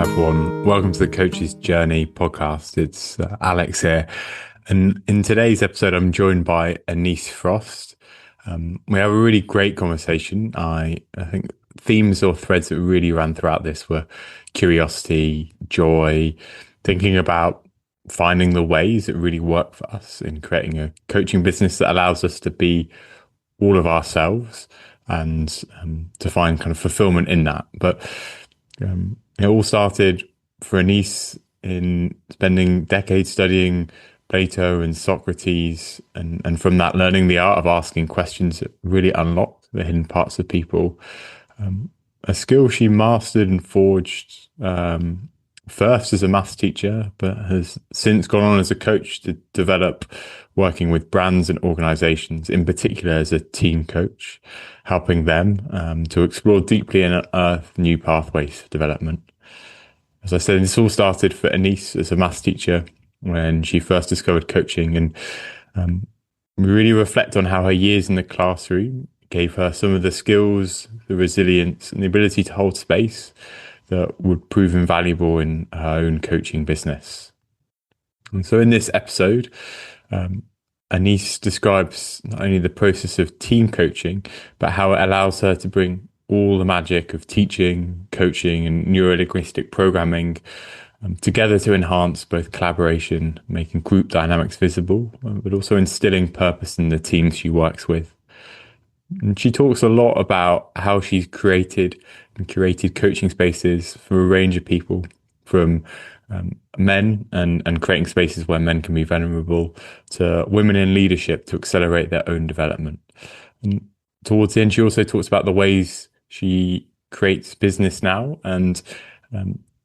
Hi everyone, welcome to the Coach's Journey podcast. It's Alex here, and in today's episode I'm joined by Anise Frost. We have a really great conversation. I think themes or threads that really ran throughout this were curiosity, joy, thinking about finding the ways that really work for us in creating a coaching business that allows us to be all of ourselves and to find kind of fulfillment in that. But it all started for Anise in spending decades studying Plato and Socrates, and from that learning the art of asking questions that really unlocked the hidden parts of people. A skill she mastered and forged first as a maths teacher, but has since gone on as a coach to develop working with brands and organizations, in particular as a team coach, helping them to explore deeply and unearth new pathways for development. As I said, this all started for Anise as a maths teacher when she first discovered coaching, and we really reflect on how her years in the classroom gave her some of the skills, the resilience, and the ability to hold space that would prove invaluable in her own coaching business. And so in this episode, Anise describes not only the process of team coaching, but how it allows her to bring all the magic of teaching, coaching, and neuro-linguistic programming together to enhance both collaboration, making group dynamics visible, but also instilling purpose in the teams she works with. And she talks a lot about how she's created and curated coaching spaces for a range of people, from men and creating spaces where men can be vulnerable, to women in leadership to accelerate their own development. And towards the end, she also talks about the ways she creates business now, and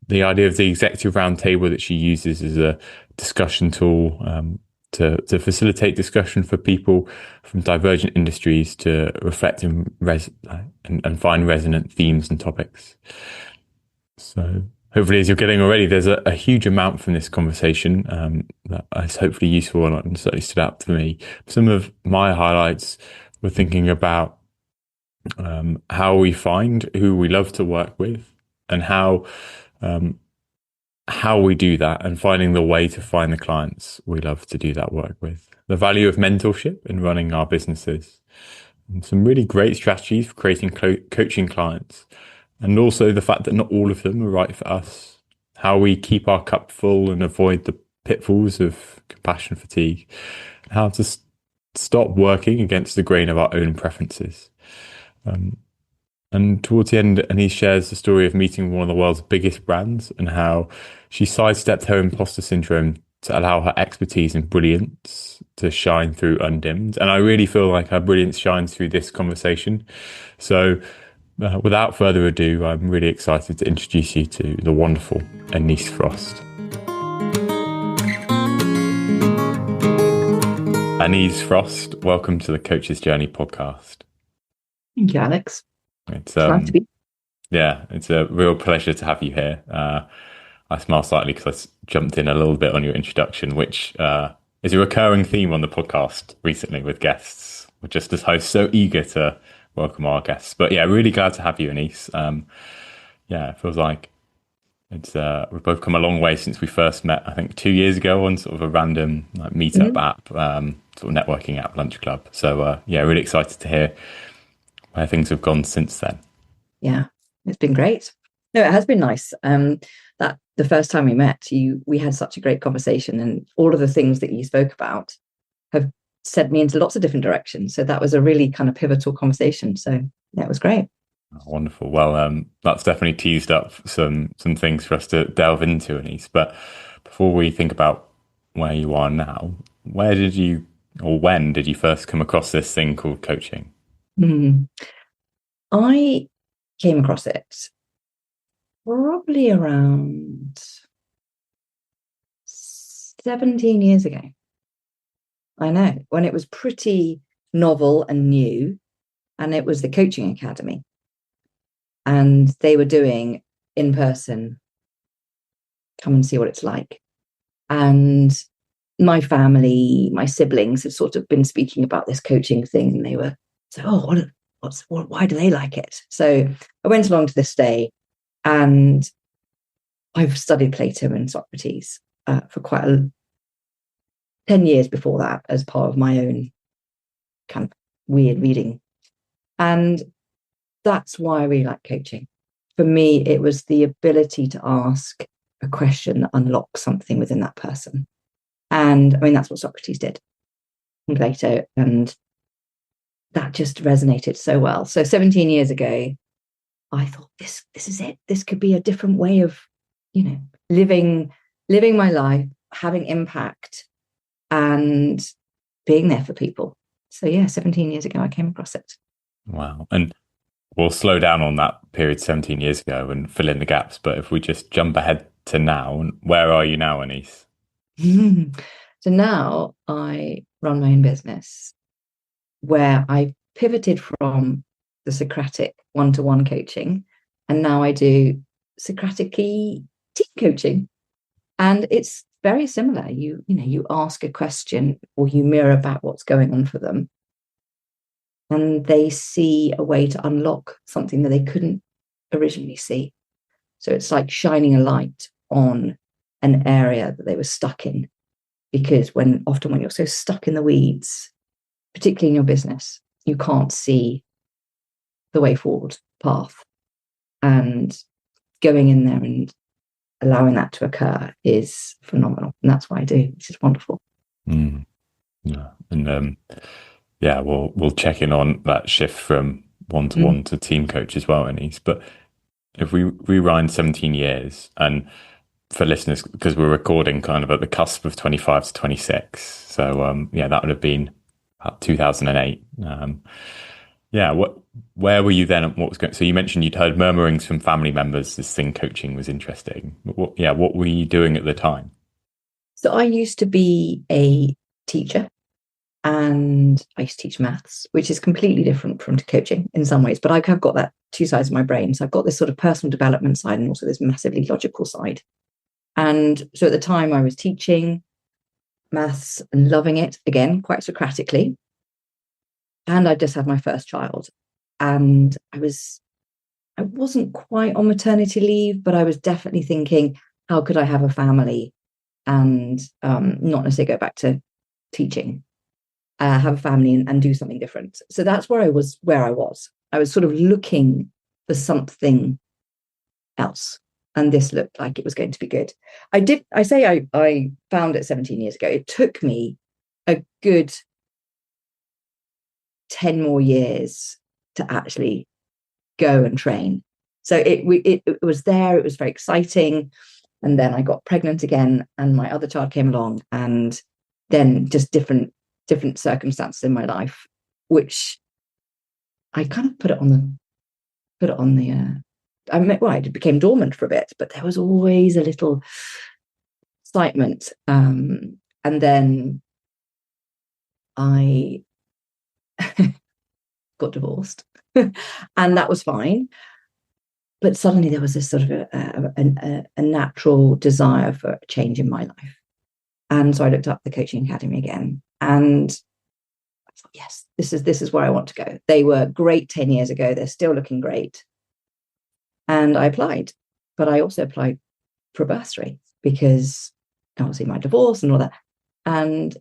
the idea of the executive roundtable that she uses as a discussion tool to facilitate discussion for people from divergent industries to reflect and find resonant themes and topics. So hopefully, as you're getting already, there's a huge amount from this conversation that is hopefully useful and certainly stood out to me. Some of my highlights were thinking about how we find who we love to work with, and how we do that, and finding the way to find the clients we love to do that work with. The value of mentorship in running our businesses, and some really great strategies for creating coaching clients, and also the fact that not all of them are right for us. How we keep our cup full and avoid the pitfalls of compassion fatigue. How to stop working against the grain of our own preferences. And towards the end, Anise shares the story of meeting one of the world's biggest brands and how she sidestepped her imposter syndrome to allow her expertise and brilliance to shine through undimmed. And I really feel like her brilliance shines through this conversation. So without further ado, I'm really excited to introduce you to the wonderful Anise Frost. Anise Frost, welcome to the Coach's Journey podcast. Thank you, Alex. It's Glad to be. Yeah, it's a real pleasure to have you here. I smile slightly because I jumped in a little bit on your introduction, which is a recurring theme on the podcast recently with guests. We're just as hosts so eager to welcome our guests. But yeah, really glad to have you, Anise. Yeah, it feels like we've both come a long way since we first met, I think 2 years ago on sort of a random meetup app, sort of networking app, Lunch Club. So yeah, really excited to hear where things have gone since then. Yeah, it's been great. No, it has been nice. That the first time we met, we had such a great conversation, and all of the things that you spoke about have sent me into lots of different directions. So that was a really kind of pivotal conversation. So yeah, it was great. Oh, wonderful. Well, that's definitely teased up some things for us to delve into, Anise. But before we think about where you are now, when did you first come across this thing called coaching? I came across it probably around 17 years ago. I know, when it was pretty novel and new, and it was the Coaching Academy. And they were doing in person, come and see what it's like. And my family, my siblings had sort of been speaking about this coaching thing, and they were so, why do they like it? So I went along to this day, and I've studied Plato and Socrates for 10 years before that as part of my own kind of weird reading. And that's why I really like coaching. For me, it was the ability to ask a question that unlocks something within that person. And I mean, that's what Socrates did in Plato. And that just resonated so well. So 17 years ago, I thought, this is it. This could be a different way of, living my life, having impact and being there for people. So yeah, 17 years ago, I came across it. Wow. And we'll slow down on that period 17 years ago and fill in the gaps. But if we just jump ahead to now, where are you now, Anise? So now I run my own business where I pivoted from the Socratic one-to-one coaching, and now I do Socratic-y team coaching. And it's very similar. You ask a question or you mirror back what's going on for them, and they see a way to unlock something that they couldn't originally see. So it's like shining a light on an area that they were stuck in. Because often when you're so stuck in the weeds, particularly in your business, you can't see the way forward path. And going in there and allowing that to occur is phenomenal. And that's what I do, which is wonderful. Mm. Yeah. And we'll check in on that shift from one-to-one to team coach as well, Anise. But if we rewind 17 years, and for listeners, because we're recording kind of at the cusp of 25 to 26. So, that would have been about 2008. Where were you then? And what was going? So you mentioned you'd heard murmurings from family members. This thing coaching was interesting. What were you doing at the time? So I used to be a teacher, and I used to teach maths, which is completely different from coaching in some ways. But I've got that two sides of my brain. So I've got this sort of personal development side and also this massively logical side. And so at the time I was teaching maths and loving it, again, quite Socratically. And I just had my first child. And I wasn't quite on maternity leave, but I was definitely thinking, how could I have a family and not necessarily go back to teaching, have a family and do something different. So that's where I was. I was sort of looking for something else. And this looked like it was going to be good. I found it 17 years ago. It took me a good 10 more years to actually go and train. So it was there. It was very exciting. And then I got pregnant again and my other child came along, and then just different circumstances in my life, which I kind of put it on the it became dormant for a bit, but there was always a little excitement. And then I got divorced and that was fine. But suddenly there was this sort of a natural desire for a change in my life. And so I looked up the coaching academy again, and I thought, yes, this is where I want to go. They were great 10 years ago. They're still looking great. And I applied, but I also applied for a bursary because obviously my divorce and all that. And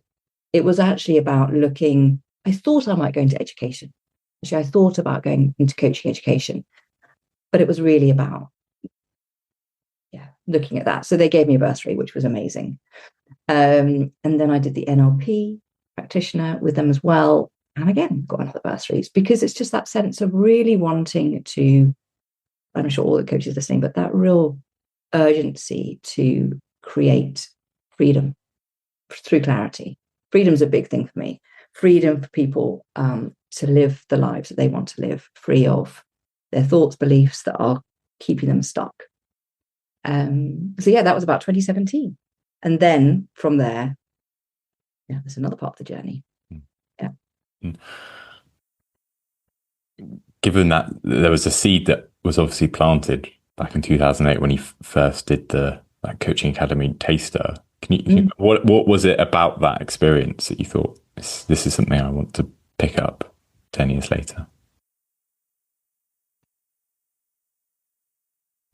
it was actually about I thought I might go into education. Actually, I thought about going into coaching education, but it was really about, looking at that. So they gave me a bursary, which was amazing. And then I did the NLP practitioner with them as well. And again, got another bursaries because it's just that sense of really wanting to, I'm sure all the coaches are listening, but that real urgency to create freedom through clarity. Freedom's a big thing for me. Freedom for people to live the lives that they want to live, free of their thoughts, beliefs that are keeping them stuck. That was about 2017. And then from there, there's another part of the journey. Yeah. Given that there was a seed that was obviously planted back in 2008 when you first did that coaching academy taster, what was it about that experience that you thought this is something I want to pick up 10 years later?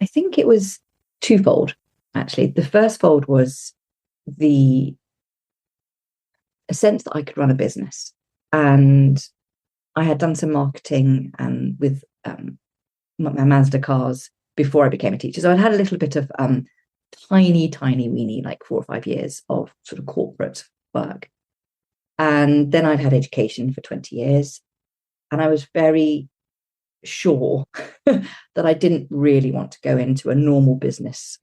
I think it was twofold. actually. The first fold was a sense that I could run a business. And I had done some marketing and with my Mazda cars before I became a teacher. So I'd had a little bit of tiny, weeny, like 4 or 5 years of sort of corporate work. And then I'd had education for 20 years. And I was very sure that I didn't really want to go into a normal business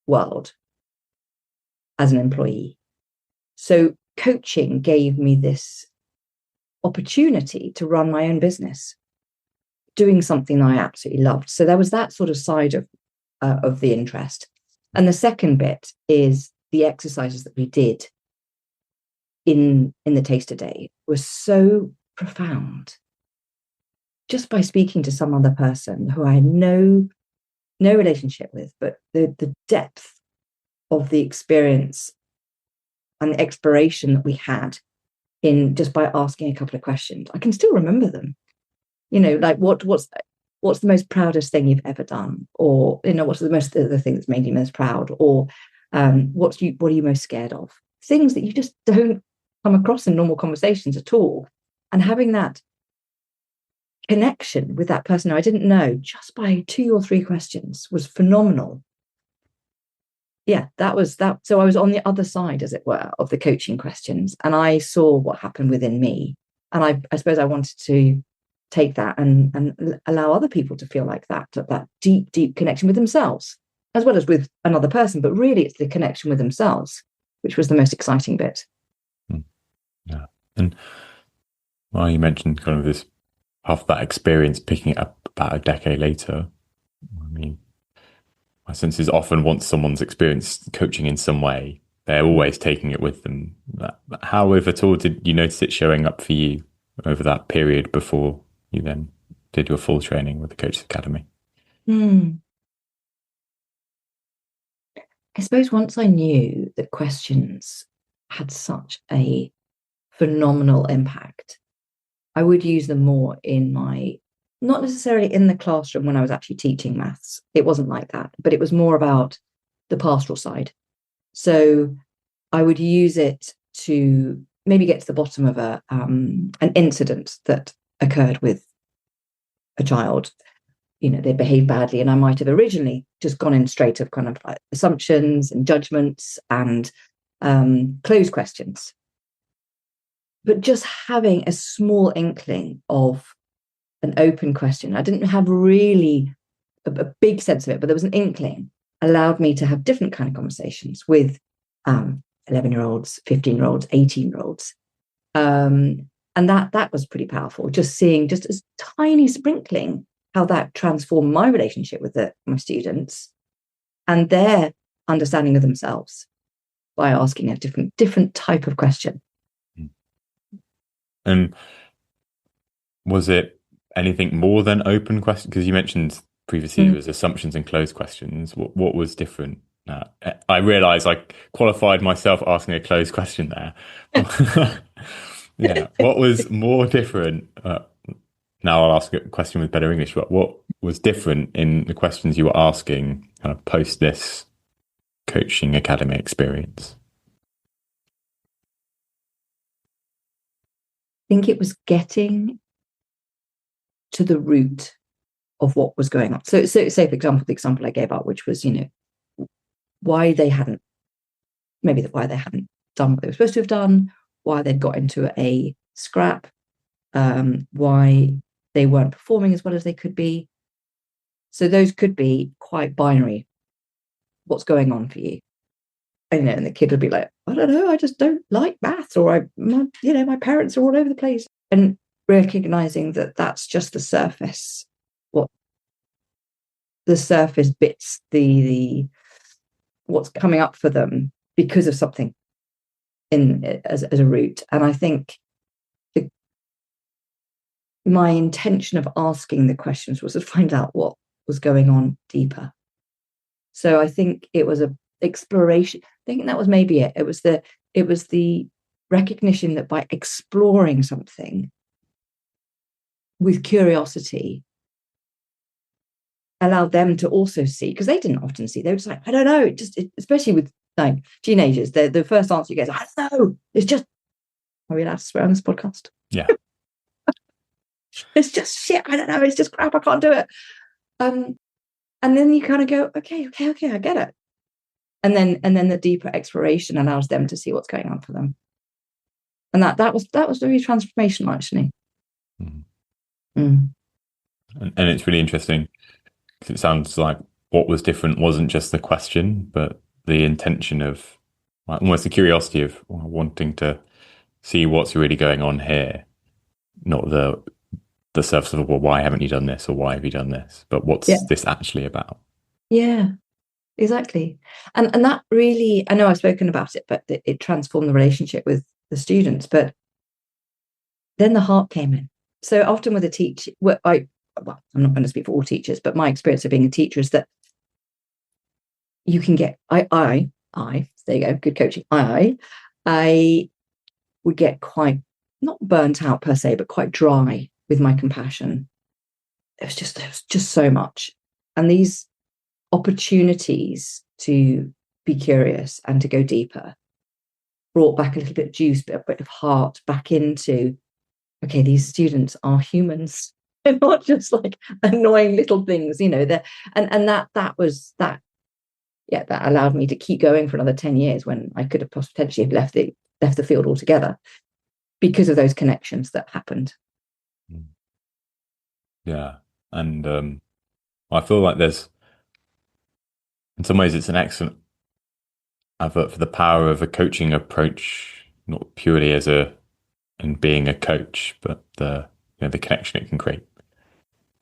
world as an employee. So coaching gave me this opportunity to run my own business, doing something I absolutely loved. So there was that sort of side of the interest. And the second bit is the exercises that we did in the taster day was so profound. Just by speaking to some other person who I had no relationship with, but the depth of the experience and the exploration that we had in just by asking a couple of questions. I can still remember them. Like what's the most proudest thing you've ever done, or what's the thing that's made you most proud, or what are you most scared of? Things that you just don't come across in normal conversations at all. And having that connection with that person who I didn't know just by 2 or 3 questions was phenomenal. Yeah, that was that. So I was on the other side, as it were, of the coaching questions, and I saw what happened within me. And I suppose I wanted to take that and allow other people to feel like that deep connection with themselves, as well as with another person. But really, it's the connection with themselves, which was the most exciting bit. Yeah. And well, you mentioned kind of this half that experience picking it up about a decade later. I mean, my sense is often once someone's experienced coaching in some way, they're always taking it with them. How, if at all, did you notice it showing up for you over that period before you then did your full training with the Coaches Academy? I suppose once I knew that questions had such a phenomenal impact, I would use them more in not necessarily in the classroom when I was actually teaching maths. It wasn't like that, but it was more about the pastoral side. So I would use it to maybe get to the bottom of an incident that occurred with a child. They behaved badly, and I might have originally just gone in straight of kind of like assumptions and judgments and closed questions. But just having a small inkling of an open question, I didn't have really a big sense of it, but there was an inkling, allowed me to have different kind of conversations with 11-year-olds, 15-year-olds, 18-year-olds. And that was pretty powerful, just seeing just as tiny sprinkling how that transformed my relationship with my students and their understanding of themselves by asking a different type of question. And was it anything more than open questions? Because you mentioned previously there was assumptions and closed questions. What was different? I realised I qualified myself asking a closed question there. Yeah, what was more different? Now I'll ask a question with better English. But what was different in the questions you were asking kind of post this coaching academy experience? I think it was getting to the root of what was going on. So say, for example, the example I gave up, which was, why they hadn't done what they were supposed to have done, why they'd got into a scrap, why they weren't performing as well as they could be. So those could be quite binary. What's going on for you? And the kid would be like, I don't know, I just don't like maths, or my parents are all over the place. And recognizing that that's just the surface, what the surface bits, the what's coming up for them because of something as a root. And I think my intention of asking the questions was to find out what was going on deeper. So I think it was a exploration. I think that was maybe it. It was the recognition that by exploring something with curiosity allowed them to also see, because they didn't often see. They were just like, I don't know. Especially with like teenagers, the first answer you get is, I don't know. It's just, are we allowed to swear on this podcast? Yeah. It's just shit. I don't know. It's just crap. I can't do it. And then you kind of go, okay, I get it. And then the deeper exploration allows them to see what's going on for them. And that was very transformational, actually. Mm. Mm. And it's really interesting because it sounds like what was different wasn't just the question, but the intention of like, almost the curiosity of wanting to see what's really going on here, not the surface of, well, why haven't you done this or why have you done this, but Yeah, what's this actually about? yeah, exactly. And that really, I know I've spoken about it, but it transformed the relationship with the students. But then the heart came in. So often with a teacher, I'm not going to speak for all teachers, but my experience of being a teacher is that you can get, there you go, good coaching. I would get quite, not burnt out per se, but quite dry with my compassion. There was just so much. And these opportunities to be curious and to go deeper brought back a little bit of juice, a bit of heart back into, okay, these students are humans. They're not just like annoying little things, and that allowed me to keep going for another 10 years when I could have potentially left the field altogether because of those connections that happened. Yeah. And I feel like there's, in some ways, it's an excellent advert for the power of a coaching approach, not purely as and being a coach, but the connection it can create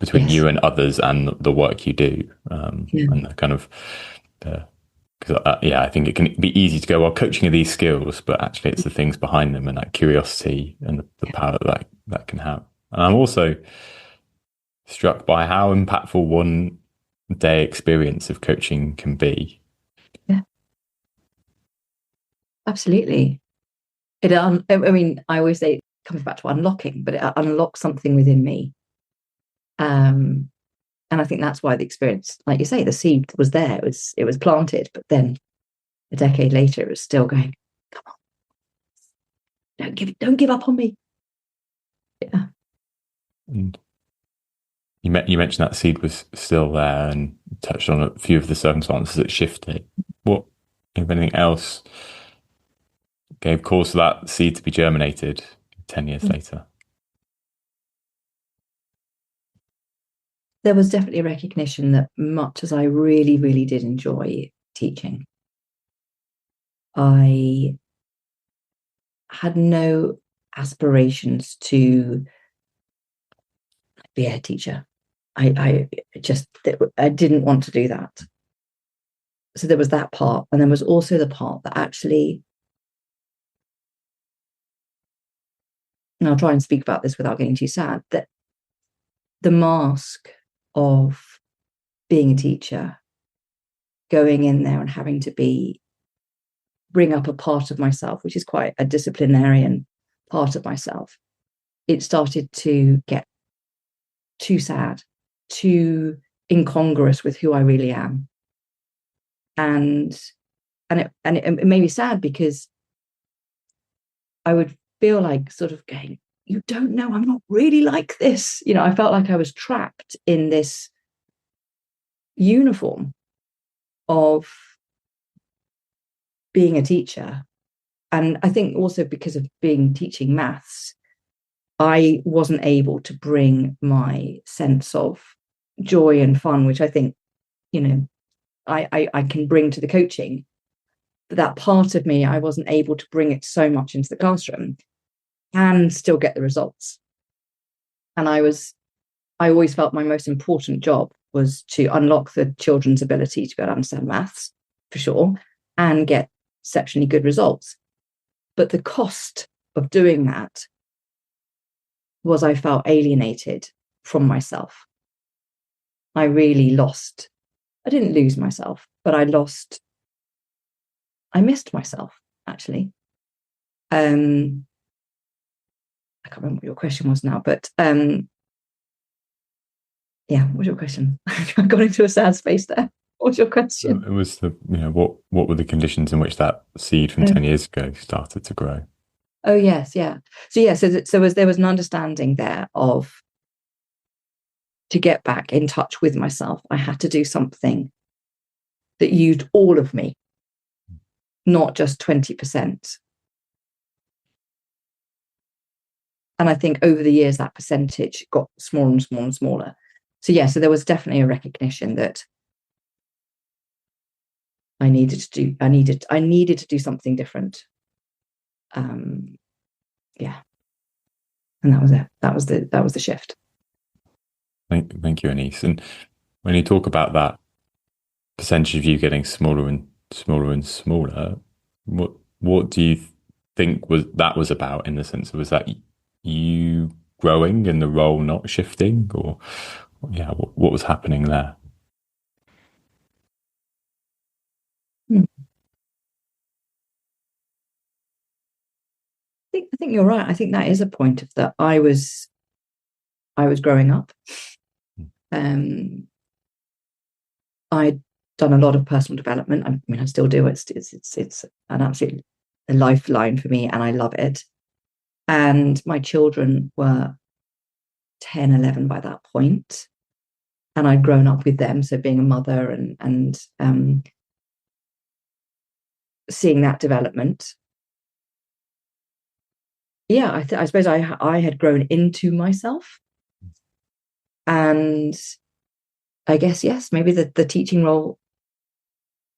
between Yes. you and others and the work you do, Yeah. and the kind of because yeah, I think it can be easy to go, well, coaching are these skills, but actually it's the things behind them and that curiosity and the power that can have. And I'm also struck by how impactful one day experience of coaching can be. Yeah. Absolutely. I mean, I always say it comes back to unlocking, but it unlocks something within me. And I think that's why the experience, like you say, the seed was there. It was planted, but then a decade later, it was still going. Come on, don't give up on me. Yeah. And you mentioned that seed was still there and touched on a few of the circumstances that shifted. What, if anything else, gave cause for that seed to be germinated 10 years later? There was definitely a recognition that much as I really, really did enjoy teaching, I had no aspirations to be a head teacher. I didn't want to do that. So there was that part, and there was also the part that actually, and I'll try and speak about this without getting too sad, that the mask of being a teacher, going in there and having to bring up a part of myself, which is quite a disciplinarian part of myself, it started to get too sad, too incongruous with who I really am. And it made me sad because I would feel like sort of going, you don't know, I'm not really like this. I felt like I was trapped in this uniform of being a teacher. And I think also because of teaching maths, I wasn't able to bring my sense of joy and fun, which I think, I can bring to the coaching. But that part of me, I wasn't able to bring it so much into the classroom and still get the results. And I always felt my most important job was to unlock the children's ability to be able to understand maths, for sure, and get exceptionally good results. But the cost of doing that was I felt alienated from myself. I really lost. I didn't lose myself, but I missed myself, actually. I can't remember what your question was now, but Yeah, what's your question? I got into a sad space there. What's your question? It was what were the conditions in which that seed from Oh, 10 years ago started to grow? oh yes, yeah. So yeah, there was an understanding there of, to get back in touch with myself, I had to do something that used all of me, not just 20%. And I think over the years that percentage got smaller and smaller and smaller. So yeah, so there was definitely a recognition that I needed to do something different. Um, yeah, and that was it. That was the shift. Thank you, Anise. And when you talk about that percentage of you getting smaller and smaller and smaller, what what do you think was about, in the sense of, was that you growing and the role not shifting, or yeah, what was happening there? Hmm. I think you're right. I think that is a point of that. I was growing up. Um, I'd done a lot of personal development. I mean, I still do. It's an absolute a lifeline for me, and I love it. And my children were 10, 11 by that point, and I'd grown up with them. So being a mother and seeing that development, yeah, I suppose I had grown into myself, and I guess yes, maybe the teaching role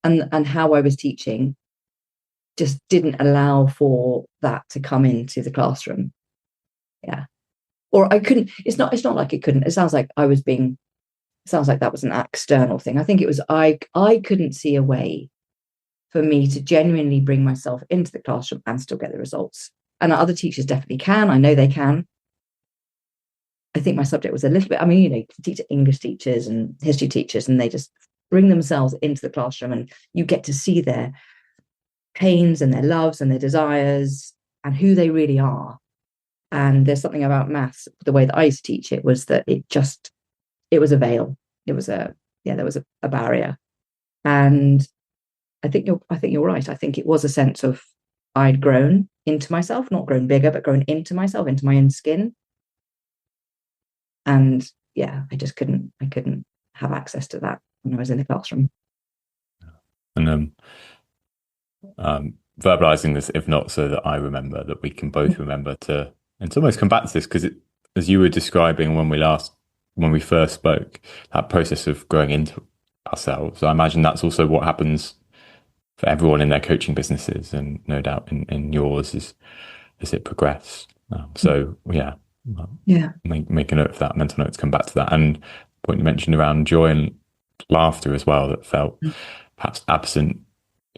and how I was teaching just didn't allow for that to come into the classroom. Yeah, or I couldn't. It's not like it couldn't. It sounds like I was being. It sounds like that was an external thing. I think it was I couldn't see a way for me to genuinely bring myself into the classroom and still get the results. And other teachers definitely can. I know they can. I think my subject was a little bit. I mean, you teach English teachers and history teachers, and they just bring themselves into the classroom, and you get to see their pains and their loves and their desires and who they really are. And there's something about maths, the way that I used to teach it, was that it was a veil. It was there was a barrier. And I think you're right. I think it was a sense of I'd grown into myself, not grown bigger, but grown into myself, into my own skin. And yeah, I couldn't have access to that when I was in the classroom. And verbalizing this, if not so that I remember, that we can both remember to, and to almost come back to this, because as you were describing when we first spoke, that process of growing into ourselves, I imagine that's also what happens for everyone in their coaching businesses, and no doubt in yours as it progressed. So yeah, Yeah. make a note of that, mental note to come back to that. And what you mentioned around joy and laughter as well, that felt perhaps absent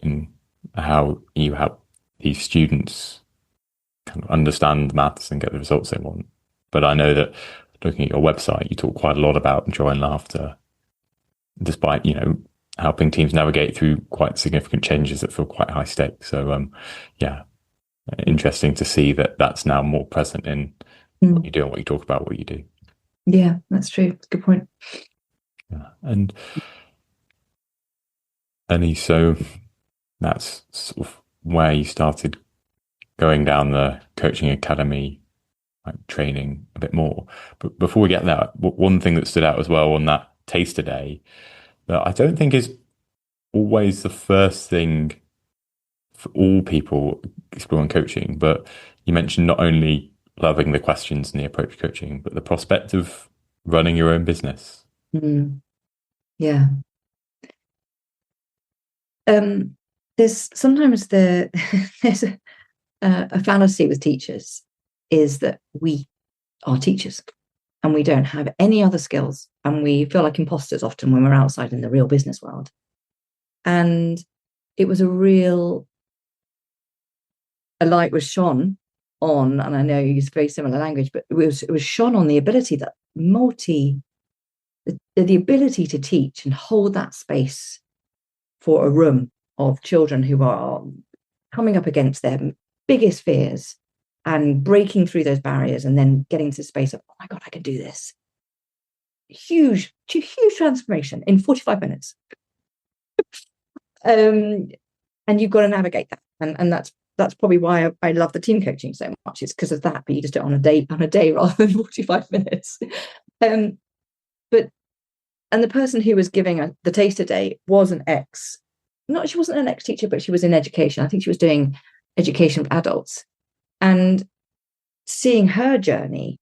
in how you help these students kind of understand maths and get the results they want. But I know that looking at your website, you talk quite a lot about joy and laughter, despite, helping teams navigate through quite significant changes that feel quite high stakes. So, yeah, interesting to see that that's now more present in what Mm. you do and what you talk about, what you do. Yeah, that's true. It's a good point. Yeah. And Annie, so that's sort of where you started going down the coaching academy, like training a bit more. But before we get there, one thing that stood out as well on that taster day that I don't think is always the first thing for all people exploring coaching, but you mentioned not only loving the questions and the approach to coaching, but the prospect of running your own business. Mm. Yeah. Um, there's sometimes there's a fallacy with teachers, is that we are teachers and we don't have any other skills, and we feel like imposters often when we're outside in the real business world. And it was a light was shone on, and I know you use very similar language, but it was shone on the ability that the ability to teach and hold that space for a room of children who are coming up against their biggest fears and breaking through those barriers, and then getting to the space of, oh my God, I can do this. huge transformation in 45 minutes. And you've got to navigate that. And that's probably why I love the team coaching so much. It's because of that, but you just do it on a day rather than 45 minutes. But the person who was giving the taster day was she wasn't an ex-teacher, but she was in education. I think she was doing education for adults. And seeing her journey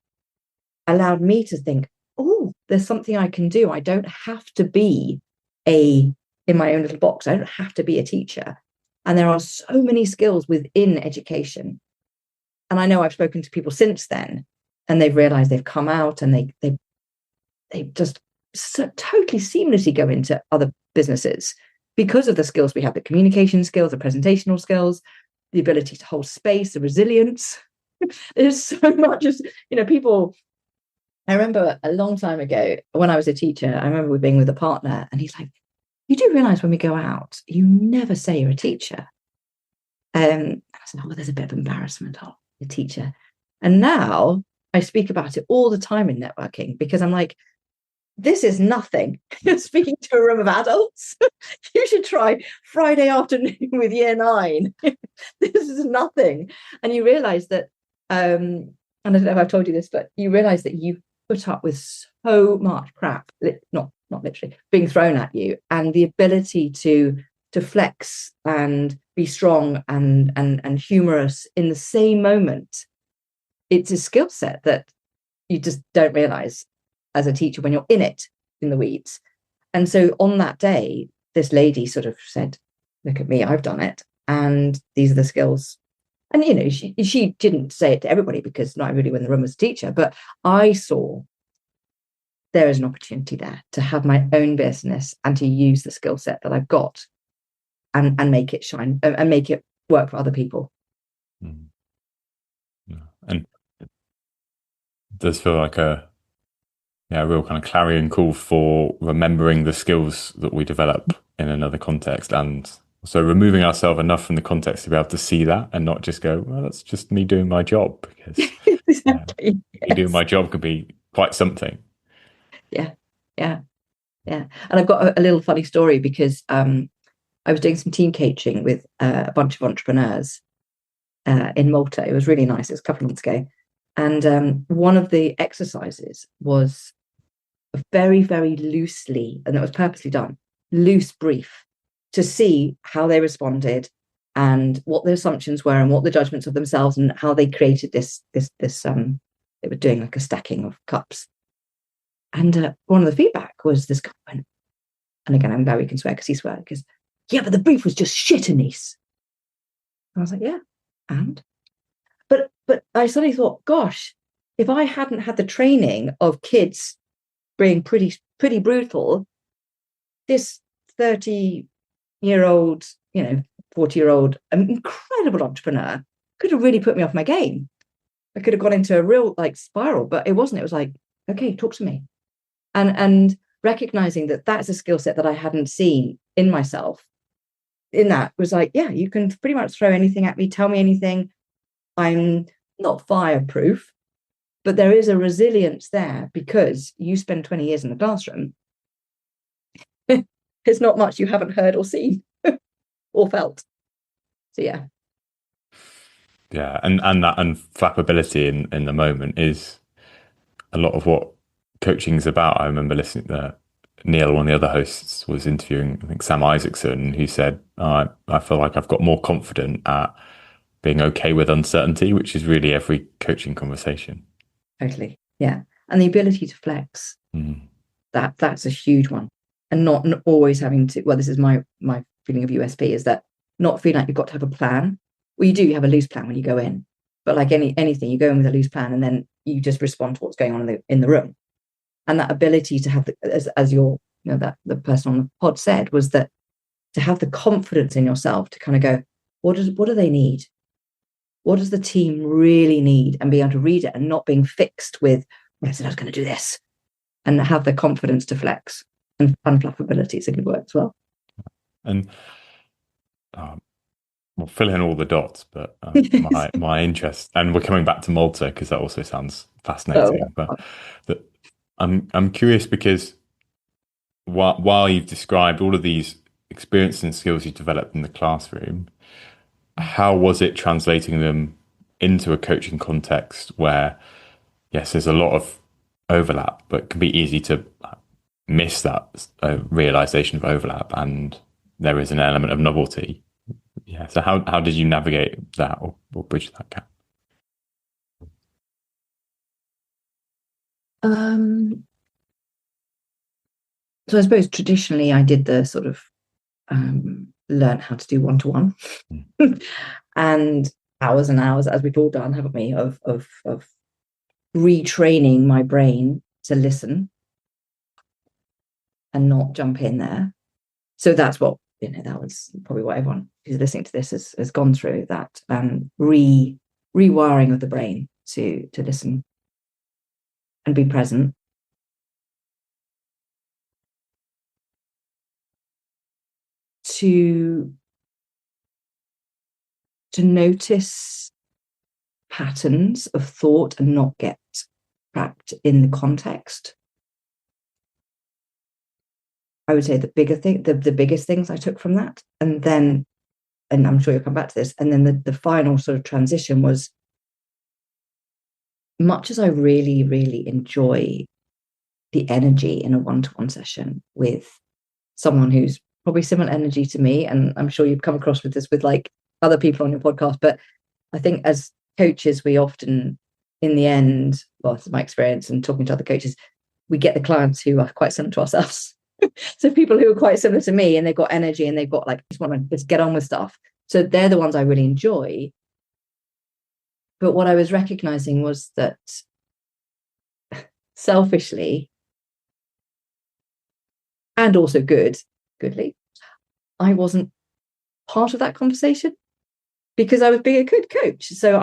allowed me to think, oh, there's something I can do. I don't have to be in my own little box. I don't have to be a teacher. And there are so many skills within education. And I know I've spoken to people since then, and they've realized they've come out and they just totally seamlessly go into other businesses because of the skills we have, the communication skills, the presentational skills, the ability to hold space, the resilience. There's so much, people. I remember a long time ago when I was a teacher, I remember we being with a partner and he's like, you do realize when we go out, you never say you're a teacher. I said, oh, well, there's a bit of embarrassment. Oh, a teacher. And now I speak about it all the time in networking because I'm like, this is nothing. Speaking to a room of adults, you should try Friday afternoon with year 9. This is nothing. And you realize that, and I don't know if I've told you this, but you realize that you put up with so much crap, not literally, being thrown at you, and the ability to flex and be strong and humorous in the same moment. It's a skill set that you just don't realize as a teacher when you're in the weeds. And so on that day, this lady sort of said, look at me, I've done it. And these are the skills. And, she didn't say it to everybody because not everybody in the room was a teacher, but I saw there is an opportunity there to have my own business and to use the skill set that I've got and make it shine and make it work for other people. Mm. Yeah. And it does feel like a real kind of clarion call for remembering the skills that we develop in another context, and so removing ourselves enough from the context to be able to see that and not just go, well, that's just me doing my job, because Exactly. me doing my job could be quite something. Yeah. And I've got a little funny story because I was doing some team coaching with a bunch of entrepreneurs in Malta. It was really nice. It was a couple of months ago. And one of the exercises was a very, very loosely, and it was purposely done, loose brief to see how they responded and what their assumptions were and what the judgments of themselves and how they created this they were doing like a stacking of cups. And one of the feedback was this guy went, and again, I'm glad we can swear because he swears, because, yeah, but the brief was just shit, Anise. I was like, yeah, and? But I suddenly thought, gosh, if I hadn't had the training of kids being pretty brutal, this 30-year-old, 40-year-old, incredible entrepreneur could have really put me off my game. I could have gone into a real spiral, but it wasn't. It was like, okay, talk to me. And recognizing that that's a skill set that I hadn't seen in myself, in that was like, yeah, you can pretty much throw anything at me, tell me anything. I'm not fireproof, but there is a resilience there because you spend 20 years in the classroom. There's not much you haven't heard or seen or felt. So yeah. Yeah, and that unflappability in the moment is a lot of what coaching is about. I remember listening to Neil, one of the other hosts, was interviewing, I think, Sam Isaacson, who said, I feel like I've got more confident at being okay with uncertainty, which is really every coaching conversation. Totally. Yeah. And the ability to flex, that's a huge one. And not always having to, well, this is my feeling of USP, is that not feeling like you've got to have a plan. Well, you have a loose plan when you go in, but like anything, you go in with a loose plan and then you just respond to what's going on in the room. And that ability to have as your, that the person on the pod said, was that to have the confidence in yourself to kind of go, what do they need? What does the team really need? And be able to read it and not being fixed with, I said I was going to do this, and have the confidence to flex. And unflappability is a good word as well. And we'll fill in all the dots, but my interest, and we're coming back to Malta because that also sounds fascinating. But I'm curious because while you've described all of these experiences and skills you developed in the classroom, how was it translating them into a coaching context where, yes, there's a lot of overlap, but it can be easy to miss that realization of overlap, and there is an element of novelty. Yeah. So how did you navigate that or bridge that gap? Um, so I suppose traditionally I did the sort of learn how to do one-to-one and hours and hours, as we've all done, haven't we, of retraining my brain to listen and not jump in there. So that's what, that was probably what everyone who's listening to this has gone through, that rewiring of the brain to listen and be present. To notice patterns of thought and not get trapped in the context. I would say the biggest things I took from that. And then, and I'm sure you'll come back to this, and then the final sort of transition was, much as I really, really enjoy the energy in a one-to-one session with someone who's probably similar energy to me, and I'm sure you've come across with this with like other people on your podcast, but I think as coaches, we often, in the end, well, it's my experience and talking to other coaches, we get the clients who are quite similar to ourselves. So people who are quite similar to me, and they've got energy and they've got like, just want to just get on with stuff. So they're the ones I really enjoy. But what I was recognizing was that selfishly, and also goodly, I wasn't part of that conversation because I was being a good coach. So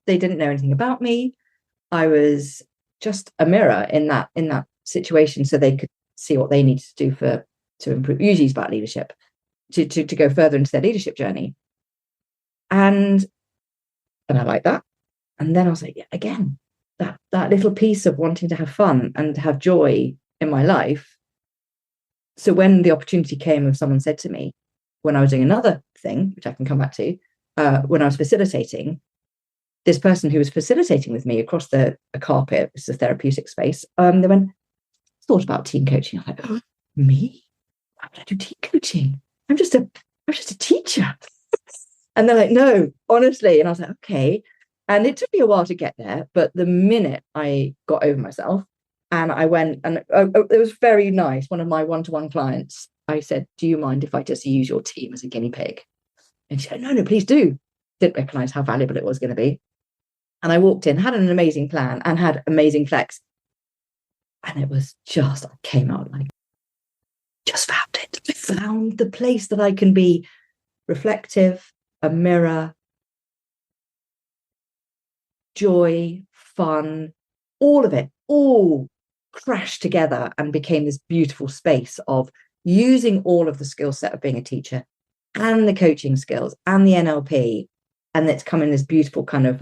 they didn't know anything about me. I was just a mirror in that situation, so they could see what they needed to do to improve. Usually it's about leadership, to go further into their leadership journey. And I like that. And then I was like, yeah, again, that little piece of wanting to have fun and have joy in my life. So when the opportunity came, of someone said to me, when I was doing another thing, which I can come back to, when I was facilitating, this person who was facilitating with me across a carpet, it's a therapeutic space, they went, thought about team coaching. I'm like, oh, me? Why would I do team coaching? I'm just a teacher. And they're like, no, honestly. And I was like, okay. And it took me a while to get there, but the minute I got over myself and I went, and it was very nice. One of my one-to-one clients, I said, do you mind if I just use your team as a guinea pig? And she said, no, please do. Didn't recognize how valuable it was going to be. And I walked in, had an amazing plan and had amazing flex. And it was just, I came out like, just found it. I found the place that I can be reflective, a mirror, joy, fun, all of it, all crashed together and became this beautiful space of using all of the skill set of being a teacher and the coaching skills and the NLP. And it's come in this beautiful kind of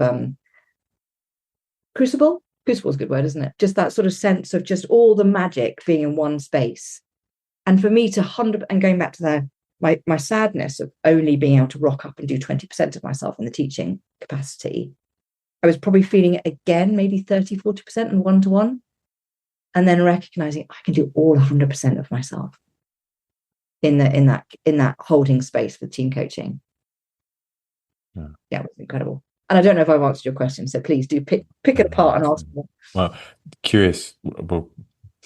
crucible. Crucible is a good word, isn't it? Just that sort of sense of just all the magic being in one space. And for me to and going back to my sadness of only being able to rock up and do 20% of myself in the teaching capacity, I was probably feeling it again, maybe 30, 40% in one-to-one. And then recognizing I can do all 100% of myself in that holding space for team coaching. Yeah, it was incredible. And I don't know if I've answered your question, so please do pick it apart and ask more. Well, curious. Well,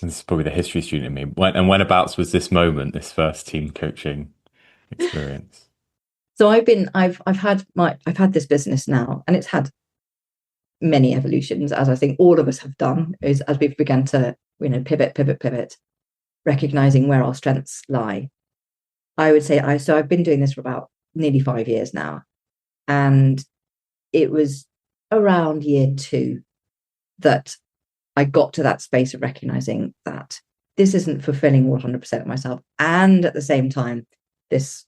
this is probably the history student in me. Whenabouts was this moment, this first team coaching experience? So I've had this business now, and it's had many evolutions, as I think all of us have done, is as we've begun to pivot, recognizing where our strengths lie. I would say I've been doing this for about nearly 5 years now, and it was around year 2 that I got to that space of recognizing that this isn't fulfilling 100% of myself, and at the same time this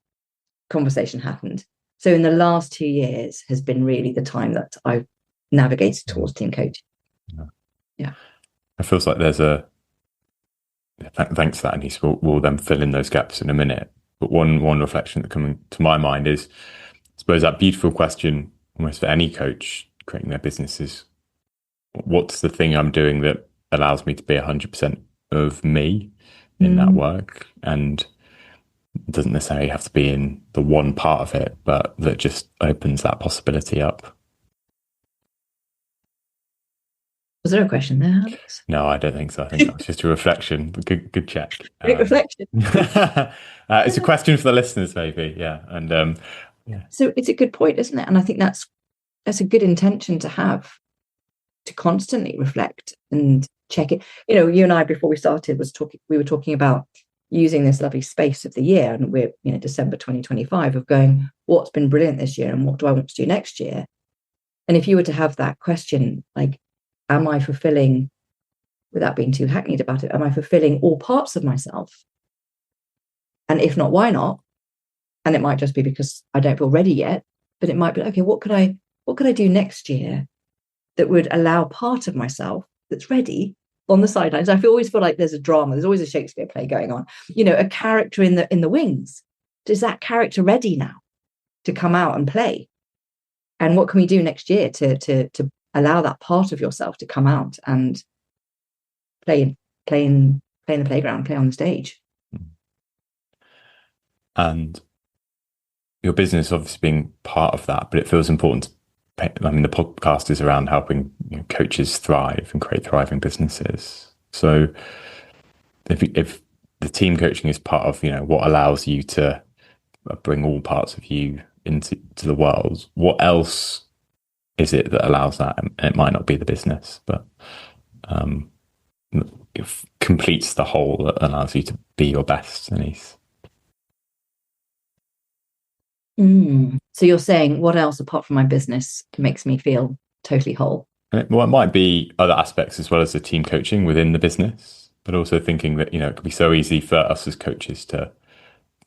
conversation happened. So in the last 2 years has been really the time that I've navigated towards team coaching. Yeah. It feels like there's a Thanks for that, Anise. We'll then fill in those gaps in a minute. But one reflection that coming to my mind is, I suppose, that beautiful question almost for any coach creating their business is, what's the thing I'm doing that allows me to be 100% of me in that Mm. work? And it doesn't necessarily have to be in the one part of it, but that just opens that possibility up. Was there a question there, Alex? No, I don't think so. I think that was just a reflection. But good check. Great reflection. It's a question for the listeners, maybe. Yeah. And yeah. So it's a good point, isn't it? And I think that's a good intention to have, to constantly reflect and check it. You and I, before we started, we were talking about using this lovely space of the year, and we're, December 2025, of going, what's been brilliant this year and what do I want to do next year? And if you were to have that question, like, am I fulfilling, without being too hackneyed about it, am I fulfilling all parts of myself? And if not, why not? And it might just be because I don't feel ready yet, but it might be, okay, what could I do next year that would allow part of myself that's ready on the sidelines? Always feel like there's a drama. There's always a Shakespeare play going on. A character in the wings. Is that character ready now to come out and play? And what can we do next year to allow that part of yourself to come out and play in the playground, play on the stage? And your business obviously being part of that, but it feels important. I mean, the podcast is around helping coaches thrive and create thriving businesses. So if the team coaching is part of, what allows you to bring all parts of you into the world, what else is it that allows that? And it might not be the business, but it completes the whole that allows you to be your best, Anise. So you're saying, what else apart from my business makes me feel totally whole? Well, it might be other aspects as well as the team coaching within the business, but also thinking that, it could be so easy for us as coaches to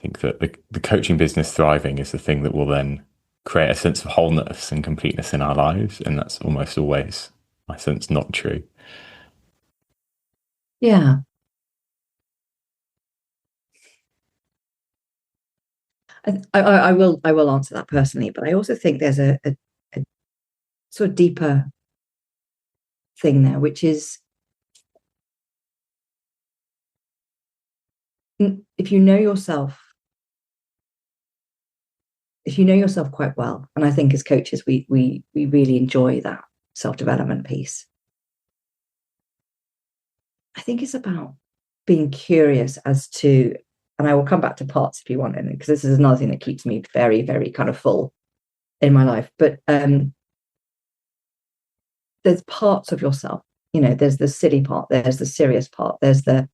think that the coaching business thriving is the thing that will then create a sense of wholeness and completeness in our lives. And that's almost always, my sense, not true. Yeah. I will answer that personally, but I also think there's a sort of deeper thing there, which is, if you know yourself quite well, and I think as coaches we really enjoy that self-development piece. I think it's about being curious as to, and I will come back to parts if you want, because this is another thing that keeps me very, very kind of full in my life. But there's parts of yourself, there's the silly part, there's the serious part, there's the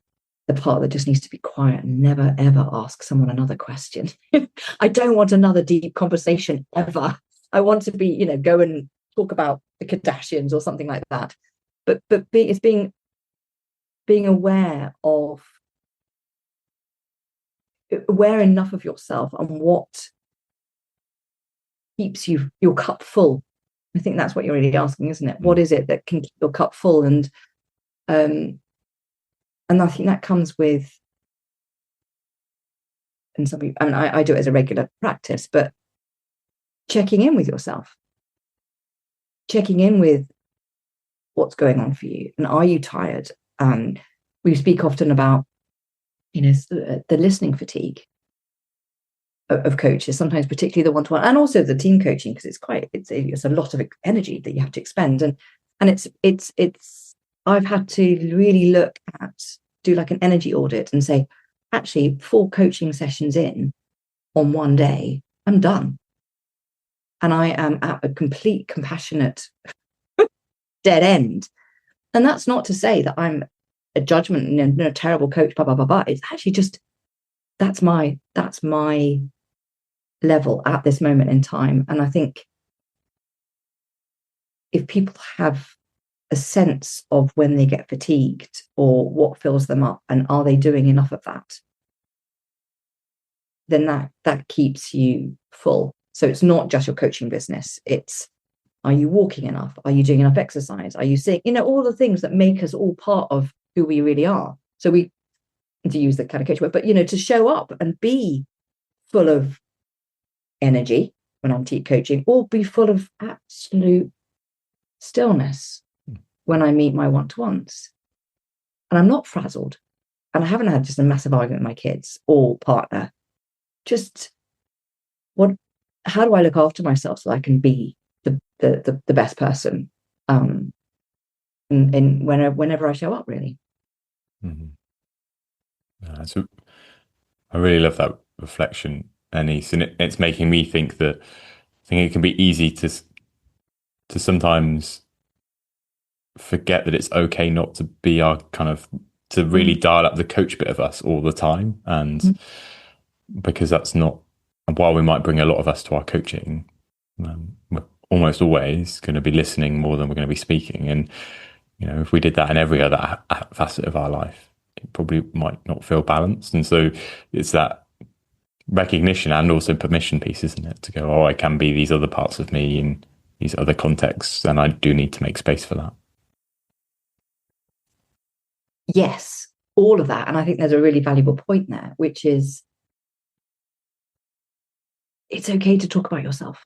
part that just needs to be quiet and never, ever ask someone another question. I don't want another deep conversation ever. I want to be, go and talk about the Kardashians or something like that. But it's being aware enough of yourself and what keeps your cup full. I think that's what you're really asking, isn't it? What is it that can keep your cup full? And I think that comes with, and some people, I do it as a regular practice, but checking in with yourself, checking in with what's going on for you, and are you tired? We speak often about, the listening fatigue of coaches, sometimes particularly the one-to-one, and also the team coaching, because it's a lot of energy that you have to expend, and it's I've had to really do like an energy audit and say, actually, 4 coaching sessions in on one day, I'm done, and I am at a complete compassionate dead end. And that's not to say that I'm a judgment and a terrible coach, blah blah blah blah. It's actually just that's my level at this moment in time. And I think if people have a sense of when they get fatigued or what fills them up, and are they doing enough of that, then that keeps you full. So it's not just your coaching business. It's, are you walking enough? Are you doing enough exercise? Are you seeing, all the things that make us all part of who we really are? So to use the kind of coach word, but, you know, to show up and be full of energy when I'm coaching, or be full of absolute stillness when I meet my one-to-ones. And I'm not frazzled. And I haven't had just a massive argument with my kids or partner. Just how do I look after myself so I can be the best person whenever I show up, really. So I really love that reflection, Anise, and it's making me think that I think it can be easy to sometimes forget that it's okay not to be our kind of to really dial up the coach bit of us all the time, and because that's not, while we might bring a lot of us to our coaching, we're almost always going to be listening more than we're going to be speaking. And you know, if we did that in every other facet of our life, it probably might not feel balanced. And so it's that recognition and also permission piece, isn't it, to go, oh, I can be these other parts of me in these other contexts, and I do need to make space for that. Yes, all of that. And I think there's a really valuable point there, which is it's okay to talk about yourself.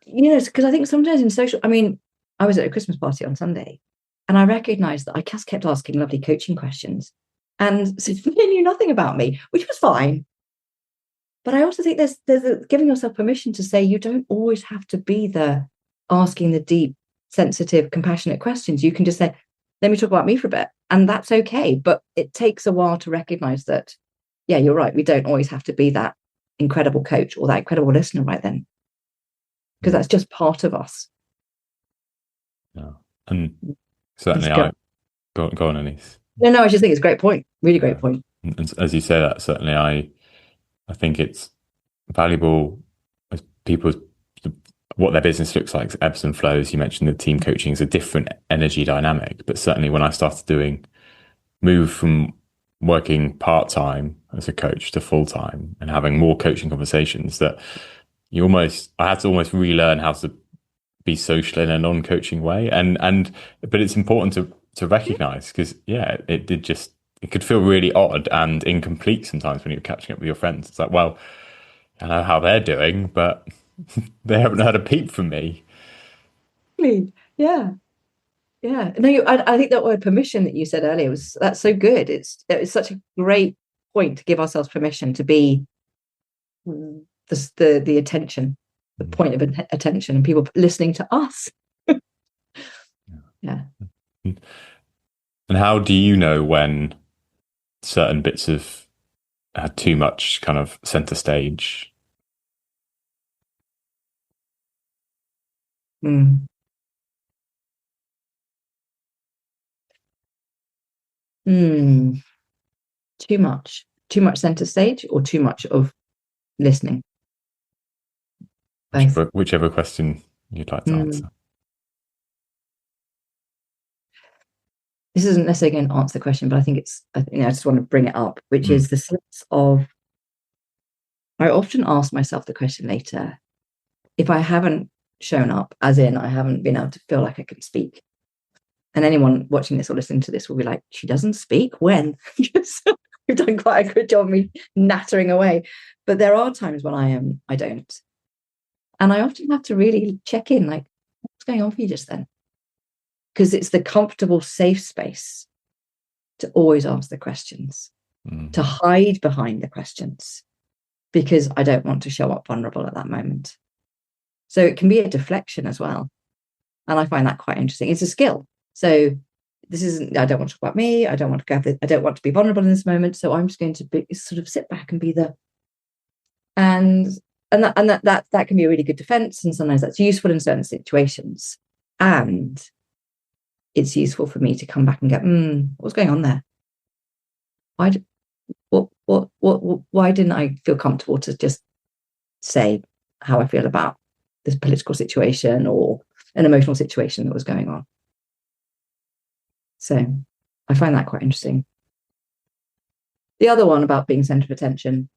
You know, because I think sometimes in social, I mean, I was at a Christmas party on Sunday, and I recognized that I just kept asking lovely coaching questions, and so they knew nothing about me, which was fine. But I also think there's giving yourself permission to say you don't always have to be the asking the deep, sensitive, compassionate questions. You can just say, let me talk about me for a bit. And that's okay. But it takes a while to recognize that, yeah, you're right. We don't always have to be that incredible coach or that incredible listener right then. Because that's just part of us. Yeah. And certainly go on, Anise. No, I just think it's a great point. Really great point. And as you say that, certainly I think it's valuable as people's what their business looks like, ebbs and flows. You mentioned the team coaching is a different energy dynamic, but certainly when I started move from working part-time as a coach to full-time and having more coaching conversations, that I had to almost relearn how to be social in a non-coaching way. But it's important to recognize, because it could feel really odd and incomplete sometimes when you're catching up with your friends. It's like, well, I know how they're doing, but they haven't heard a peep from me. Yeah. Yeah. No, I think that word permission that you said earlier that's so good. It's such a great point to give ourselves permission to be the attention, the point of attention, and people listening to us. Yeah. And how do you know when certain bits have had too much kind of center stage? Mm. Mm. Too much center stage, or too much of listening? Whichever question you'd like to answer. This isn't necessarily going to answer the question, but I think I just want to bring it up, which is the sense of, I often ask myself the question later, if I haven't shown up, as in I haven't been able to feel like I can speak. And anyone watching this or listening to this will be like, she doesn't speak? When? We've done quite a good job of me nattering away. But there are times when I don't. And I often have to really check in, like, what's going on for you just then? Because it's the comfortable, safe space to always ask the questions, to hide behind the questions, because I don't want to show up vulnerable at that moment. So it can be a deflection as well. And I find that quite interesting. It's a skill. So this isn't, I don't want to talk about me. I don't want to be vulnerable in this moment. So I'm just going to sort of sit back and be and that can be a really good defense. And sometimes that's useful in certain situations. And it's useful for me to come back and go, what's going on there? Why didn't I feel comfortable to just say how I feel about this political situation or an emotional situation that was going on? So I find that quite interesting. The other one about being center of attention,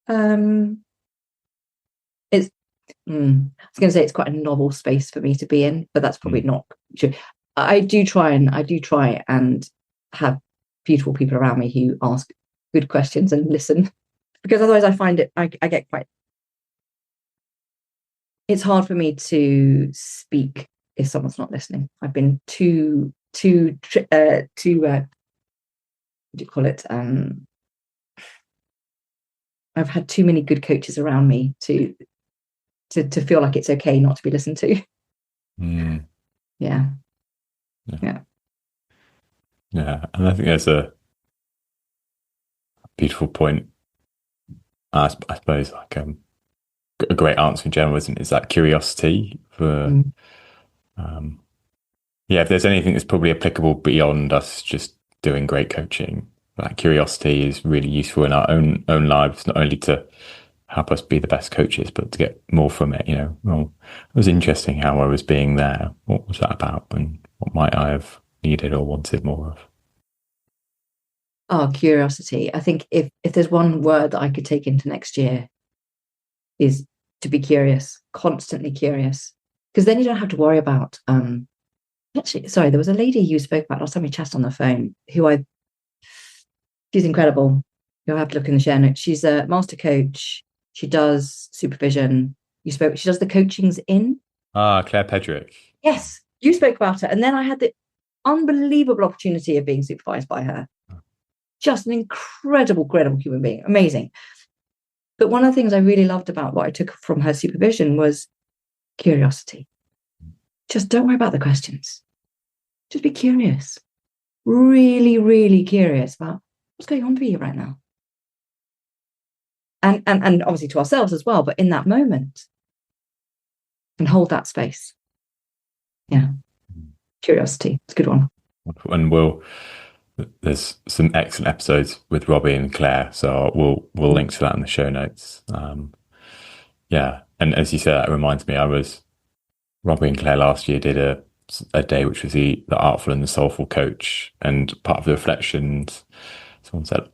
I was going to say it's quite a novel space for me to be in, but that's probably not true. I do try and have beautiful people around me who ask good questions and listen, because otherwise I find I get quite. It's hard for me to speak if someone's not listening. I've been too what do you call it? I've had too many good coaches around me to feel like it's okay not to be listened to. Mm. Yeah. Yeah, and I think there's a beautiful point. I suppose like a great answer in general, isn't it? Is that curiosity for Mm. um, yeah. If there's anything that's probably applicable beyond us just doing great coaching, that curiosity is really useful in our own lives, not only to help us be the best coaches, but to get more from it. Well, it was interesting how I was being there. What was that about, and what might I have needed or wanted more of? Oh, curiosity. I think if there's one word that I could take into next year is to be curious, constantly curious, because then you don't have to worry about. Actually, sorry, there was a lady you spoke about last time we chatted on the phone she's incredible. You'll have to look in the share notes. She's a master coach. She does supervision. She does the coachings in. Claire Pedrick. Yes, you spoke about her. And then I had the unbelievable opportunity of being supervised by her. Just an incredible human being. Amazing. But one of the things I really loved about what I took from her supervision was curiosity. Just don't worry about the questions. Just be curious. Really, really curious about what's going on for you right now. And obviously to ourselves as well, but in that moment. And hold that space. Yeah. Curiosity. It's a good one. And there's some excellent episodes with Robbie and Claire, so we'll link to that in the show notes. Yeah, and as you said, that reminds me, Robbie and Claire last year did a day which was the artful and the soulful coach, and part of the reflections, someone said,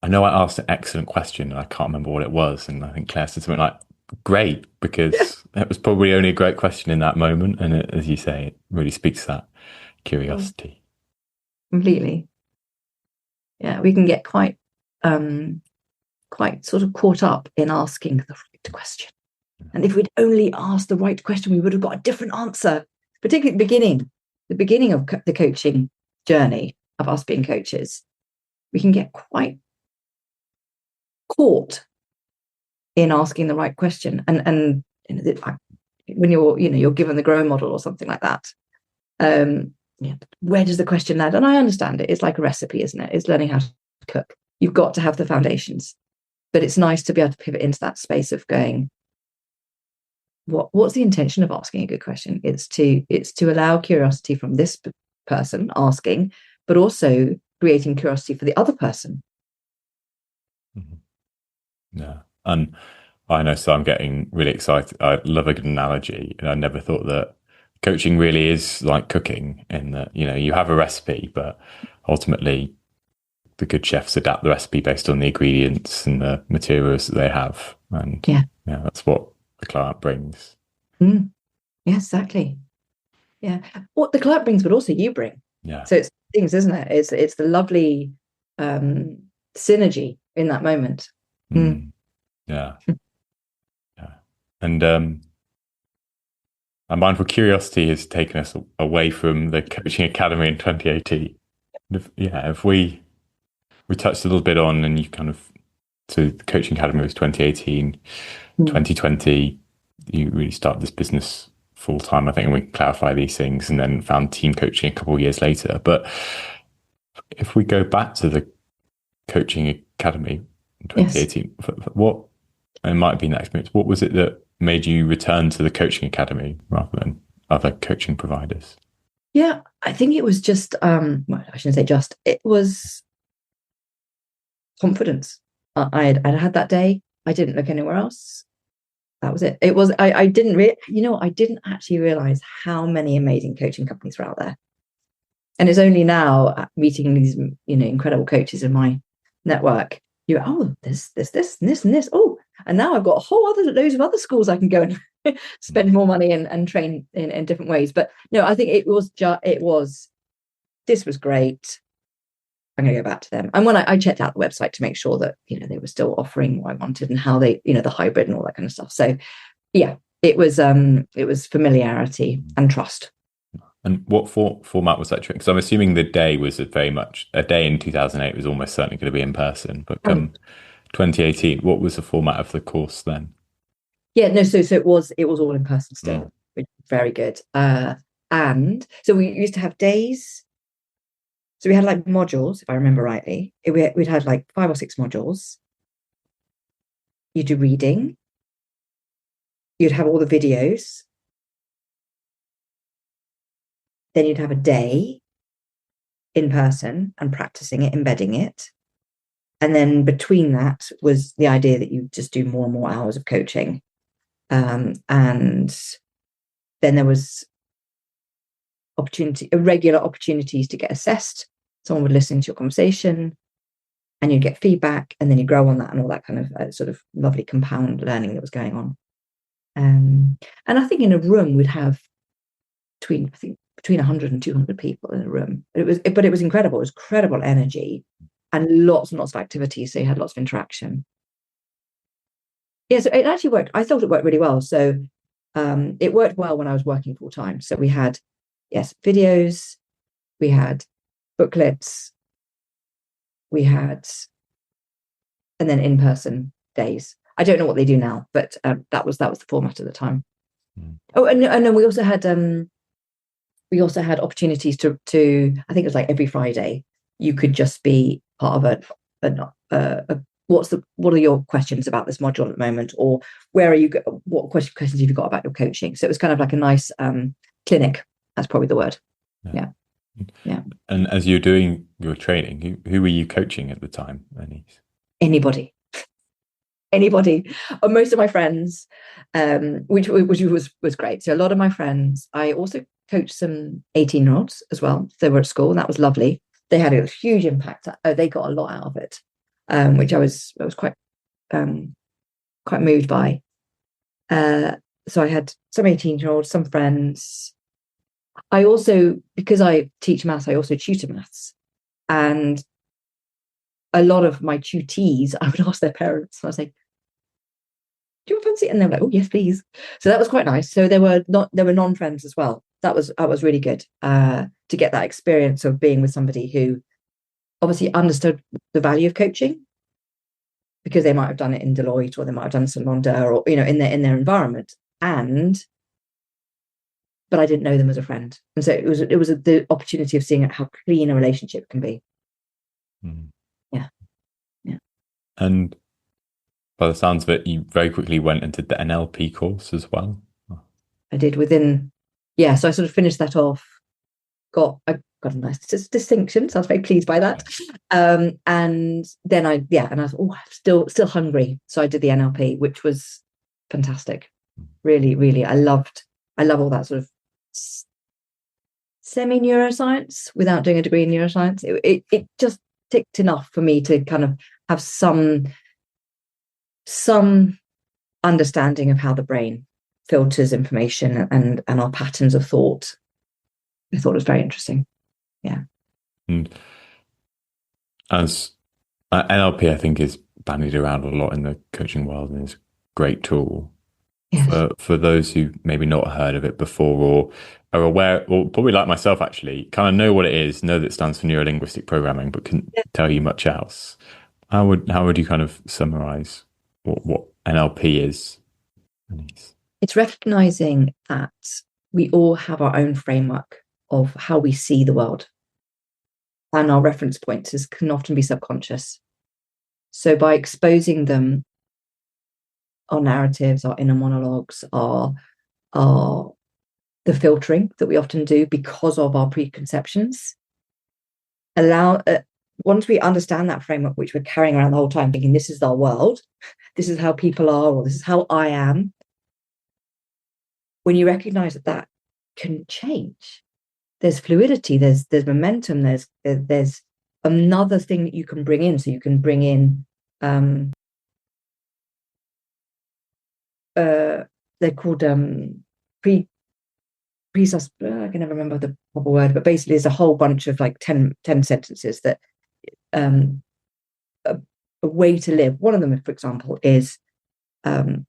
"I know I asked an excellent question and I can't remember what it was," and I think Claire said something like, "Great," because it was probably only a great question in that moment, and as you say, it really speaks to that curiosity. Completely. Yeah, we can get quite sort of caught up in asking the right question. And if we'd only asked the right question, we would have got a different answer, particularly at the beginning of the coaching journey of us being coaches. We can get quite caught in asking the right question. And when you're given the grow model or something like that, where does the question land? And I understand it. It's like a recipe, isn't it? It's learning how to cook. You've got to have the foundations. But it's nice to be able to pivot into that space of going, what's the intention of asking a good question? It's to allow curiosity from this person asking, but also creating curiosity for the other person. Mm-hmm. Yeah. And I know, so I'm getting really excited. I love a good analogy, and I never thought that coaching really is like cooking, in that, you have a recipe, but ultimately the good chefs adapt the recipe based on the ingredients and the materials that they have. And yeah, that's what the client brings. Yeah, exactly. Yeah. What the client brings, but also you bring. Yeah. So it's things, isn't it? It's the lovely synergy in that moment. Yeah. Yeah. And I'm mindful curiosity has taken us away from the coaching academy in 2018. If we touched a little bit on, and you kind of, so the coaching academy was 2018, 2020, you really started this business full time, I think, and we can clarify these things, and then found team coaching a couple of years later. But if we go back to the coaching academy in 2018, yes, what, it might be that experience, what was it that made you return to the coaching academy rather than other coaching providers? Yeah, I think it was just, well, I shouldn't say just, it was confidence. I'd had that day. I didn't look anywhere else. That was it. It was, I didn't I didn't actually realize how many amazing coaching companies were out there. And it's only now meeting these, incredible coaches in my network, this, and this, and this. Oh, and now I've got a whole other loads of other schools I can go and spend more money and train in different ways. But no, I think this was great. I'm going to go back to them. And when I checked out the website to make sure that, they were still offering what I wanted and how they, the hybrid and all that kind of stuff. So yeah, it was familiarity and trust. And what format was that training? Because I'm assuming the day was very much a day in 2008 was almost certainly going to be in person. But come 2018, what was the format of the course then? Yeah, no, so it was all in person still, which was very good. And so we used to have days. So we had like modules, if I remember rightly. We'd had like 5 or 6 modules. You do reading. You'd have all the videos. Then you'd have a day in person and practicing it, embedding it. And then between that was the idea that you just do more and more hours of coaching. And then there was irregular opportunities to get assessed. Someone would listen to your conversation and you'd get feedback, and then you grow on that and all that kind of sort of lovely compound learning that was going on. And I think in a room we'd have between 100 and 200 people in a room. But it was incredible. It was incredible energy and lots and lots of activities. So you had lots of interaction. Yeah, so it actually worked. I thought it worked really well. So it worked well when I was working full time. So we had, yes, videos, we had booklets, and then in-person days. I don't know what they do now, but that was the format at the time. Oh, and then we also had opportunities to I think it was like every Friday you could just be part of what are your questions about this module at the moment, or where are you, what questions have you got about your coaching? So it was kind of like a nice clinic. That's probably the word. Yeah. And as you're doing your training, who were you coaching at the time, Anise? Anybody. Most of my friends, which was great. So a lot of my friends. I also coached some 18-year-olds as well. They were at school, and that was lovely. They had a huge impact. They got a lot out of it, which I was quite moved by. So I had some 18-year-olds, some friends. I also, because I teach maths, I also tutor maths, and a lot of my tutees, I would ask their parents, and I was like, "Do you fancy?" And they were like, "Oh yes, please." So that was quite nice. So there were non-friends as well. That was really good to get that experience of being with somebody who obviously understood the value of coaching, because they might have done it in Deloitte, or they might have done some Londa, or in their environment, but I didn't know them as a friend, and so it was the opportunity of seeing how clean a relationship can be. Yeah. And by the sounds of it, you very quickly went into the NLP course as well. I did so I sort of finished that off. I got a nice distinction, so I was very pleased by that. And then I was still hungry, so I did the NLP, which was fantastic. Really, really, I love all that sort of semi-neuroscience without doing a degree in neuroscience. It just ticked enough for me to kind of have some understanding of how the brain filters information and our patterns of thought. I thought it was very interesting. Yeah. And as NLP, I think, is bandied around a lot in the coaching world and is a great tool. Yes. For those who maybe not heard of it before, or are aware, or probably like myself actually, kind of know what it is, know that it stands for neuro-linguistic programming, but couldn't tell you much else. How would you kind of summarize what NLP is? It's recognizing that we all have our own framework of how we see the world, and our reference points can often be subconscious. So by exposing them, our narratives, our inner monologues, are the filtering that we often do because of our preconceptions. Once we understand that framework, which we're carrying around the whole time, thinking this is our world, this is how people are, or this is how I am. When you recognize that can change, there's fluidity, there's momentum, there's another thing that you can bring in. So you can bring in they're called pre presus. I can never remember the proper word, but basically, there's a whole bunch of like 10 sentences that um, a way to live. One of them, for example, is the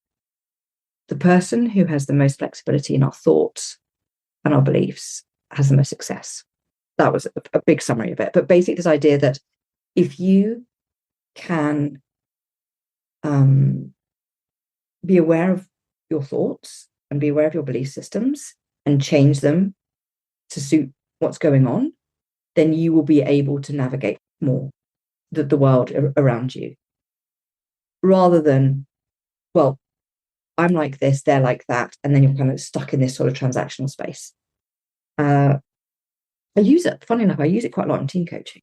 person who has the most flexibility in our thoughts and our beliefs has the most success. That was a big summary of it. But basically, this idea that if you can be aware of your thoughts and be aware of your belief systems and change them to suit what's going on, then you will be able to navigate more the world around you, rather than, well, I'm like this, they're like that, and then you're kind of stuck in this sort of transactional space. I use it, funny enough, I use it quite a lot in team coaching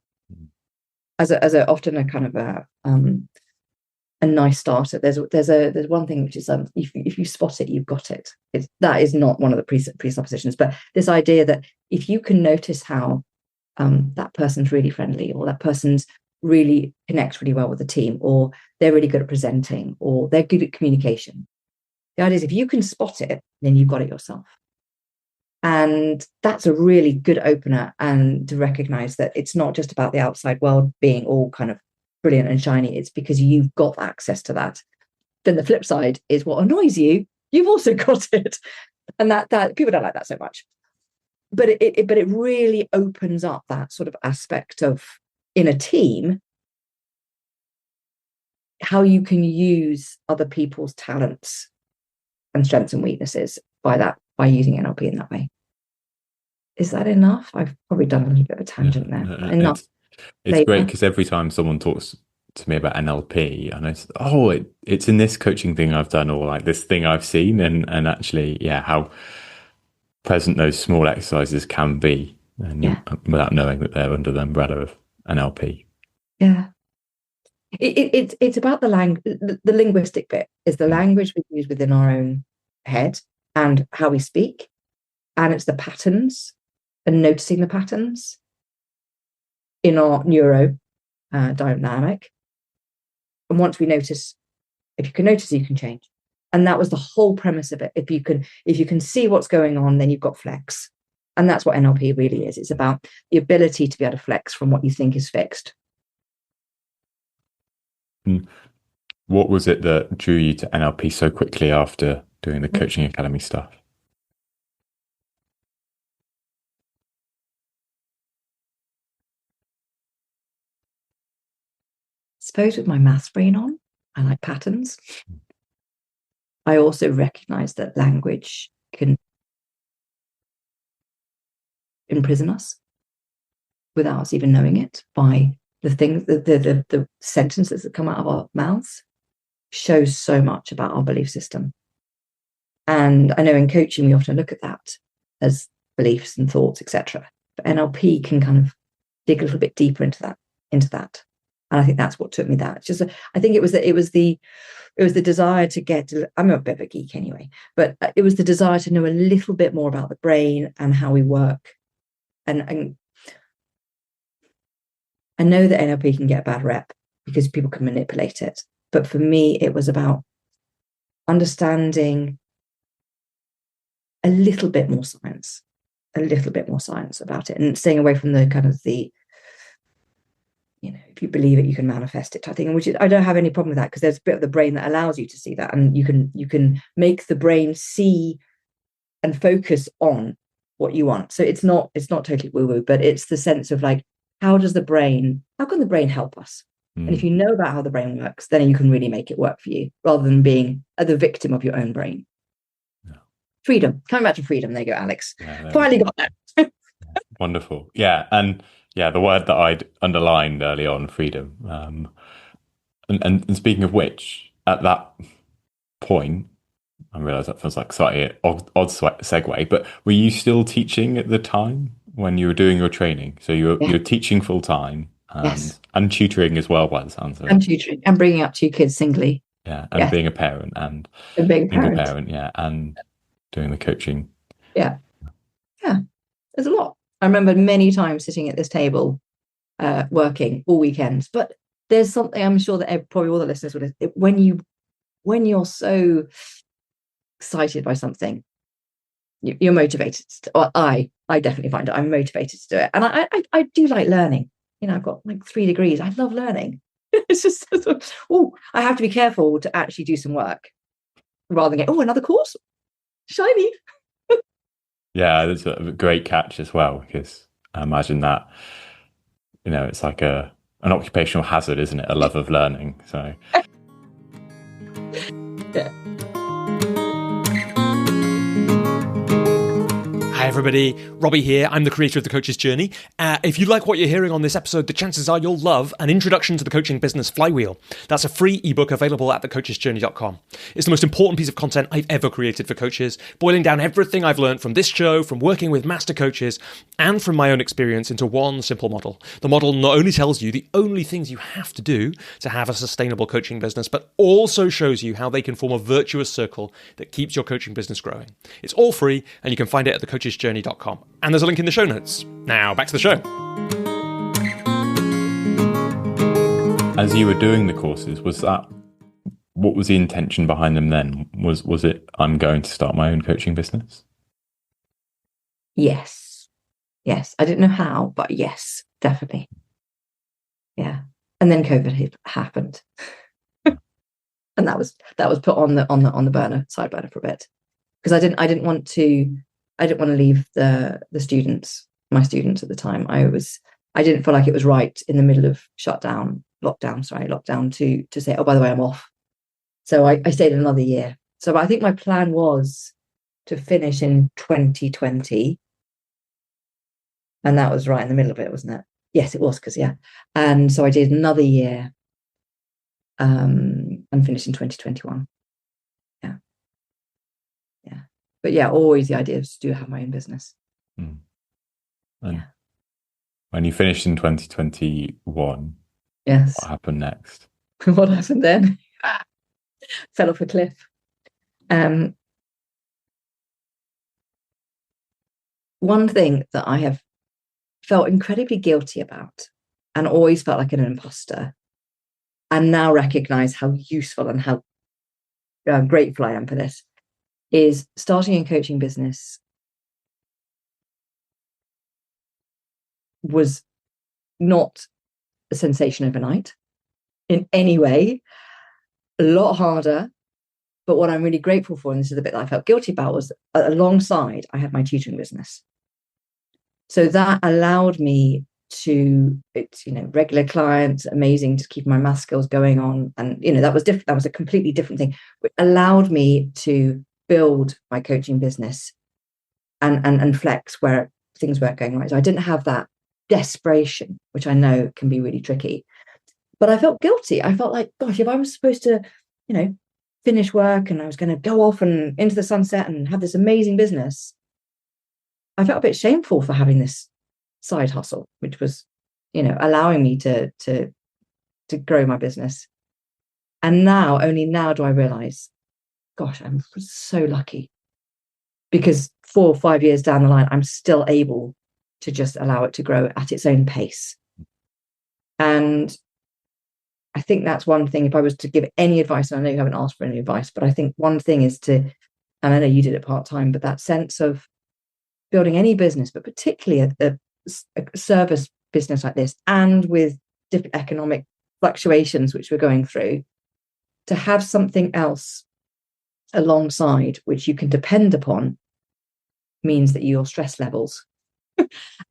as a often a kind of a nice starter. There's one thing which is if you spot it, you've got it. That is not one of the presuppositions, but this idea that if you can notice how that person's really friendly, or that person's really connects really well with the team, or they're really good at presenting, or they're good at communication. The idea is if you can spot it, then you've got it yourself. And that's a really good opener, and to recognize that it's not just about the outside world being all kind of brilliant and shiny. It's because you've got access to that. Then the flip side is what annoys you, you've also got it. And that people don't like that so much. But it really opens up that sort of aspect of, in a team, how you can use other people's talents and strengths and weaknesses by using NLP in that way. Is that enough? I've probably done a little bit of a tangent there. Enough. It's great because every time someone talks to me about NLP, and it's in this coaching thing I've done, or like this thing I've seen, and actually, yeah, how present those small exercises can be, and without knowing that they're under the umbrella of NLP. Yeah. It's about the linguistic bit is the language we use within our own head and how we speak, and it's the patterns and noticing the patterns in our neuro dynamic. And once we notice, if you can notice, you can change. And that was the whole premise of it. If you can see what's going on, then you've got flex. And that's what NLP really is. It's about the ability to be able to flex from what you think is fixed. What was it that drew you to NLP so quickly after doing the Coaching Academy stuff? I suppose with my maths brain on, I like patterns. I also recognize that language can imprison us without us even knowing it, by the things, the sentences that come out of our mouths shows so much about our belief system. And I know in coaching, we often look at that as beliefs and thoughts, etc. But NLP can kind of dig a little bit deeper into that. And I think that's what took me that. It's just, I think it was the desire to get, I'm a bit of a geek anyway, but it was the desire to know a little bit more about the brain and how we work. And I know that NLP can get a bad rep because people can manipulate it. But for me, it was about understanding a little bit more science about it, and staying away from the kind of the, if you believe it, you can manifest it type thing. Which is, I don't have any problem with that, because there's a bit of the brain that allows you to see that, and you can make the brain see and focus on what you want. So it's not totally woo-woo, but it's the sense of like, how can the brain help us? And if you know about how the brain works, then you can really make it work for you, rather than being the victim of your own brain. Yeah. Freedom. Coming back to freedom. There you go, Alex. Finally got that. Wonderful. Yeah. And yeah, the word that I'd underlined early on, freedom. And speaking of which, at that point, I realise that feels like slightly odd segue, but were you still teaching at the time when you were doing your training? So you're teaching full time and tutoring as well, by the sounds of it. And tutoring and bringing up 2 kids singly. Yeah, and being a parent and being a single parent, and doing the coaching. Yeah. There's a lot. I remember many times sitting at this table, working all weekends. But there's something I'm sure that probably all the listeners would have, when you're so excited by something, you're motivated or I definitely find it, I'm motivated to do it. And I do like learning. I've got like 3 degrees. I love learning. It's just, oh, I have to be careful to actually do some work rather than get, oh, another course, shiny. Yeah, that's a great catch as well, because I imagine that, it's like an occupational hazard, isn't it? A love of learning. So Yeah. Hi everybody, Robbie here. I'm the creator of The Coach's Journey. If you like what you're hearing on this episode, the chances are you'll love An Introduction to the Coaching Business Flywheel. That's a free ebook available at thecoachesjourney.com. It's the most important piece of content I've ever created for coaches, boiling down everything I've learned from this show, from working with master coaches, and from my own experience into one simple model. The model not only tells you the only things you have to do to have a sustainable coaching business, but also shows you how they can form a virtuous circle that keeps your coaching business growing. It's all free, and you can find it at thecoachesjourney.com. And there's a link in the show notes. Now, back to the show. as you were doing the courses, what was the intention behind them then? Was it, I'm going to start my own coaching business? Yes. I didn't know how, but yes, definitely. Yeah. And then COVID happened. And that was put on the side burner for a bit. Because I didn't want to leave my students at the time. I didn't feel like it was right in the middle of lockdown to say, oh, by the way, I'm off. So I stayed another year. So I think my plan was to finish in 2020. And that was right in the middle of it, wasn't it? Yes, it was, because yeah. And so I did another year and finished in 2021. Yeah. But yeah, always the idea is to have my own business. And when you finished in 2021, yes, what happened next? What happened then? Fell off a cliff. One thing that I have felt incredibly guilty about and always felt like an imposter, and now recognize how useful and how grateful I am for this, is starting a coaching business was not a sensation overnight in any way. A lot harder. But what I'm really grateful for, and this is the bit that I felt guilty about, was alongside I had my tutoring business. So that allowed me to, regular clients, amazing, just keep my math skills going on. And, that was different. That was a completely different thing. It allowed me to build my coaching business and flex where things weren't going right. So I didn't have that desperation, which I know can be really tricky. But I felt guilty. I felt like, gosh, if I was supposed to, finish work and I was going to go off and into the sunset and have this amazing business, I felt a bit shameful for having this side hustle, which was, allowing me to grow my business. And only now do I realize, gosh, I'm so lucky, because 4 or 5 years down the line, I'm still able to just allow it to grow at its own pace. And I think that's one thing. If I was to give any advice, and I know you haven't asked for any advice, but I think one thing is and I know you did it part-time, but that sense of building any business, but particularly a service business like this, and with different economic fluctuations which we're going through, to have something else alongside which you can depend upon means that your stress levels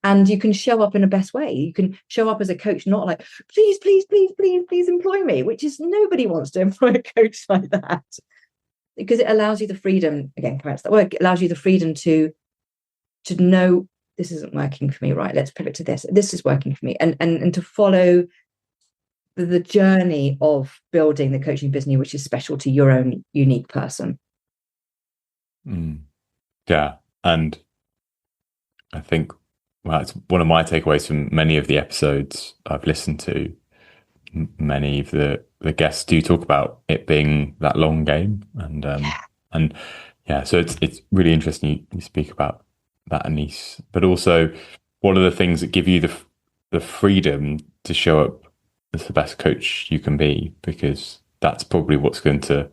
and you can show up in a best way. You can show up as a coach, not like, please employ me, which is, nobody wants to employ a coach like that, because it allows you the freedom, again, perhaps that word, it allows you the freedom to know, this isn't working for me, right, let's pivot to this is working for me, and to follow the journey of building the coaching business, which is special to your own unique person. Yeah. And I think, it's one of my takeaways from many of the episodes I've listened to. Many of the guests do talk about it being that long game, so it's really interesting you speak about that, Anise. But also, what are the things that give you the freedom to show up as the best coach you can be? Because that's probably what's going to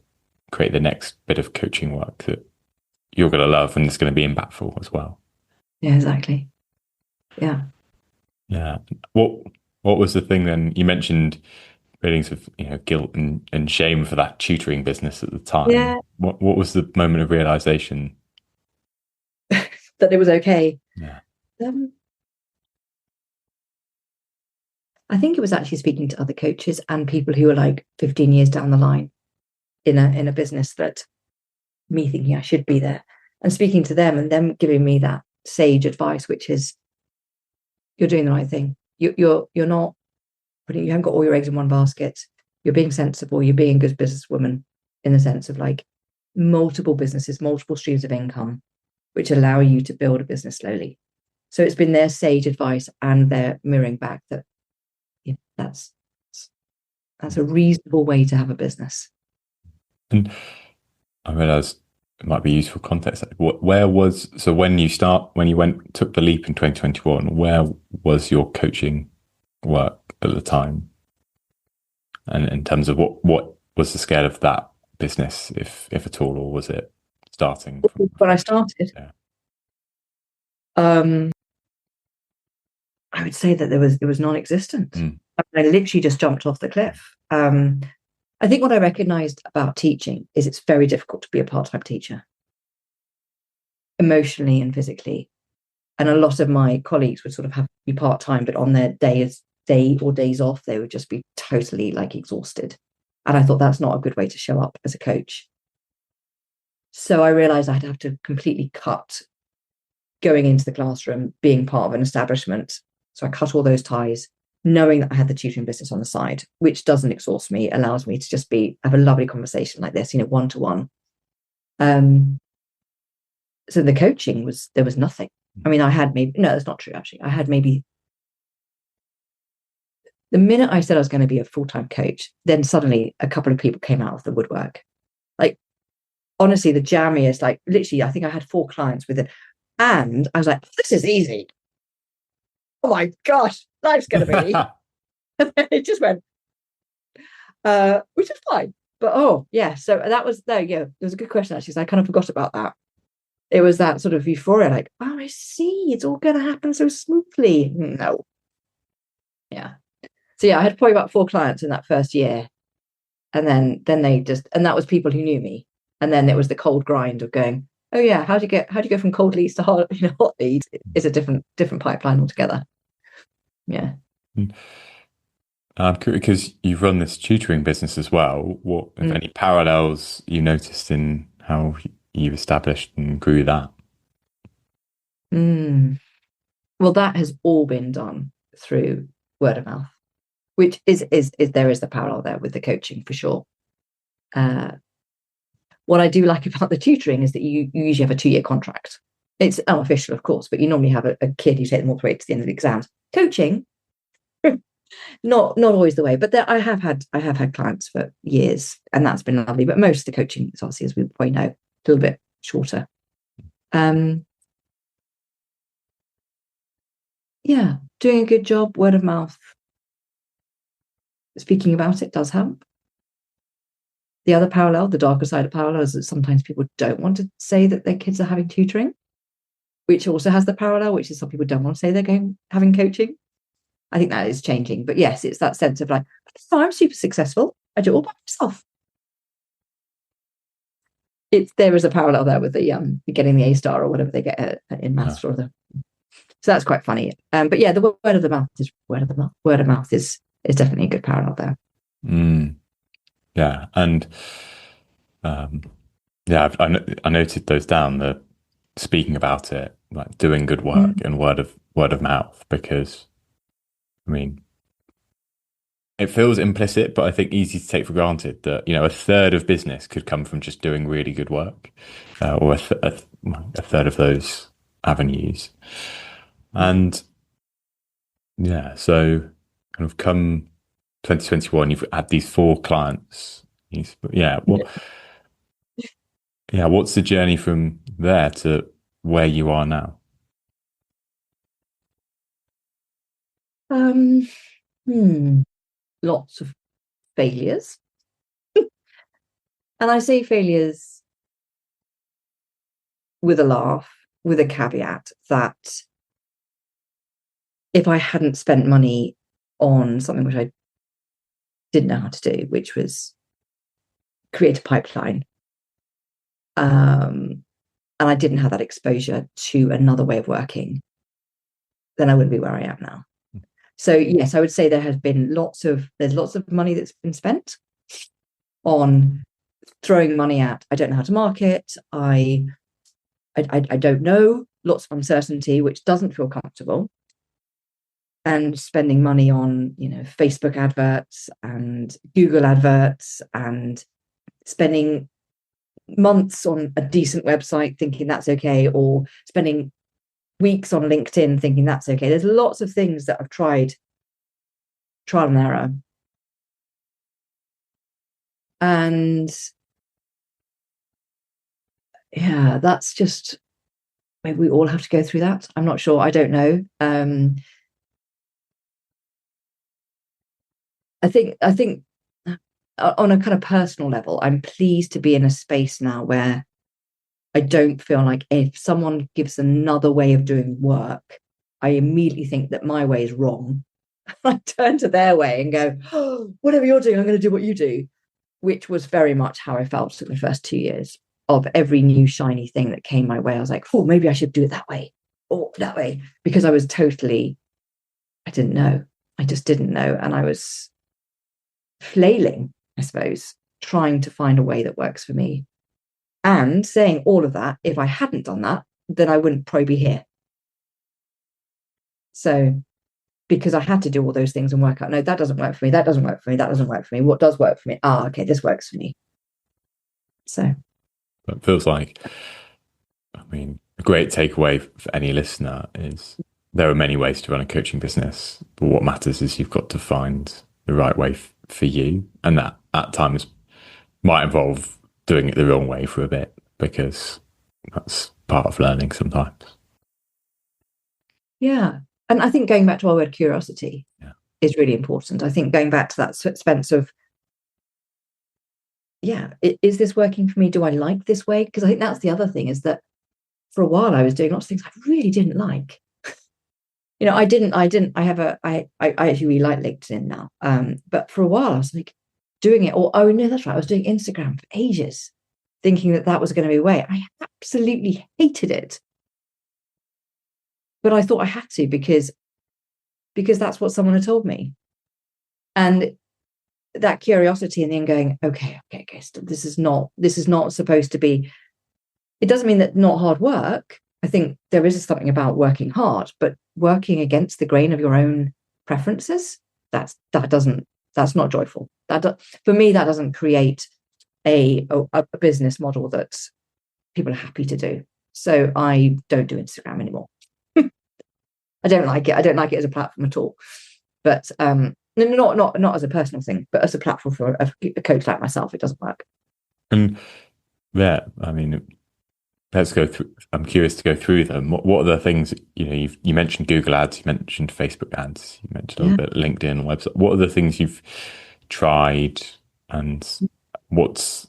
create the next bit of coaching work that you're going to love and it's going to be impactful as well. Yeah, exactly. Yeah. Yeah. What was the thing then? You mentioned feelings of guilt and shame for that tutoring business at the time. Yeah. What was the moment of realization? That it was okay. Yeah. Um, I think it was actually speaking to other coaches and people who were like 15 years down the line in a business, that me thinking I should be there, and speaking to them and them giving me that sage advice, which is, you're doing the right thing. You're not you haven't got all your eggs in one basket. You're being sensible. You're being a good businesswoman, in the sense of like multiple businesses, multiple streams of income, which allow you to build a business slowly. So it's been their sage advice and their mirroring back that that's a reasonable way to have a business. And I realized it might be useful context. So when you took the leap in 2021, where was your coaching work at the time? And in terms of what was the scale of that business, if at all, or was it starting When I started, yeah. I would say that it was non-existent. I literally just jumped off the cliff. I think what I recognized about teaching is it's very difficult to be a part-time teacher, emotionally and physically. And a lot of my colleagues would sort of have to be part-time, but on their day or days off, they would just be totally like exhausted. And I thought that's not a good way to show up as a coach. So I realized I'd have to completely cut going into the classroom, being part of an establishment. So I cut all those ties, knowing that I had the tutoring business on the side, which doesn't exhaust me, allows me to just have a lovely conversation like this, one-to-one. So the coaching there was nothing. I mean, no, that's not true, actually. I had maybe, the minute I said I was going to be a full-time coach, then suddenly a couple of people came out of the woodwork. Like, honestly, the jammiest, like literally, I think I had 4 clients with it. And I was like, this is easy. Oh my gosh, life's going to be easy. And then it just went, which is fine. But so that was, there was a good question, actually. So I kind of forgot about that. It was that sort of euphoria, like, oh, I see, it's all going to happen so smoothly. No. Yeah. So I had probably about 4 clients in that first year. And then and that was people who knew me. And then it was the cold grind of going, oh yeah, how do you go from cold leads to hot leads? It's a different pipeline altogether. Yeah. I'm curious because you've run this tutoring business as well. What, if any, parallels you noticed in how you've established and grew that? Well, that has all been done through word of mouth, which is there is the parallel there with the coaching for sure. What I do like about the tutoring is that you usually have a 2-year contract. It's unofficial, of course, but you normally have a kid, you take them all the way to the end of the exams. Coaching, not always the way, but I have had clients for years, and that's been lovely. But most of the coaching is obviously, as we probably know, a little bit shorter. Yeah, doing a good job, word of mouth. Speaking about it does help. The other parallel, the darker side of parallel, is that sometimes people don't want to say that their kids are having tutoring, which also has the parallel, which is some people don't want to say they're having coaching. I think that is changing. But yes, it's that sense of like, oh, I'm super successful. I do it all by myself. There is a parallel there with the getting the A star or whatever they get in maths or so that's quite funny. But yeah, the word of the mouth is word of the mouth. Word of mouth is definitely a good parallel there. Yeah, and I noted those down. The speaking about it, like doing good work, and word of mouth, because I mean, it feels implicit, but I think easy to take for granted that a third of business could come from just doing really good work, or a third of those avenues. And yeah, so kind of come 2021, you've had these 4 clients. What's the journey from there to where you are now? Lots of failures. And I say failures with a laugh, with a caveat that if I hadn't spent money on something which I didn't know how to do, which was create a pipeline, and I didn't have that exposure to another way of working, then I wouldn't be where I am now. So yes, I would say there's lots of money that's been spent on throwing money at, I don't know how to market, I don't know, lots of uncertainty, which doesn't feel comfortable, and spending money on, Facebook adverts and Google adverts, and spending months on a decent website thinking that's okay, or spending weeks on LinkedIn thinking that's okay. There's lots of things that I've tried, trial and error. And yeah, that's just, maybe we all have to go through that. I'm not sure. I don't know. I think on a kind of personal level, I'm pleased to be in a space now where I don't feel like if someone gives another way of doing work, I immediately think that my way is wrong. I turn to their way and go, oh, whatever you're doing, I'm going to do what you do, which was very much how I felt in the first 2 years of every new shiny thing that came my way. I was like, oh, maybe I should do it that way or that way, because I didn't know. I just didn't know. And I was flailing, I suppose, trying to find a way that works for me. And saying all of that, if I hadn't done that, then I wouldn't probably be here. So, because I had to do all those things and work out, no, that doesn't work for me, that doesn't work for me, that doesn't work for me. What does work for me? Okay, this works for me. So. It feels like, a great takeaway for any listener is there are many ways to run a coaching business, but what matters is you've got to find the right way for you. And that at times might involve doing it the wrong way for a bit, because that's part of learning sometimes. Yeah. And I think going back to our word curiosity is really important. I think going back to that sense of, is this working for me? Do I like this way? Because I think that's the other thing, is that for a while I was doing lots of things I really didn't like. I actually really like LinkedIn now. But for a while I was like doing it, or, oh no, that's right, I was doing Instagram for ages, thinking that was going to be a way. I absolutely hated it. But I thought I had to because that's what someone had told me. And that curiosity, and then going, okay, so this is not supposed to be, it doesn't mean that not hard work. I think there is something about working hard, but working against the grain of your own preferences, that's not joyful. For me, that doesn't create a business model that people are happy to do. So I don't do Instagram anymore. I don't like it. I don't like it as a platform at all. But not as a personal thing, but as a platform for a coach like myself, it doesn't work. And let's go through. I'm curious to go through them. What are the things, you mentioned Google ads, you mentioned Facebook ads, you mentioned a little bit LinkedIn website. What are the things you've tried, and what's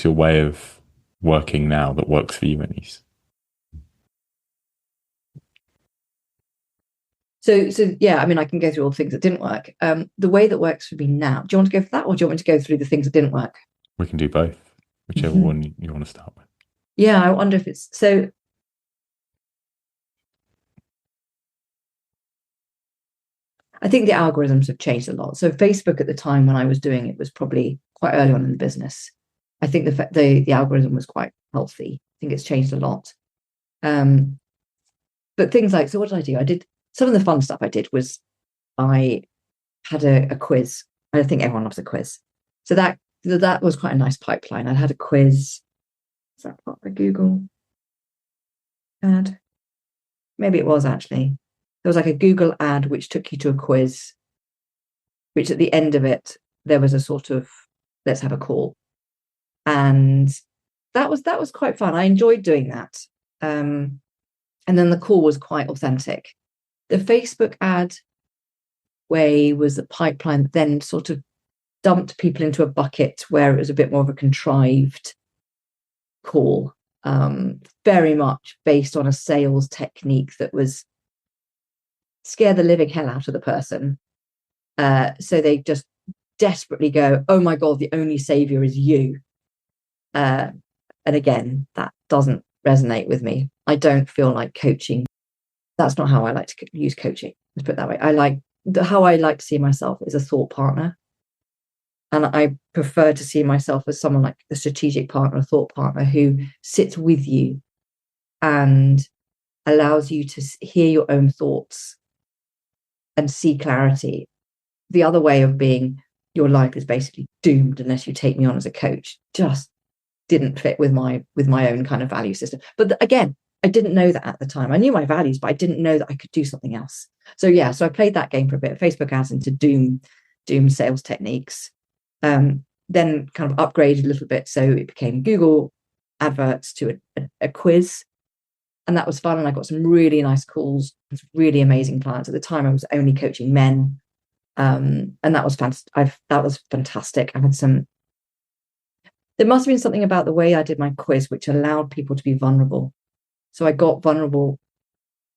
your way of working now that works for you, Anise? So yeah, I can go through all the things that didn't work. The way that works for me now. Do you want to go for that, or do you want me to go through the things that didn't work? We can do both, whichever one you want to start with. Yeah, I wonder if it's so. I think the algorithms have changed a lot. So Facebook at the time when I was doing it was probably quite early on in the business. I think the algorithm was quite healthy. I think it's changed a lot. But things like, so what did I do? I did some of the fun stuff. I did was I had a quiz. I think everyone loves a quiz. So that was quite a nice pipeline. I had a quiz. Is that part of the Google ad? Maybe it was actually. There was like a Google ad which took you to a quiz, which at the end of it, there was a sort of, let's have a call. And that was quite fun. I enjoyed doing that. And then the call was quite authentic. The Facebook ad way was a pipeline that then sort of dumped people into a bucket where it was a bit more of a contrived call, very much based on a sales technique that was scare the living hell out of the person. So they just desperately go, oh my God, the only savior is you. And again, that doesn't resonate with me. I don't feel like coaching. That's not how I like to use coaching. Let's put it that way. How I like to see myself is a thought partner. And I prefer to see myself as someone like a strategic partner, a thought partner who sits with you and allows you to hear your own thoughts and see clarity. The other way of being, your life is basically doomed unless you take me on as a coach, just didn't fit with my own kind of value system. But again, I didn't know that at the time. I knew my values, but I didn't know that I could do something else. So I played that game for a bit. Facebook ads into doom sales techniques. Then kind of upgraded a little bit, so it became Google adverts to a quiz, and that was fun. And I got some really nice calls, really amazing clients. At the time, I was only coaching men, and that was fantastic. That was fantastic. I had some. There must have been something about the way I did my quiz which allowed people to be vulnerable. So I got vulnerable.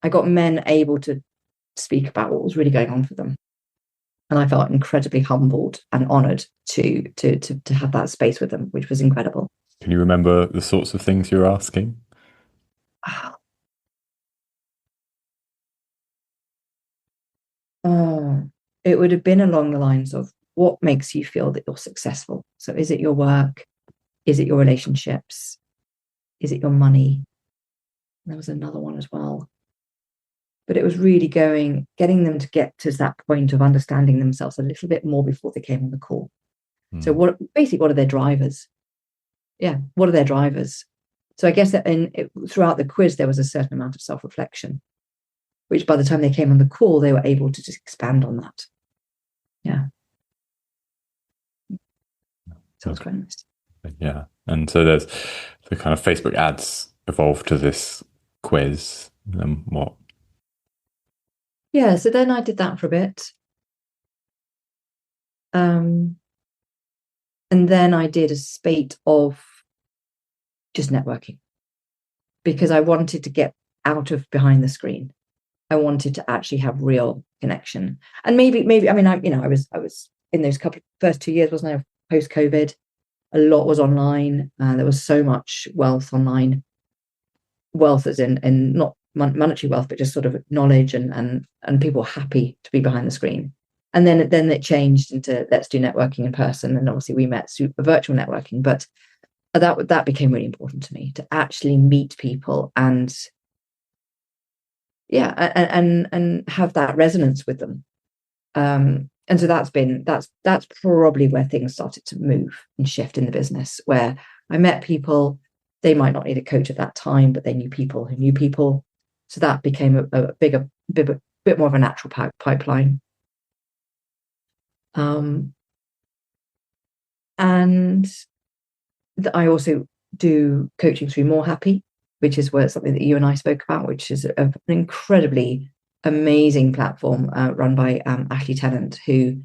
I got men able to speak about what was really going on for them. And I felt incredibly humbled and honoured to have that space with them, which was incredible. Can you remember the sorts of things you were asking? It would have been along the lines of, what makes you feel that you're successful? So is it your work? Is it your relationships? Is it your money? There was another one as well. But it was really getting them to get to that point of understanding themselves a little bit more before they came on the call. So what are their drivers? Yeah, what are their drivers? So I guess that throughout the quiz, there was a certain amount of self-reflection, which by the time they came on the call, they were able to just expand on that. Yeah. So it's quite nice. Yeah. And so there's the kind of Facebook ads evolved to this quiz. And then what? Yeah, so then I did that for a bit. And then I did a spate of just networking, because I wanted to get out of behind the screen. I wanted to actually have real connection. And maybe, I mean, I was in those first 2 years, wasn't I, post-COVID? A lot was online. There was so much wealth online. Wealth as in not monetary wealth, but just sort of knowledge and people happy to be behind the screen. And then it changed into, let's do networking in person. And obviously we met through virtual networking, but that became really important to me, to actually meet people and have that resonance with them. And so that's probably where things started to move and shift in the business, where I met people. They might not need a coach at that time, but they knew people who knew people. So that became a bit more of a natural pipeline. And I also do coaching through More Happy, which is something that you and I spoke about, which is an incredibly amazing platform run by Ashley Tennant, who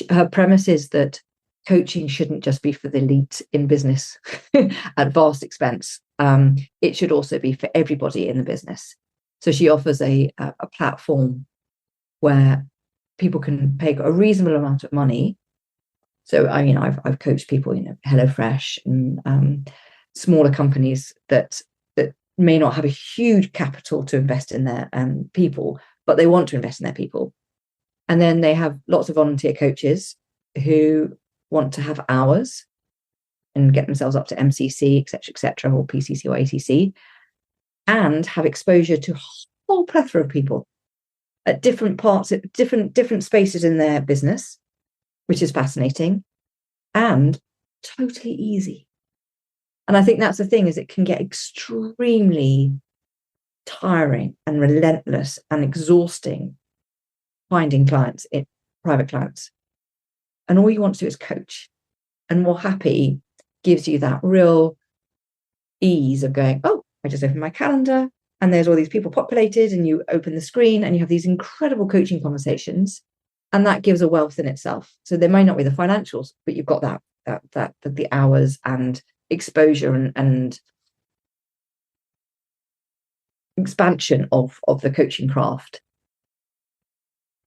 her premise is that coaching shouldn't just be for the elite in business at vast expense. It should also be for everybody in the business. So she offers a platform where people can pay a reasonable amount of money. So I've coached people, HelloFresh and smaller companies that may not have a huge capital to invest in their people, but they want to invest in their people. And then they have lots of volunteer coaches who want to have hours and get themselves up to MCC, et cetera, or PCC or ACC, and have exposure to a whole plethora of people at different parts, at different spaces in their business, which is fascinating and totally easy. And I think that's the thing, is it can get extremely tiring and relentless and exhausting finding clients, private clients. And all you want to do is coach. And More Happy gives you that real ease of going, oh, I just open my calendar and there's all these people populated, and you open the screen and you have these incredible coaching conversations. And that gives a wealth in itself. So there may not be the financials, but you've got that the hours and exposure and expansion of the coaching craft.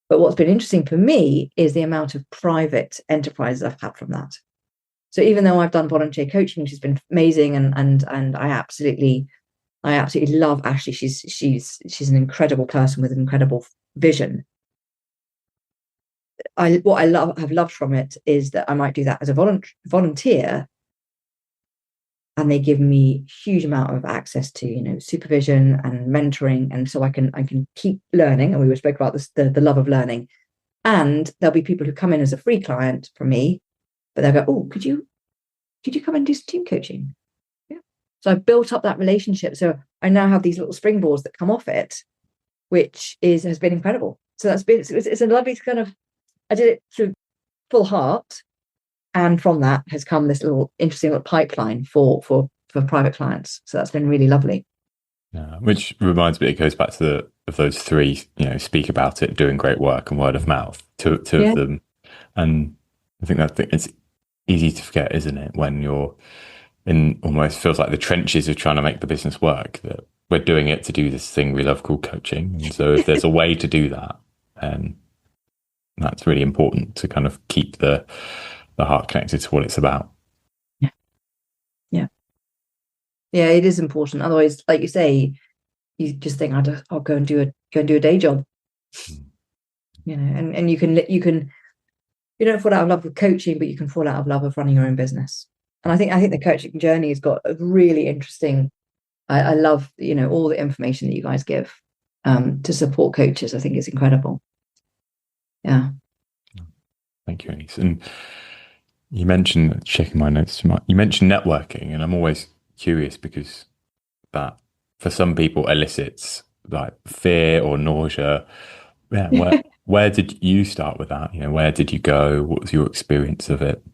But what's been interesting for me is the amount of private enterprises I've had from that. So even though I've done volunteer coaching, which has been amazing, and I absolutely love Ashley. She's an incredible person with an incredible vision. What I have loved from it is that I might do that as a volunteer, and they give me huge amount of access to supervision and mentoring, and so I can keep learning. And we spoke about this, the love of learning. And there'll be people who come in as a free client from me, but they'll go, "Oh, could you come and do some team coaching?" Yeah. So I built up that relationship. So I now have these little springboards that come off it, which has been incredible. So it's a lovely kind of. I did it through full heart, and from that has come this interesting little pipeline for private clients. So that's been really lovely. Yeah, which reminds me, it goes back to those three, speak about it, doing great work, and word of mouth. Two of them, and I think it's easy to forget, isn't it, when you're in almost feels like the trenches of trying to make the business work, that we're doing it to do this thing we love called coaching. And so if there's a way to do that, that's really important to kind of keep the heart connected to what it's about. Yeah, it is important. Otherwise, like you say, you just think, I'll go and do a day job. And you don't fall out of love with coaching, but you can fall out of love of running your own business. And I think the coaching journey has got a really interesting. I love all the information that you guys give to support coaches. I think it's incredible. Yeah. Thank you, Anise. And you mentioned, checking my notes, you mentioned networking, and I'm always curious because that for some people elicits like fear or nausea. Yeah, where did you start with that? Where did you go? What was your experience of it?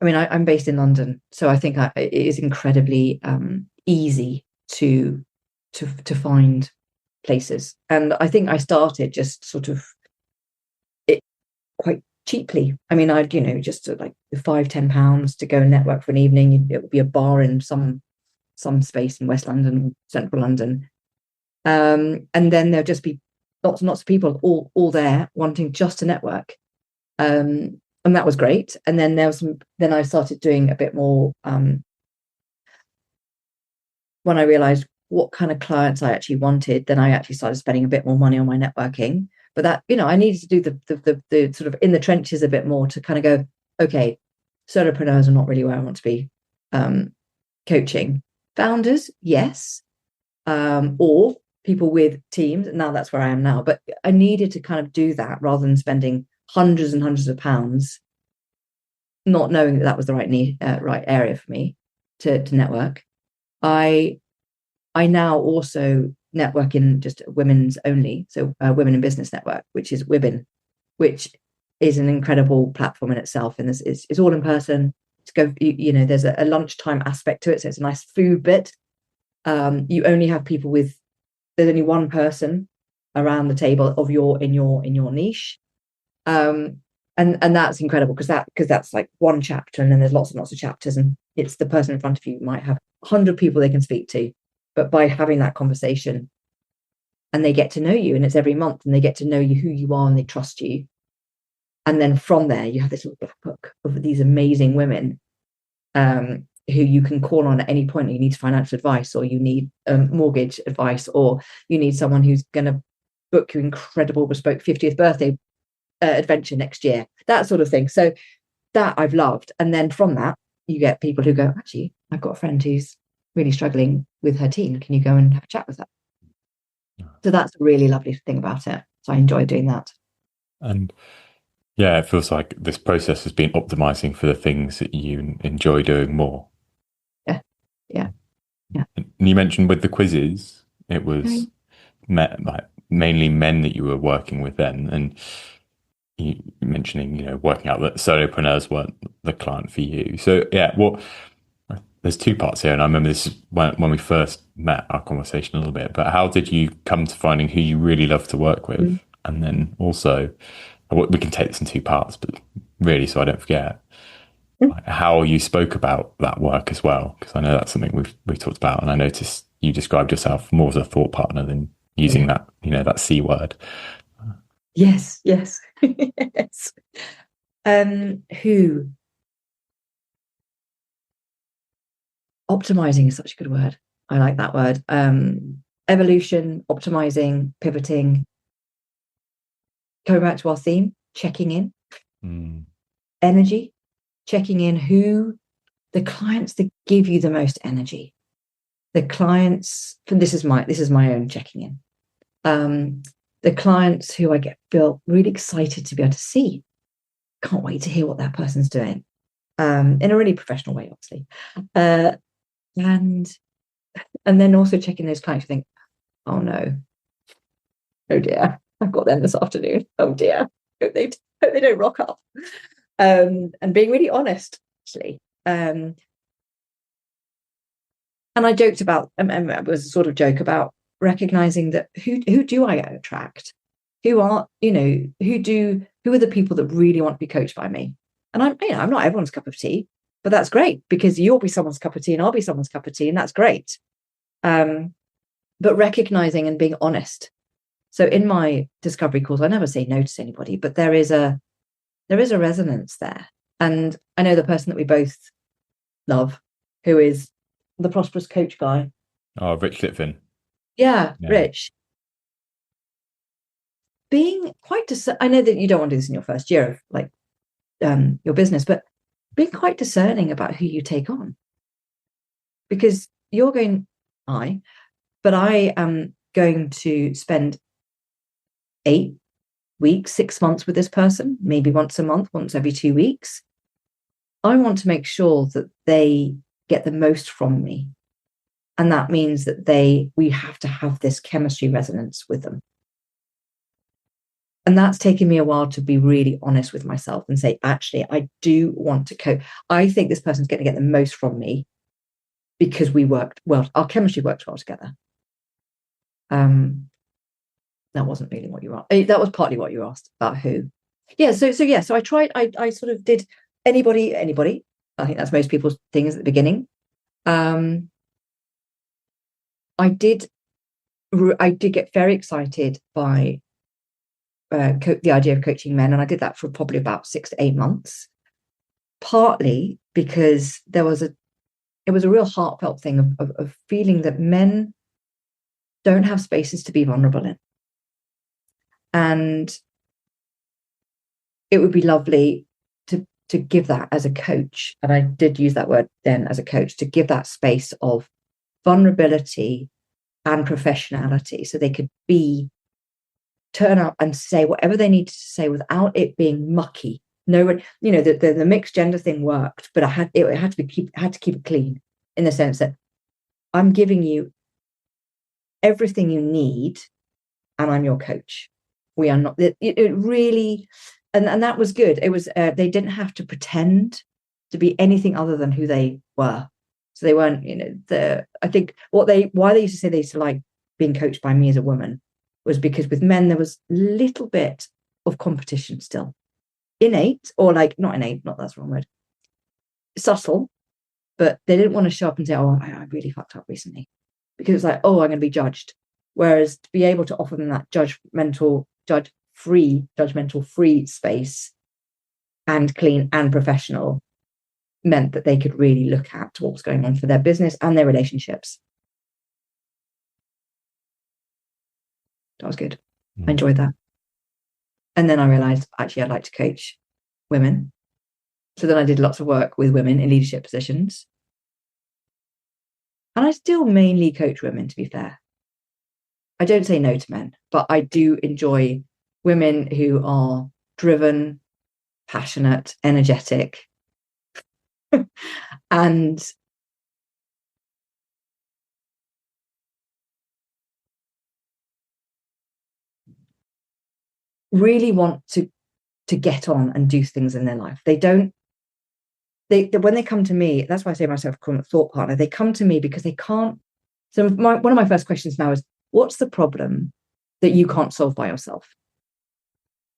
I'm based in London, so I think it is incredibly easy to find places. And I think I started just sort of it quite cheaply. I'd just like £5-10 to go and network for an evening. It would be a bar in some space in West London, Central London, and then there'll just be lots and lots of people all there wanting just to network, and that was great. And then then I started doing a bit more when I realized what kind of clients I actually wanted. Then I actually started spending a bit more money on my networking. But that, I needed to do the sort of in the trenches a bit more to kind of go, okay, solopreneurs are not really where I want to be coaching. Founders, yes, or people with teams. Now that's where I am now. But I needed to kind of do that rather than spending hundreds and hundreds of pounds, not knowing that was the right area for me to network. I now also network in just women's only, so Women in Business Network, which is Women, which is an incredible platform in itself. And it's all in person. To go, there's a lunchtime aspect to it, so it's a nice food bit. You only have people there's only one person around the table in your niche, and that's incredible because that's like one chapter, and then there's lots and lots of chapters, and it's the person in front of you might have 100 people they can speak to. But by having that conversation, and they get to know you, and it's every month, and they get to know you, who you are, and they trust you. And then from there, you have this little black book of these amazing women who you can call on at any point. You need financial advice, or you need mortgage advice, or you need someone who's going to book you incredible bespoke 50th birthday adventure next year, that sort of thing. So that I've loved. And then from that, you get people who go, actually, I've got a friend who's really struggling with her team. Can you go and have a chat with her? So that's a really lovely thing about it. So I enjoy doing that. And yeah, it feels like this process has been optimizing for the things that you enjoy doing more. Yeah. And you mentioned with the quizzes, it was mainly men that you were working with then, and you mentioning, working out that solopreneurs weren't the client for you. So yeah, there's two parts here, and I remember this when we first met our conversation a little bit, but how did you come to finding who you really love to work with? And then also, we can take this in two parts, but really, so I don't forget, like, how you spoke about that work as well, because I know that's something we've talked about, and I noticed you described yourself more as a thought partner than using that, that C word. Yes, yes. Yes. Who? Optimizing is such a good word. I like that word. Evolution, optimizing, pivoting. Coming back to our theme, checking in. Energy, checking in who the clients that give you the most energy. The clients, this is my own checking in. The clients who feel really excited to be able to see. Can't wait to hear what that person's doing. In a really professional way, obviously. And then also checking those clients who think, oh no, oh dear, I've got them this afternoon. Oh dear, hope they don't rock up. And being really honest, actually. And I joked about, it was a sort of joke about recognizing that who do I attract? Who are the people that really want to be coached by me? And I'm not everyone's cup of tea, but that's great because you'll be someone's cup of tea and I'll be someone's cup of tea, and that's great. But recognizing and being honest. So in my discovery calls, I never say no to anybody, but there is a resonance there. And I know the person that we both love, who is the prosperous coach guy. Oh, Rich Litvin. Yeah, Rich. Being quite I know that you don't want to do this in your first year of your business, but being quite discerning about who you take on, because you're going, I am going to spend 8 weeks, 6 months with this person, maybe once a month, once every 2 weeks. I want to make sure that they get the most from me. And that means that we have to have this chemistry resonance with them. And that's taken me a while to be really honest with myself and say, actually, I do want to coach. I think this person's going to get the most from me because we worked well. Our chemistry works well together. That wasn't really what you asked. That was partly what you asked about who. Yeah. So I tried. I sort of did anybody. I think that's most people's things at the beginning. I did get very excited by the idea of coaching men, and I did that for probably about 6 to 8 months. Partly because it was a real heartfelt thing of feeling that men don't have spaces to be vulnerable in, and it would be lovely to give that as a coach. And I did use that word then as a coach, to give that space of vulnerability and professionality, so they could turn up and say whatever they needed to say without it being mucky. No one, the mixed gender thing worked, but it had to keep it clean, in the sense that I'm giving you everything you need, and I'm your coach. We are not. It really, and that was good. It was. They didn't have to pretend to be anything other than who they were. So they weren't. I think why they used to say they used to like being coached by me as a woman was because with men there was a little bit of competition still, innate, or not innate. Not that's the wrong word. Subtle, but they didn't want to show up and say, "Oh, I really fucked up recently," because it's like, "Oh, I'm going to be judged." Whereas to be able to offer them that judgmental free space, and clean and professional, meant that they could really look at what was going on for their business and their relationships. That was good. I enjoyed that. And then I realized, actually, I'd like to coach women. So then I did lots of work with women in leadership positions. And I still mainly coach women, to be fair. I don't say no to men, but I do enjoy women who are driven, passionate, energetic, and really want to get on and do things in their life. When they come to me, that's why I say myself a thought partner. They come to me because they can't So one of my first questions now is, what's the problem that you can't solve by yourself?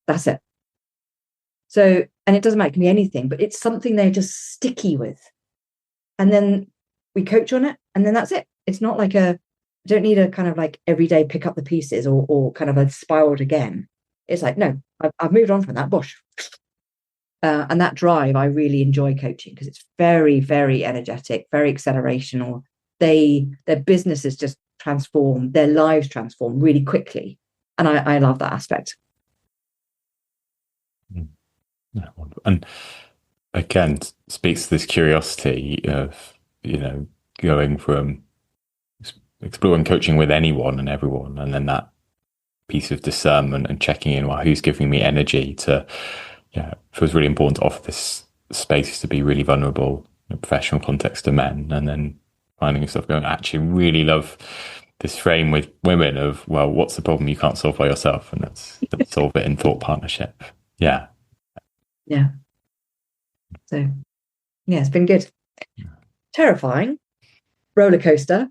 That's it. So, and it doesn't matter, it can be anything, but it's something they're just sticky with. And then we coach on it, and then that's it. It's not like I don't need a kind of like every day pick up the pieces or kind of a spiraled again. It's like, no, I've moved on from that, bosh. And that drive, I really enjoy coaching because it's very, very energetic, very accelerational. Their businesses just transform, their lives transform really quickly. And I love that aspect. And again, speaks to this curiosity of, going from exploring coaching with anyone and everyone, and then that piece of discernment and checking in, well, who's giving me energy to, it feels really important to offer this space to be really vulnerable in a professional context to men, and then finding yourself going, I actually really love this frame with women of, well, what's the problem you can't solve by yourself? And let's solve it in thought partnership. Yeah. Yeah. So, yeah, it's been good. Terrifying, roller coaster,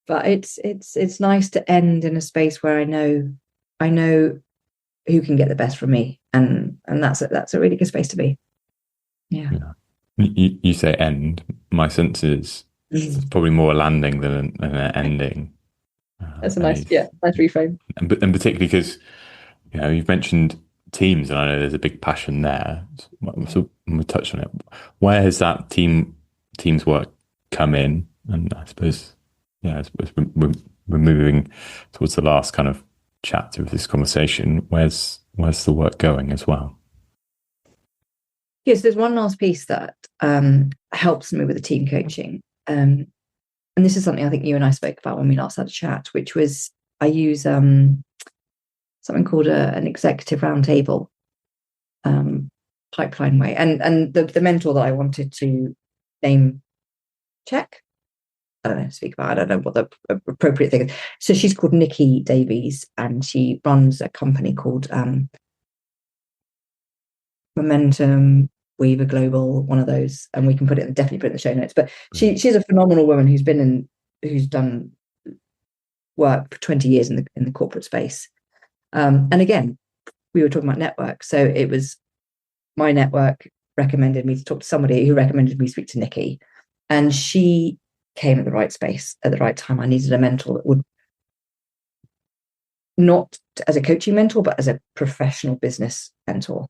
but it's nice to end in a space where I know who can get the best from me, and that's a really good space to be. Yeah. You say end. My sense is it's probably more a landing than an ending. That's a nice reframe. And particularly because you've mentioned teams, and I know there's a big passion there. So we'll touch on it. Where has that team's work come in? And I suppose, I suppose we're moving towards the last kind of chapter of this conversation. Where's the work going as well? Yes, there's one last piece that helps me with the team coaching. And this is something I think you and I spoke about when we last had a chat, which was I use something called an executive roundtable pipeline way. And the mentor that I wanted to name check, I don't know, speak about, I don't know what the appropriate thing is. So she's called Nikki Davies, and she runs a company called Momentum, Weaver Global, one of those, and we can definitely put it in the show notes. But she's a phenomenal woman who's done work for 20 years in the corporate space. And again, we were talking about network. So it was my network recommended me to talk to somebody who recommended me speak to Nikki. And she came at the right space at the right time. I needed a mentor that would, not as a coaching mentor, but as a professional business mentor.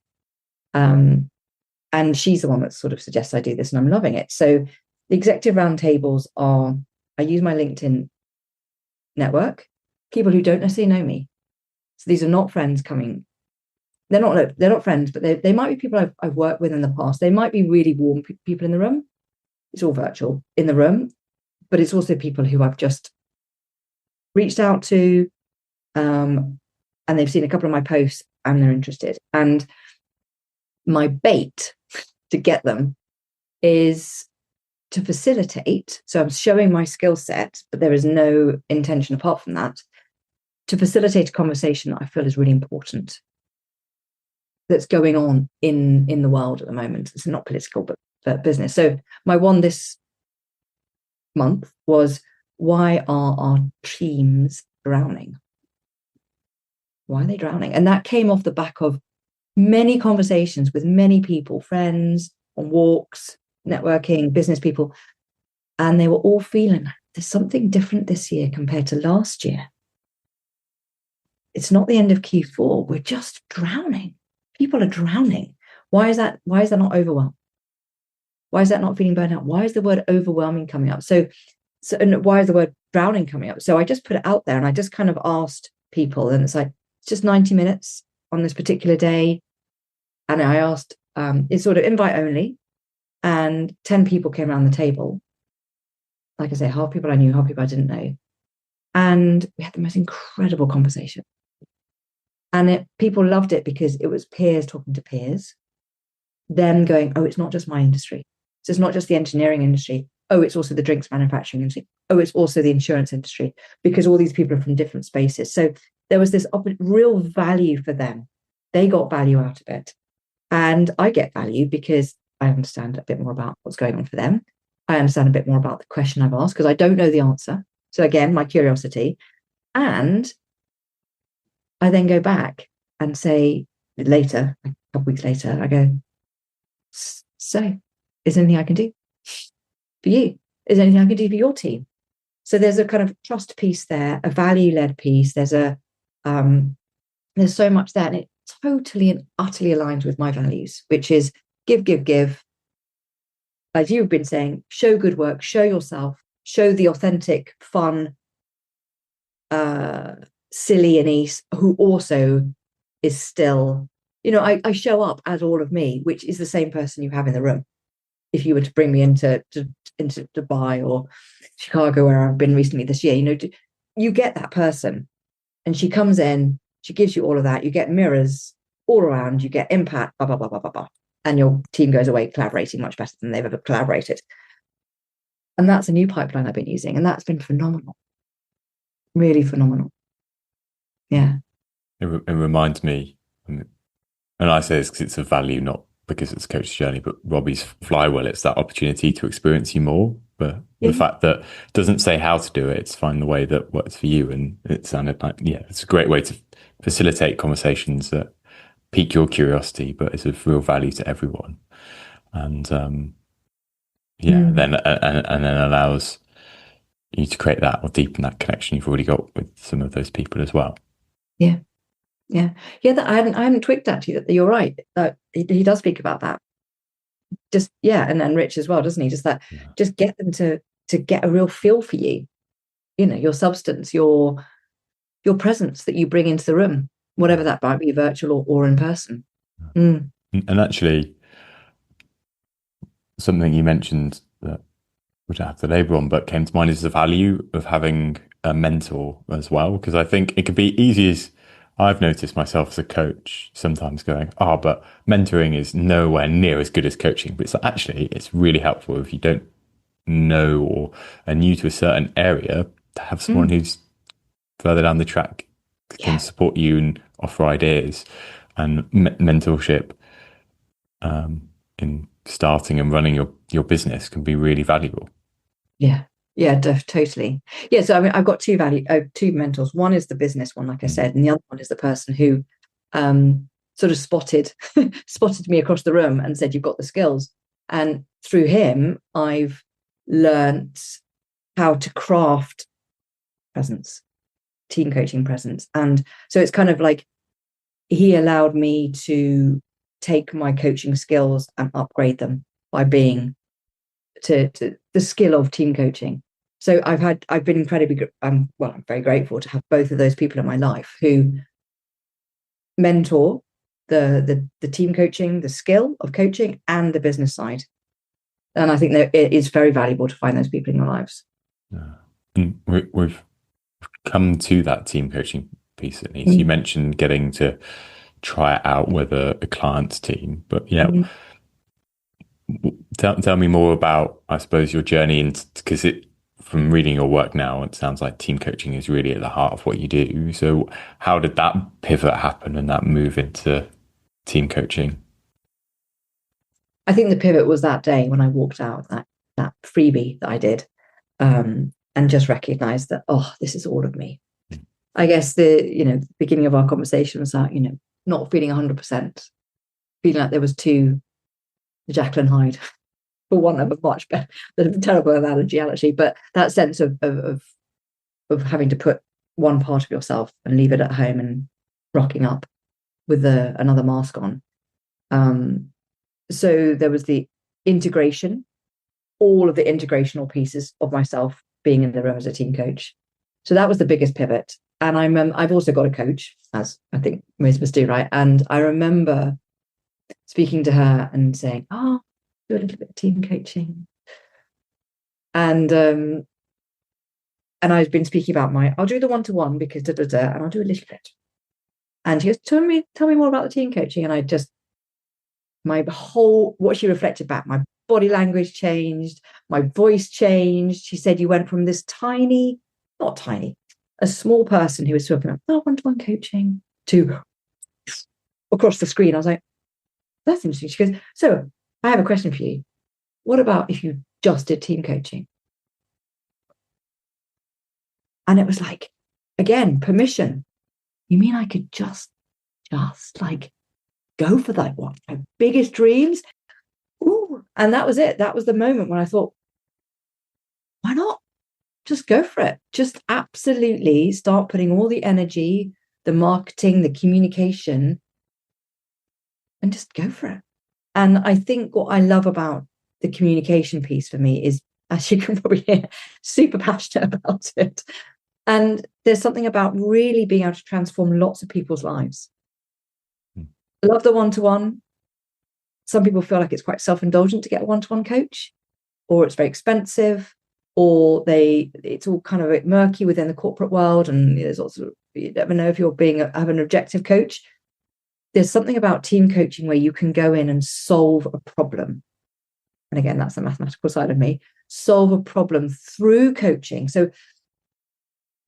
And she's the one that sort of suggests I do this, and I'm loving it. So the executive roundtables I use my LinkedIn network, people who don't necessarily know me. So these are not friends coming. They're not friends, but they might be people I've worked with in the past. They might be really warm people in the room. It's all virtual in the room, but it's also people who I've just reached out to, and they've seen a couple of my posts and they're interested. And my bait to get them is to facilitate. So I'm showing my skill set, but there is no intention apart from that, to facilitate a conversation that I feel is really important, that's going on in the world at the moment. It's not political, but business. So my one this month was, why are our teams drowning? Why are they drowning? And that came off the back of many conversations with many people, friends, on walks, networking, business people. And they were all feeling there's something different this year compared to last year. It's not the end of Q4. We're just drowning. People are drowning. Why is that? Why is that not overwhelmed? Why is that not feeling burnt out? Why is the word overwhelming coming up? So and why is the word drowning coming up? So I just put it out there, and I just kind of asked people, and it's like, it's just 90 minutes on this particular day. And I asked, it's sort of invite only, and 10 people came around the table. Like I say, half people I knew, half people I didn't know. And we had the most incredible conversation. And people loved it because it was peers talking to peers, them going, oh, it's not just my industry. So it's not just the engineering industry. Oh, it's also the drinks manufacturing industry. Oh, it's also the insurance industry, because all these people are from different spaces. So there was this real value for them. They got value out of it. And I get value because I understand a bit more about what's going on for them. I understand a bit more about the question I've asked, because I don't know the answer. So again, my curiosity. And I then go back and say later, a couple of weeks later, I go, so is there anything I can do for you? Is there anything I can do for your team? So there's a kind of trust piece there, a value-led piece. There's so much there, and it totally and utterly aligns with my values, which is give, give, give. As you've been saying, show good work, show yourself, show the authentic, fun, silly Anise, who also is still, I show up as all of me, which is the same person you have in the room. If you were to bring me into Dubai or Chicago, where I've been recently this year, you get that person, and she comes in, she gives you all of that. You get mirrors all around, you get impact, blah, blah, blah, blah, blah, blah. And your team goes away collaborating much better than they've ever collaborated. And that's a new pipeline I've been using, and that's been phenomenal. Really phenomenal. Yeah. It reminds me, and I say this because it's a value, not because it's a coach's journey, but Robbie's flywheel, it's that opportunity to experience you more. But the fact that it doesn't say how to do it, it's find the way that works for you. And it sounded like, it's a great way to facilitate conversations that pique your curiosity, but is of real value to everyone. And then allows you to create that or deepen that connection you've already got with some of those people as well. Yeah. That I hadn't twigged actually that you're right. That he does speak about that. Just and Rich as well, doesn't he? Just that, just get them to get a real feel for you. Your substance, your presence that you bring into the room, whatever that might be, virtual or in person. And actually, something you mentioned that which I have to labour on, but came to mind is the value of having a mentor as well. Because I think it could be easy, as I've noticed myself as a coach, sometimes going, but mentoring is nowhere near as good as coaching. But it's really helpful if you don't know or are new to a certain area to have someone who's further down the track can support you and offer ideas, and mentorship in starting and running your business can be really valuable. Totally. So I mean, I've got two mentors. One is the business one, like I said, and the other one is the person who sort of spotted me across the room and said, you've got the skills. And through him, I've learned how to craft presence, team coaching presence. And so it's kind of like he allowed me to take my coaching skills and upgrade them by being to the skill of team coaching. So I've been incredibly, I'm very grateful to have both of those people in my life who mentor the team coaching, the skill of coaching, and the business side. And I think that it is very valuable to find those people in your lives. And we've come to that team coaching piece, Anise. You mentioned getting to try it out with a client's team, but tell me more about, I suppose, your journey, because from reading your work now, it sounds like team coaching is really at the heart of what you do. So how did that pivot happen and that move into team coaching? I think the pivot was that day when I walked out of that freebie that I did, and just recognized that, this is all of me. I guess the beginning of our conversation was that, not feeling 100%, feeling like there was two Jekyll and Hyde, for one of a much better, terrible analogy actually, but that sense of having to put one part of yourself and leave it at home and rocking up with another mask on. So there was the integration, all of the integrational pieces of myself being in the room as a team coach. So that was the biggest pivot. And I've also got a coach, as I think most of us do, right? And I remember speaking to her and saying, do a little bit of team coaching. And I've been speaking about I'll do the one-to-one because and I'll do a little bit. And she goes, tell me more about the team coaching. And what she reflected back, my body language changed, my voice changed. She said, you went from this a small person who was talking about one-to-one coaching to across the screen. I was like, that's interesting. She goes, so I have a question for you. What about if you just did team coaching? And it was like, again, permission. You mean I could just like go for that one, my biggest dreams? Ooh. And that was it. That was the moment when I thought, why not? Just go for it. Just absolutely start putting all the energy, the marketing, the communication, and just go for it. And I think what I love about the communication piece for me is, as you can probably hear, super passionate about it. And there's something about really being able to transform lots of people's lives. I love the one-to-one. Some people feel like it's quite self-indulgent to get a one-to-one coach, or it's very expensive, or it's all kind of a bit murky within the corporate world. And there's also, you never know if you're have an objective coach. There's something about team coaching where you can go in and solve a problem. And again, that's the mathematical side of me. Solve a problem through coaching. So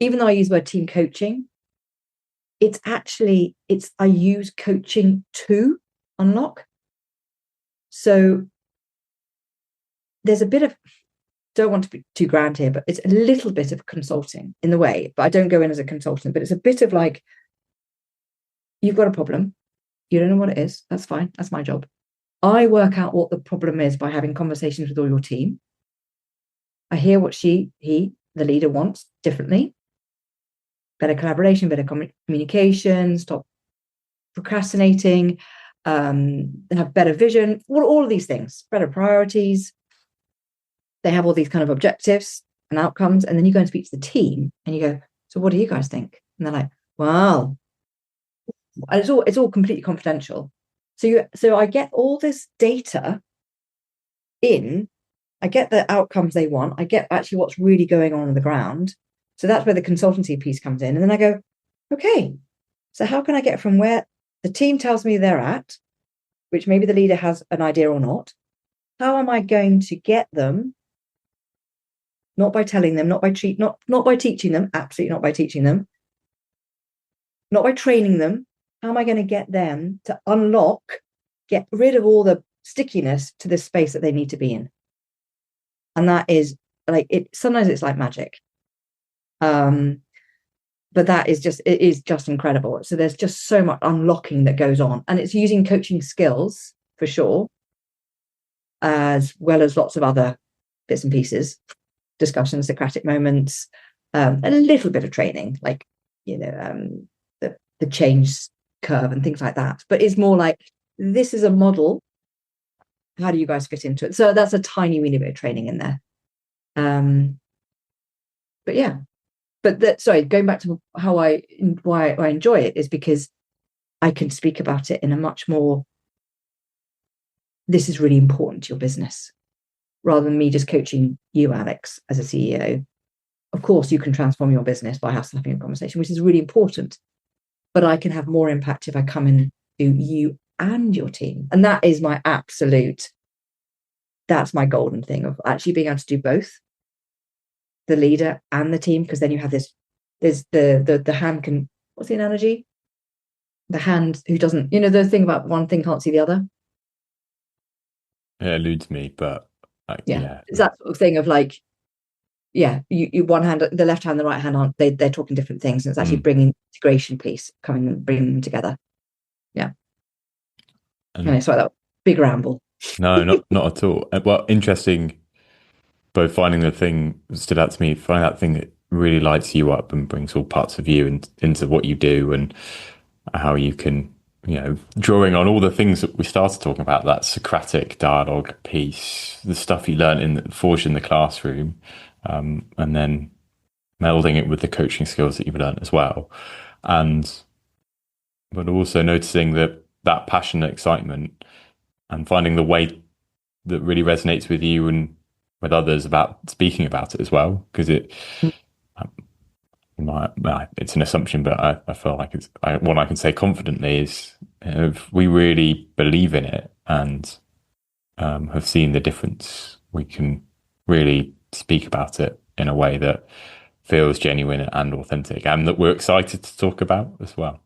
even though I use the word team coaching, I use coaching to unlock. So there's a bit of, don't want to be too grand here, but it's a little bit of consulting in the way, but I don't go in as a consultant, but it's a bit of like, you've got a problem. You don't know what it is. That's fine. That's my job. I work out what the problem is by having conversations with all your team. I hear what he, the leader, wants differently. Better collaboration, better communication, stop procrastinating, have better vision, all of these things, better priorities. They have all these kind of objectives and outcomes. And then you go and speak to the team and you go, so what do you guys think? And they're like, well, and it's all completely confidential. So I get all this data in, I get the outcomes they want, I get actually what's really going on the ground. So that's where the consultancy piece comes in. And then I go, okay, so how can I get from where the team tells me they're at, which maybe the leader has an idea or not, how am I going to get them, not by telling them, not by teaching them, absolutely not by teaching them, not by training them, how am I going to get them to unlock, get rid of all the stickiness to this space that they need to be in? And that is like it. Sometimes it's like magic. But it is just incredible. So there's just so much unlocking that goes on, and it's using coaching skills for sure, as well as lots of other bits and pieces, discussions, Socratic moments, a little bit of training, like, the change curve and things like that. But it's more like, this is a model. How do you guys fit into it? So that's a tiny weeny bit of training in there. But yeah. But going back to why I enjoy it is because I can speak about it in a much more, this is really important to your business, rather than me just coaching you, Alex, as a CEO. Of course, you can transform your business by having a conversation, which is really important. But I can have more impact if I come in and do you and your team. And that is my that's my golden thing of actually being able to do both, the leader and the team, because then you have there's the hand can, what's the analogy? The hand who doesn't, the thing about one thing can't see the other. It eludes me, but yeah. It's that sort of thing of like, you one hand, the left hand, the right hand aren't, they're talking different things, and it's actually bringing integration piece, bringing them together. Yeah. Anyway, sorry, that big ramble. No, not at all. Well, interesting. Both finding the thing that stood out to me, finding that thing that really lights you up and brings all parts of you into what you do, and how you can, drawing on all the things that we started talking about, that Socratic dialogue piece, the stuff you learned forged in the classroom, and then melding it with the coaching skills that you've learned as well. But also noticing that passion and excitement, and finding the way that really resonates with you and with others about speaking about it as well, because it's an assumption, but I feel like what I can say confidently is, if we really believe in it and have seen the difference, we can really speak about it in a way that feels genuine and authentic, and that we're excited to talk about as well.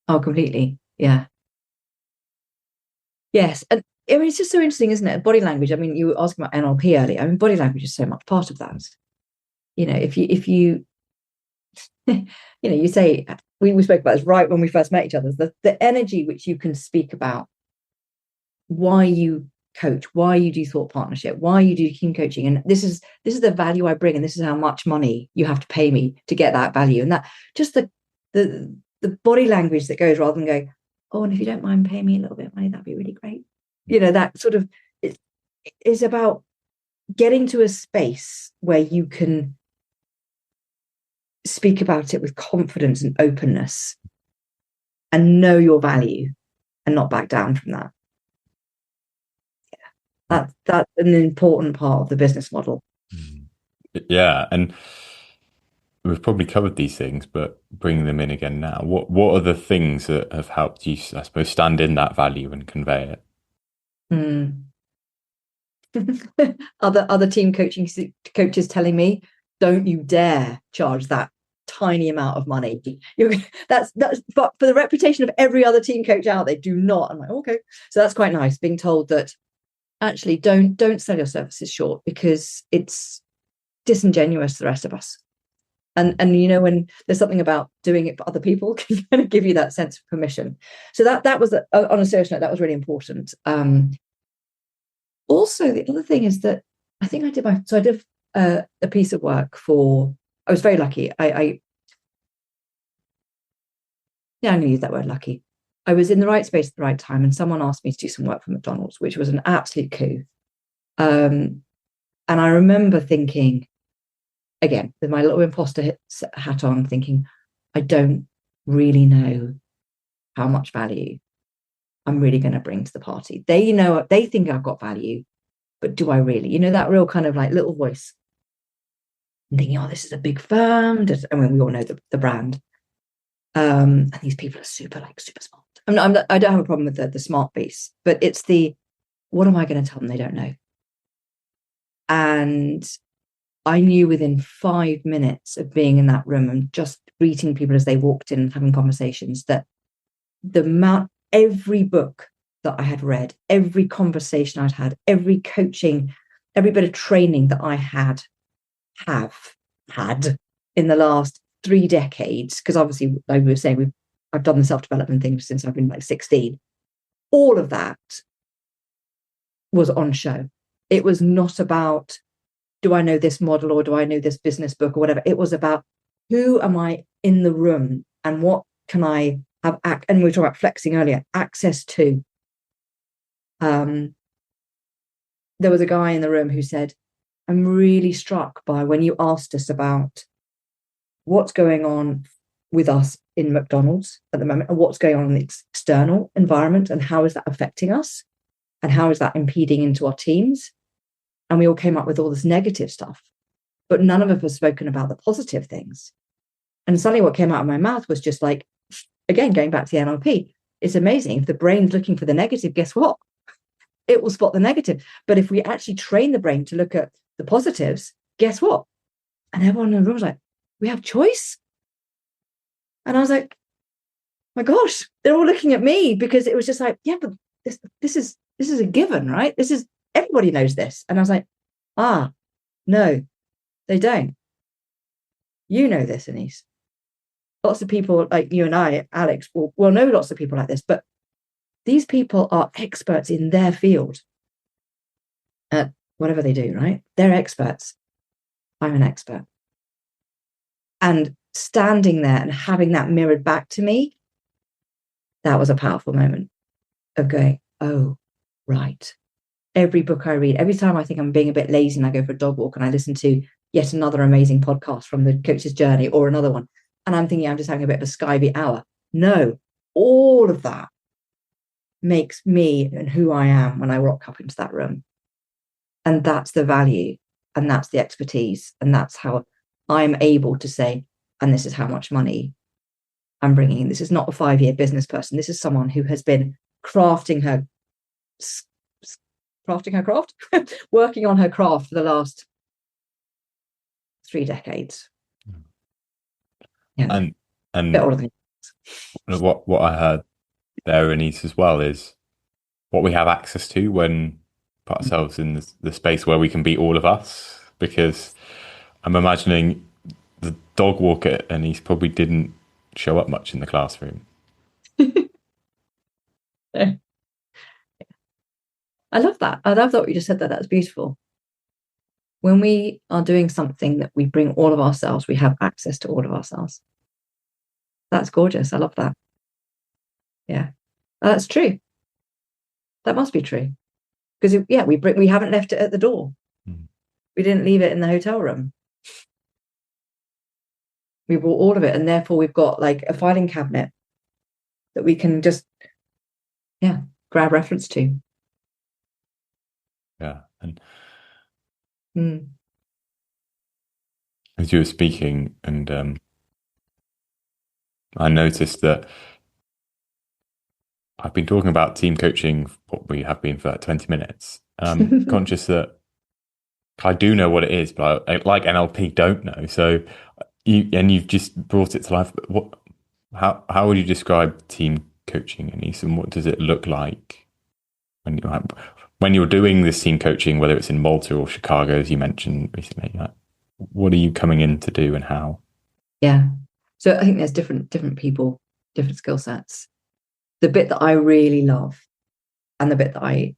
Oh, completely. Yeah. Yes. And I mean, it's just so interesting, isn't it? Body language. I mean, you were asking about NLP earlier. I mean, body language is so much part of that. if you you say, we spoke about this right when we first met each other, the energy which you can speak about why you coach, why you do thought partnership, why you do team coaching, and this is the value I bring, and this is how much money you have to pay me to get that value, and that just the body language that goes, rather than going, oh, and if you don't mind paying me a little bit of money, that'd be really great. That sort of is about getting to a space where you can speak about it with confidence and openness and know your value and not back down from that. That's an important part of the business model. Yeah, and we've probably covered these things, but bringing them in again now, what are the things that have helped you, I suppose, stand in that value and convey it? Other team coaches telling me, don't you dare charge that tiny amount of money. That's for the reputation of every other team coach out there. Do not. I'm like, okay. So that's quite nice, being told that actually don't sell your services short, because it's disingenuous to the rest of us. And when there's something about doing it for other people can kind of give you that sense of permission. So that was, on a serious note, that was really important. Also, the other thing is that I think I did a piece of work I was very lucky. I'm going to use that word, lucky. I was in the right space at the right time, and someone asked me to do some work for McDonald's, which was an absolute coup. And I remember thinking, again, with my little imposter hat on, thinking, I don't really know how much value I'm really going to bring to the party. They think I've got value, but do I really? That real kind of like little voice. I'm thinking, oh, this is a big firm. I mean, we all know the brand. And these people are super smart. I don't have a problem with the smart piece, but it's what am I going to tell them they don't know? And I knew within 5 minutes of being in that room and just greeting people as they walked in and having conversations, that every book that I had read, every conversation I'd had, every coaching, every bit of training that I have had in the last 3 decades, because obviously, like we were saying, I've done the self-development thing since I've been like 16. All of that was on show. It was not about, do I know this model or do I know this business book or whatever. It was about, who am I in the room and what can I have, and we were talking about flexing earlier, access to. There was a guy in the room who said, I'm really struck by when you asked us about what's going on with us in McDonald's at the moment and what's going on in the external environment and how is that affecting us and how is that impeding into our teams. And we all came up with all this negative stuff, but none of us have spoken about the positive things. And suddenly what came out of my mouth was just like, again, going back to the NLP, it's amazing. If the brain's looking for the negative, guess what? It will spot the negative. But if we actually train the brain to look at the positives, guess what? And everyone in the room was like, we have choice. And I was like, my gosh, they're all looking at me, because it was just like, yeah, but this is a given, right? Everybody knows this. And I was like, no, they don't. You know this, Anise. Lots of people like you and I, Alex, will know lots of people like this, but these people are experts in their field at whatever they do, right? They're experts. I'm an expert. And standing there and having that mirrored back to me, that was a powerful moment of going, oh, right. Every book I read, every time I think I'm being a bit lazy and I go for a dog walk and I listen to yet another amazing podcast from the Coach's Journey or another one, and I'm thinking I'm just having a bit of a Skyby hour. No, all of that makes me and who I am when I rock up into that room. And that's the value, and that's the expertise, and that's how I'm able to say, and this is how much money I'm bringing in. This is not a 5-year business person. This is someone who has been crafting her craft, working on her craft for the last 3 decades. Yeah. And what I heard there, Anise, as well, is what we have access to when we put ourselves in the space where we can be all of us. Because I'm imagining the dog walker and he probably didn't show up much in the classroom. I love that. I love that what you just said there. That's beautiful. When we are doing something that we bring all of ourselves, we have access to all of ourselves. That's gorgeous. I love that. Yeah, that's true. That must be true. Because we haven't left it at the door. We didn't leave it in the hotel room. We brought all of it, and therefore we've got like a filing cabinet that we can just grab reference to. Yeah. And as you were speaking, and I noticed that I've been talking about team coaching, what we have been for like 20 minutes. I'm conscious that I do know what it is, but I, like NLP, don't know. So you've just brought it to life. How would you describe team coaching, Anise, and what does it look like when you're doing this team coaching, whether it's in Malta or Chicago, as you mentioned recently? Like, what are you coming in to do and how? Yeah. So I think there's different people, different skill sets. The bit that I really love and the bit that I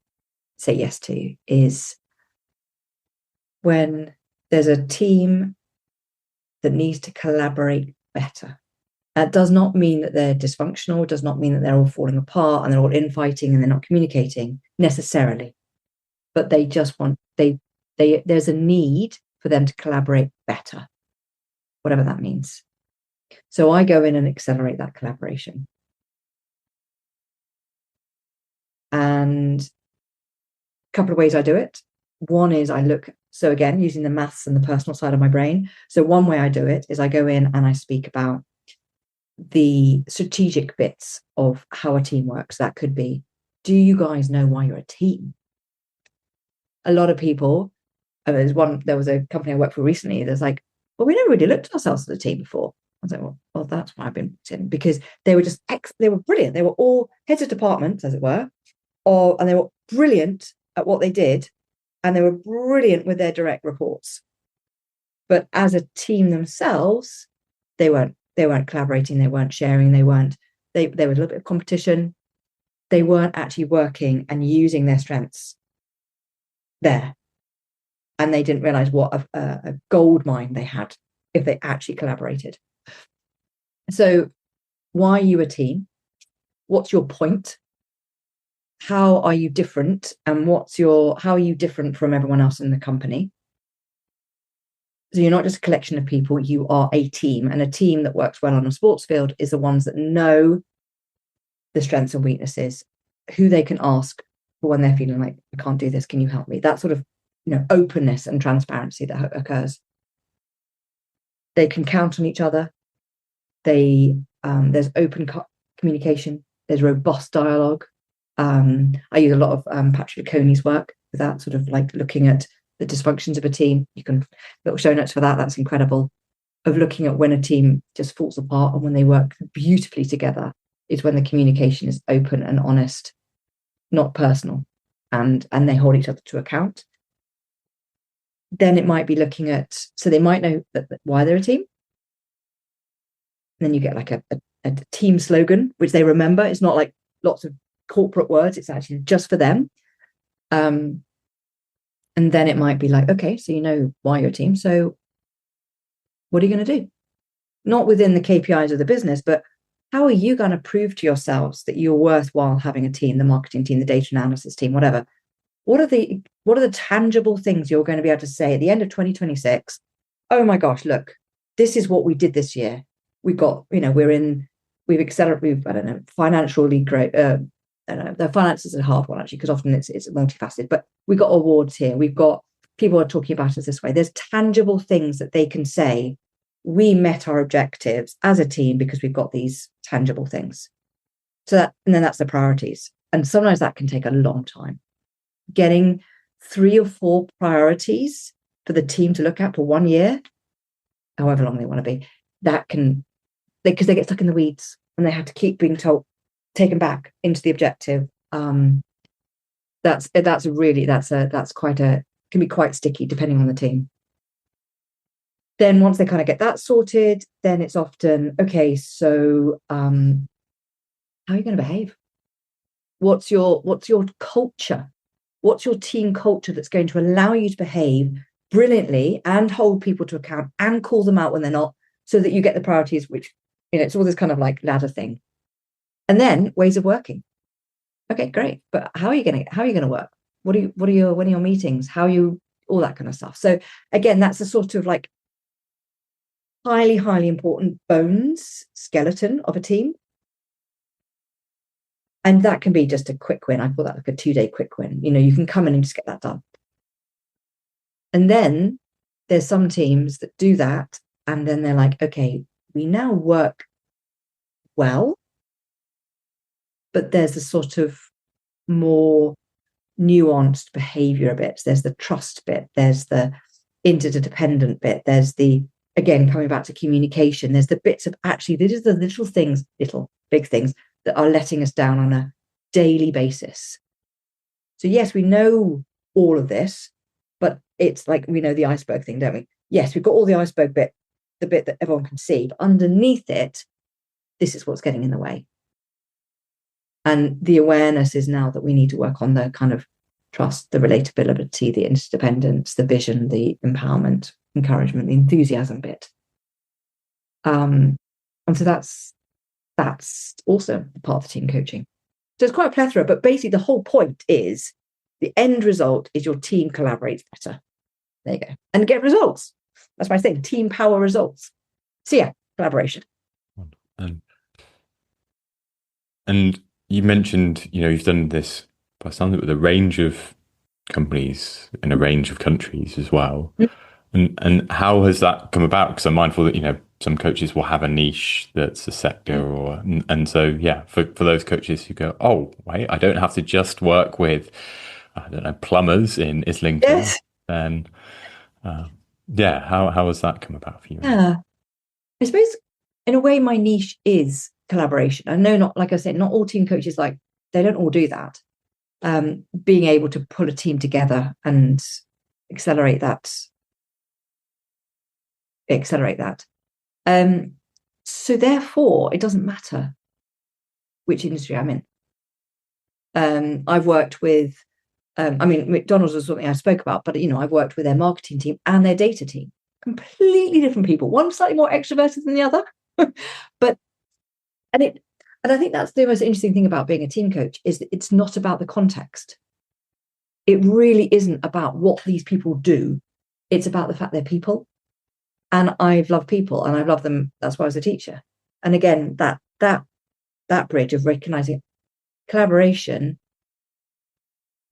say yes to is when there's a team that needs to collaborate better. That does not mean that they're dysfunctional, does not mean that they're all falling apart and they're all infighting and they're not communicating necessarily. But they just want, there's a need for them to collaborate better, whatever that means. So I go in and accelerate that collaboration. And a couple of ways I do it. One is so again, using the maths and the personal side of my brain. So one way I do it is I go in and I speak about the strategic bits of how a team works. That could be, do you guys know why you're a team? A lot of people, there was a company I worked for recently that's like, well, we never really looked at ourselves as a team before. I was like, well, that's why I've been in, because they were they were brilliant. They were all heads of departments, as it were, and they were brilliant at what they did, and they were brilliant with their direct reports. But as a team themselves, they weren't collaborating, they weren't sharing, there was a little bit of competition. They weren't actually working and using their strengths there. And they didn't realize what a gold mine they had if they actually collaborated. So why are you a team? What's your point? How are you different? And how are you different from everyone else in the company? So you're not just a collection of people, you are a team. And a team that works well on a sports field is the ones that know the strengths and weaknesses, who they can ask for when they're feeling like, I can't do this, can you help me? That sort of openness and transparency that occurs. They can count on each other. There's open communication. There's robust dialogue. I use a lot of Patrick Coney's work with that, sort of like looking at the dysfunctions of a team. You can little show notes for that. That's incredible. Of looking at when a team just falls apart and when they work beautifully together is when the communication is open and honest, not personal, and they hold each other to account. Then it might be looking at, so they might know why they're a team. And then you get like a team slogan, which they remember. It's not like lots of corporate words. It's actually just for them. And then it might be like, okay, so you know why you're a team. So what are you going to do? Not within the KPIs of the business, but how are you going to prove to yourselves that you're worthwhile having a team, the marketing team, the data analysis team, whatever? What are the tangible things you're going to be able to say at the end of 2026? Oh my gosh, look, this is what we did this year. We got, we've accelerated, I don't know, financially great. The finances are a hard one actually, because often it's multifaceted, but we got awards here. We've got people are talking about us this way. There's tangible things that they can say. We met our objectives as a team because we've got these tangible things. And then that's the priorities. And sometimes that can take a long time. Getting 3 or 4 priorities for the team to look at for 1 year, however long they want to be, because they get stuck in the weeds and they have to keep being taken back into the objective. Can be quite sticky depending on the team. then once they kind of get that sorted, then it's often, okay, so how are you going to behave? What's your culture? What's your team culture that's going to allow you to behave brilliantly and hold people to account and call them out when they're not, so that you get the priorities, which, it's all this kind of like ladder thing. And then ways of working. Okay, great. But how are you going to work? When are your meetings? How are you, all that kind of stuff. So again, that's a sort of like highly, highly important bones skeleton of a team. And that can be just a quick win. I call that like a 2-day quick win. You can come in and just get that done. And then there's some teams that do that, and then they're like, okay, we now work well, but there's a sort of more nuanced behavior bit. There's the trust bit. There's the interdependent bit. There's the, again, coming back to communication, there's the bits of actually, these are the little things, big things that are letting us down on a daily basis. So yes, we know all of this, but it's like, we know the iceberg thing, don't we? Yes, we've got all the iceberg bit, the bit that everyone can see, but underneath it, this is what's getting in the way. And the awareness is now that we need to work on the kind of trust, the relatability, the interdependence, the vision, the empowerment, encouragement, the enthusiasm bit. And so that's also part of the team coaching. So it's quite a plethora, but basically the whole point is the end result is your team collaborates better. There you go. And get results. That's my thing, team power results. So yeah, collaboration. And you mentioned, you've done this by sound of it with a range of companies in a range of countries as well. And how has that come about? Because I'm mindful that, some coaches will have a niche that's a sector and so, for those coaches who go, oh, wait, I don't have to just work with, I don't know, plumbers in Islington. Yes. Then, how has that come about for you? Yeah. I suppose in a way my niche is collaboration. I know, not, like I said, not all team coaches, like, they don't all do that. Being able to pull a team together and accelerate that. So therefore, it doesn't matter which industry I'm in. I've worked with, McDonald's was something I spoke about, but I've worked with their marketing team and their data team. Completely different people. One slightly more extroverted than the other, and I think that's the most interesting thing about being a team coach, is that it's not about the context. It really isn't about what these people do. It's about the fact they're people. And I've loved people, and I've loved them. That's why I was a teacher. And again, that bridge of recognizing collaboration,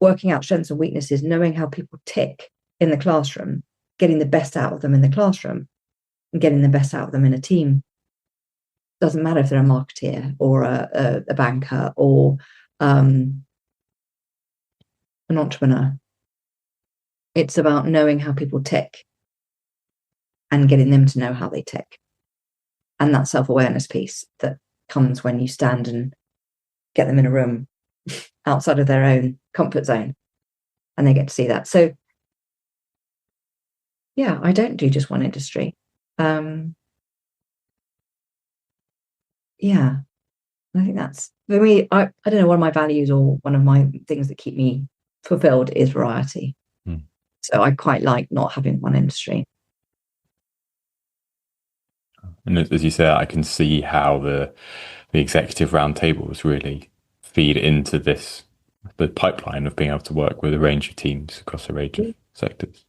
working out strengths and weaknesses, knowing how people tick in the classroom, getting the best out of them in the classroom, and getting the best out of them in a team. Doesn't matter if they're a marketeer or a banker or an entrepreneur. It's about knowing how people tick and getting them to know how they tick. And that self-awareness piece that comes when you stand and get them in a room outside of their own comfort zone and they get to see that. So yeah, I don't do just one industry. Yeah, I think that's, for me, I don't know, one of my values or one of my things that keep me fulfilled is variety. So I quite like not having one industry. And as you say, I can see how the executive roundtables really feed into the pipeline of being able to work with a range of teams across a range of sectors.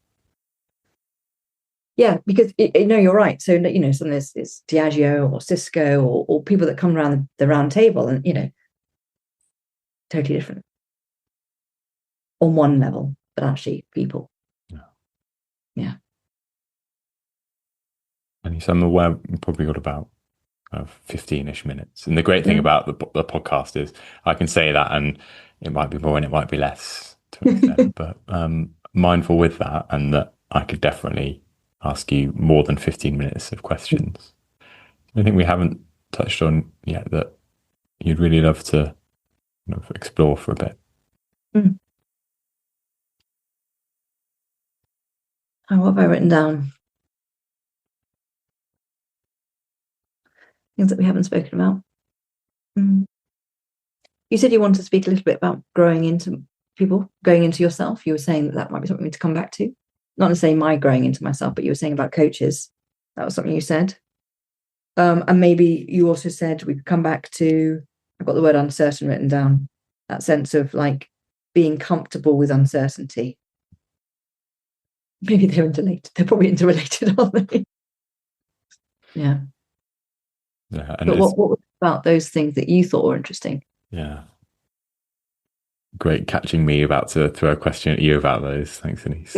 Yeah, because you're right. So some of this is Diageo or Cisco or people that come around the round table, and totally different on one level, but actually people. Yeah. And so I'm aware we've probably got about 15-ish minutes. And the great thing about the podcast is I can say that, and it might be more and it might be less to an extent, but mindful with that, and that I could definitely ask you more than 15 minutes of questions. I think we haven't touched on yet that you'd really love to explore for a bit. What have I written down? things that we haven't spoken about. You said you wanted to speak a little bit about growing into people, going into yourself. You were saying that might be something to come back to. Not necessarily my growing into myself, but you were saying about coaches. That was something you said. And maybe you also said we could come back to, I've got the word uncertain written down, that sense of like being comfortable with uncertainty. Maybe they're interrelated. They're probably interrelated, aren't they? Yeah. Yeah. But what was about those things that you thought were interesting? Yeah. Great catching me about to throw a question at you about those. Thanks, Anise.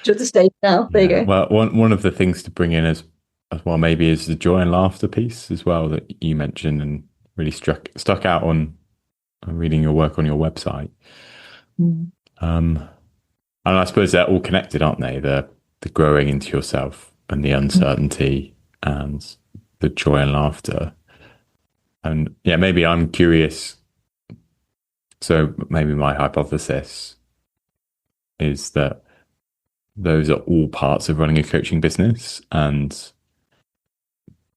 To the stage now. There you go. Well, one of the things to bring in as well maybe is the joy and laughter piece as well that you mentioned and really stuck out on reading your work on your website. And I suppose they're all connected, aren't they? The growing into yourself and the uncertainty and the joy and laughter. And yeah, maybe I'm curious. So maybe my hypothesis is that those are all parts of running a coaching business, and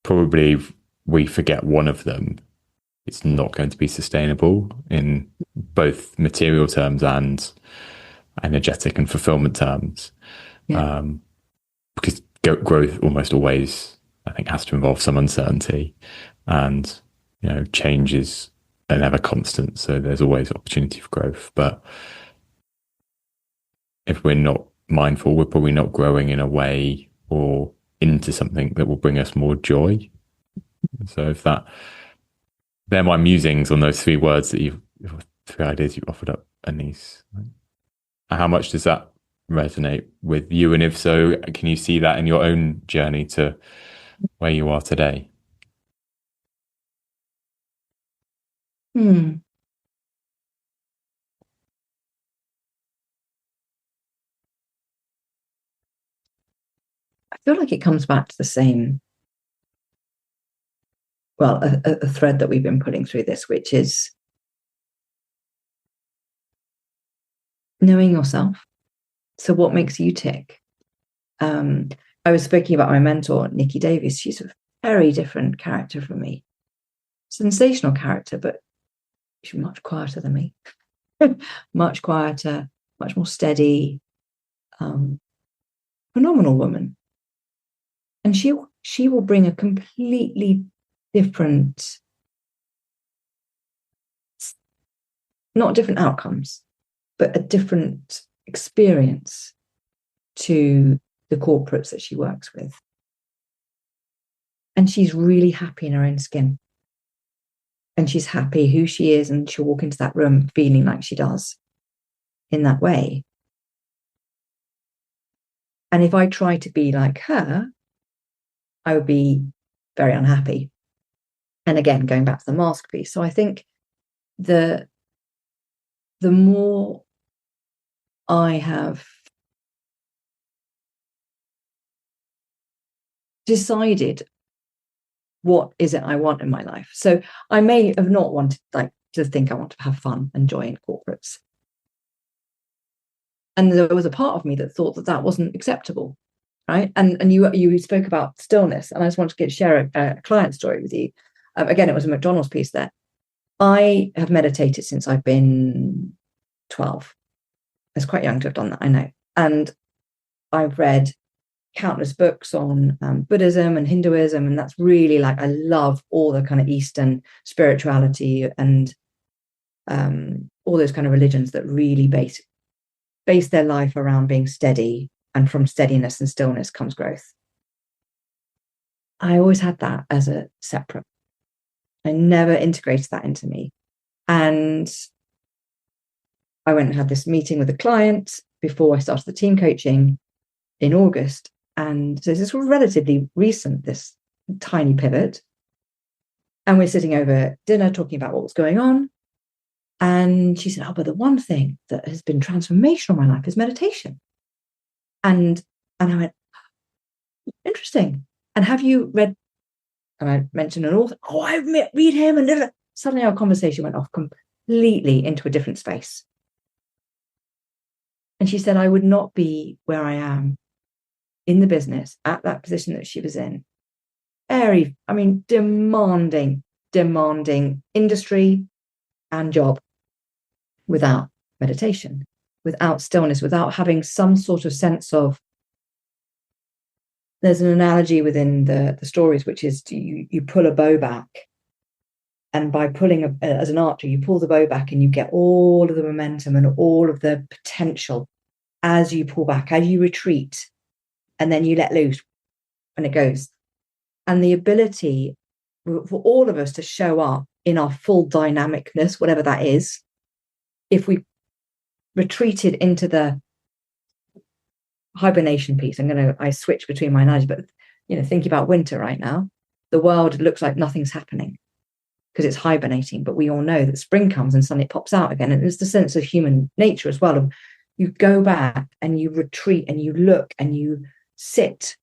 probably if we forget one of them, it's not going to be sustainable in both material terms and energetic and fulfillment terms. Yeah. Because growth almost always, I think, has to involve some uncertainty, and change is an ever constant. So there's always opportunity for growth. But if we're not mindful, we're probably not growing in a way or into something that will bring us more joy. So if they're my musings on those three words that three ideas you've offered up, Anise. How much does that resonate with you? And if so, can you see that in your own journey to where you are today? I feel like it comes back to the same, well, a thread that we've been putting through this, which is knowing yourself. So what makes you tick? I was speaking about my mentor, Nikki Davies. She's a very different character from me. Sensational character, but she's much quieter than me. Much quieter, much more steady, phenomenal woman. And she will bring a completely different, not different outcomes, but a different experience to the corporates that she works with. And she's really happy in her own skin. And she's happy who she is, and she'll walk into that room feeling like she does in that way. And if I try to be like her, I would be very unhappy. And again, going back to the mask piece. So I think the more I have decided what is it I want in my life. So I may have not wanted to think I want to have fun and joy in corporates. And there was a part of me that thought that wasn't acceptable, right? And you spoke about stillness, and I just want to share a client story with you. Again, it was a McDonald's piece there. I have meditated since I've been 12. It's quite young to have done that, I know. And I've read countless books on Buddhism and Hinduism, and that's really I love all the kind of Eastern spirituality and all those kind of religions that really base their life around being steady, and from steadiness and stillness comes growth. I always had that as a separate. I never integrated that into me. And I went and had this meeting with a client before I started the team coaching in August. And so this was relatively recent, this tiny pivot. And we're sitting over dinner talking about what was going on. And she said, but the one thing that has been transformational in my life is meditation. And I went, interesting. And have you read, and I mentioned an author, I read him. And suddenly our conversation went off completely into a different space. And she said, I would not be where I am in the business at that position that she was in very, I mean, demanding industry and job without meditation, without stillness, without having some sort of sense of. There's an analogy within the stories, which is you pull a bow back, and by pulling as an archer, you pull the bow back and you get all of the momentum and all of the potential as you pull back, as you retreat, and then you let loose and it goes. And the ability for all of us to show up in our full dynamicness, whatever that is, if we retreated into the hibernation piece, I switch between my analogy, but think about winter right now. The world looks like nothing's happening because it's hibernating, but we all know that spring comes and suddenly it pops out again. And it's the sense of human nature as well, of you go back and you retreat and you look and you sit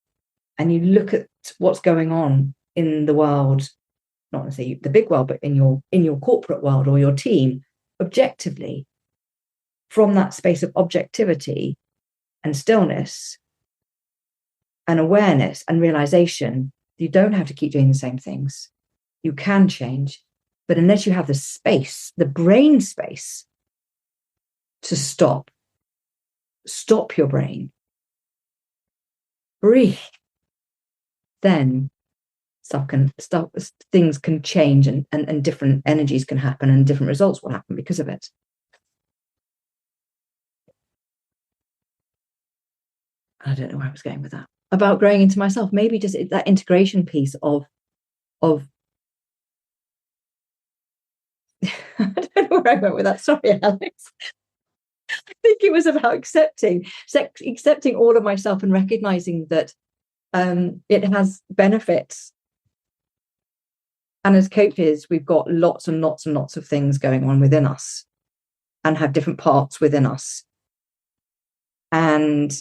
and you look at what's going on in the world, not necessarily the big world, but in your corporate world or your team, objectively, from that space of objectivity and stillness and awareness and realization. You don't have to keep doing the same things. You can change, but unless you have the space, the brain space, to stop your brain, breathe, then things can change and different energies can happen and different results will happen because of it. I don't know where I was going with that. About growing into myself, maybe just that integration piece of I don't know where I went with that. Sorry, Alex. I think it was about accepting all of myself and recognizing that it has benefits. And as coaches, we've got lots and lots and lots of things going on within us and have different parts within us. And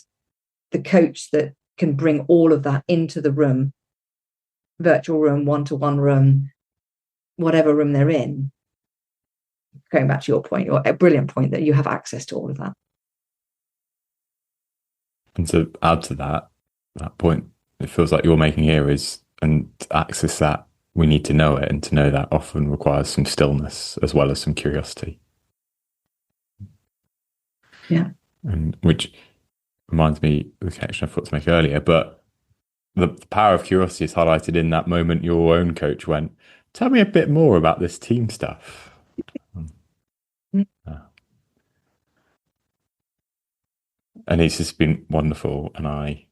the coach that can bring all of that into the room, virtual room, one-to-one room, whatever room they're in, going back to your point, your brilliant point, that you have access to all of that. And to add to that point, it feels like you're making here is, and to access that, we need to know it, and to know that often requires some stillness as well as some curiosity. Yeah. And which reminds me of the connection I thought to make earlier, but the power of curiosity is highlighted in that moment your own coach went, tell me a bit more about this team stuff. And it's just been wonderful. And I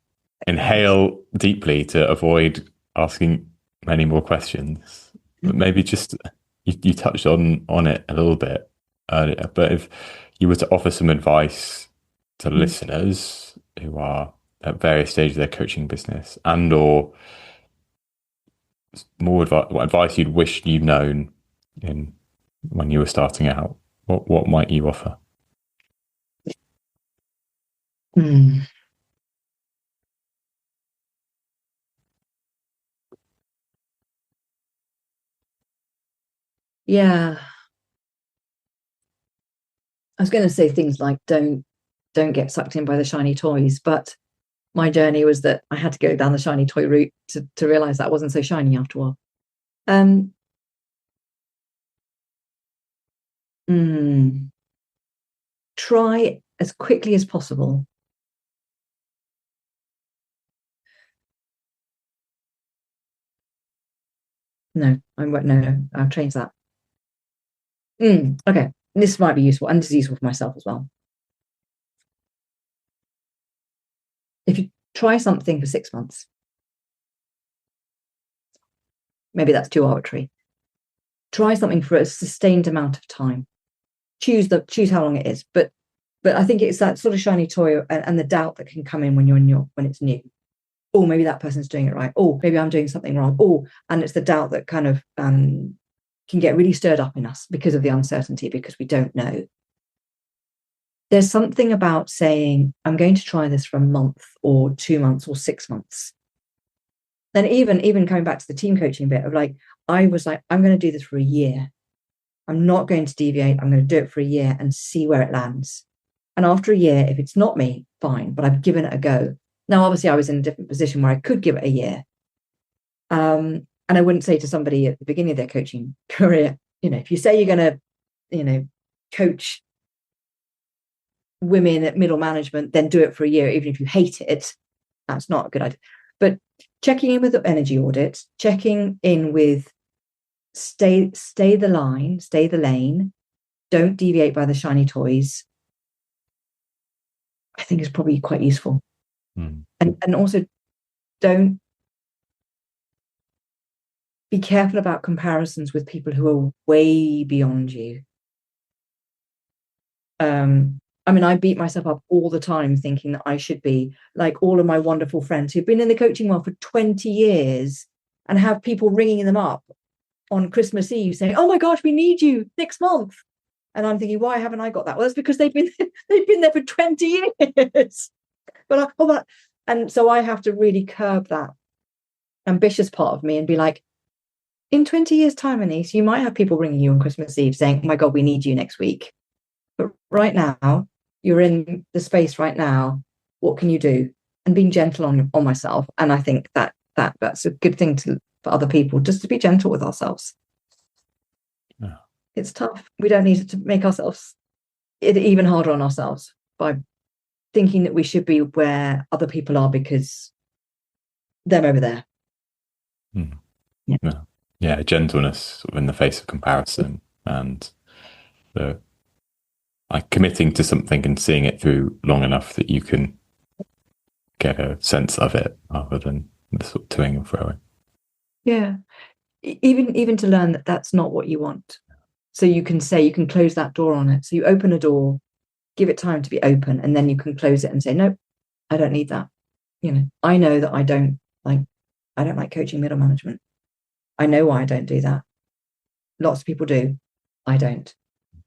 inhale deeply to avoid asking many more questions. But maybe just, you touched on it a little bit earlier, but if you were to offer some advice to listeners who are at various stages of their coaching business, and or more advice, what advice you'd wish you'd known when you were starting out, what might you offer? Yeah. I was going to say things like don't get sucked in by the shiny toys, but my journey was that I had to go down the shiny toy route to realize that wasn't so shiny after a while. Try as quickly as possible. No, I'll change that. Okay, this might be useful, and this is useful for myself as well. If you try something for 6 months, maybe that's too arbitrary. Try something for a sustained amount of time. Choose how long it is, but I think it's that sort of shiny toy and the doubt that can come in when it's new. Oh, maybe that person's doing it right. Oh, maybe I'm doing something wrong. Oh, and it's the doubt that kind of can get really stirred up in us because of the uncertainty, because we don't know. There's something about saying, I'm going to try this for a month or 2 months or 6 months. Then even coming back to the team coaching bit of I was like, I'm going to do this for a year. I'm not going to deviate. I'm going to do it for a year and see where it lands. And after a year, if it's not me, fine, but I've given it a go. Now, obviously, I was in a different position where I could give it a year. And I wouldn't say to somebody at the beginning of their coaching career, if you say you're going to, coach women at middle management, then do it for a year, even if you hate it. That's not a good idea. But checking in with the energy audit, checking in with stay the lane, don't deviate by the shiny toys, I think is probably quite useful. And also don't be careful about comparisons with people who are way beyond you. I beat myself up all the time thinking that I should be like all of my wonderful friends who've been in the coaching world for 20 years and have people ringing them up on Christmas Eve saying, "Oh my gosh, we need you next month." And I'm thinking, why haven't I got that? Well, that's because they've been there for 20 years. And so I have to really curb that ambitious part of me and be like, in 20 years' time, Anise, you might have people ringing you on Christmas Eve saying, "Oh my God, we need you next week." But right now, you're in the space right now. What can you do? And being gentle on myself. And I think that's a good thing for other people, just to be gentle with ourselves. Yeah. It's tough. We don't need to make ourselves it even harder on ourselves by thinking that we should be where other people are because they're over there. Yeah, gentleness sort of in the face of comparison, and like committing to something and seeing it through long enough that you can get a sense of it rather than the sort of toing and froing. Yeah, even to learn that that's not what you want. So you can close that door on it. So you open a door, give it time to be open, and then you can close it and say, "Nope, I don't need that." I know that I don't like coaching middle management. I know why I don't do that. Lots of people do. I don't.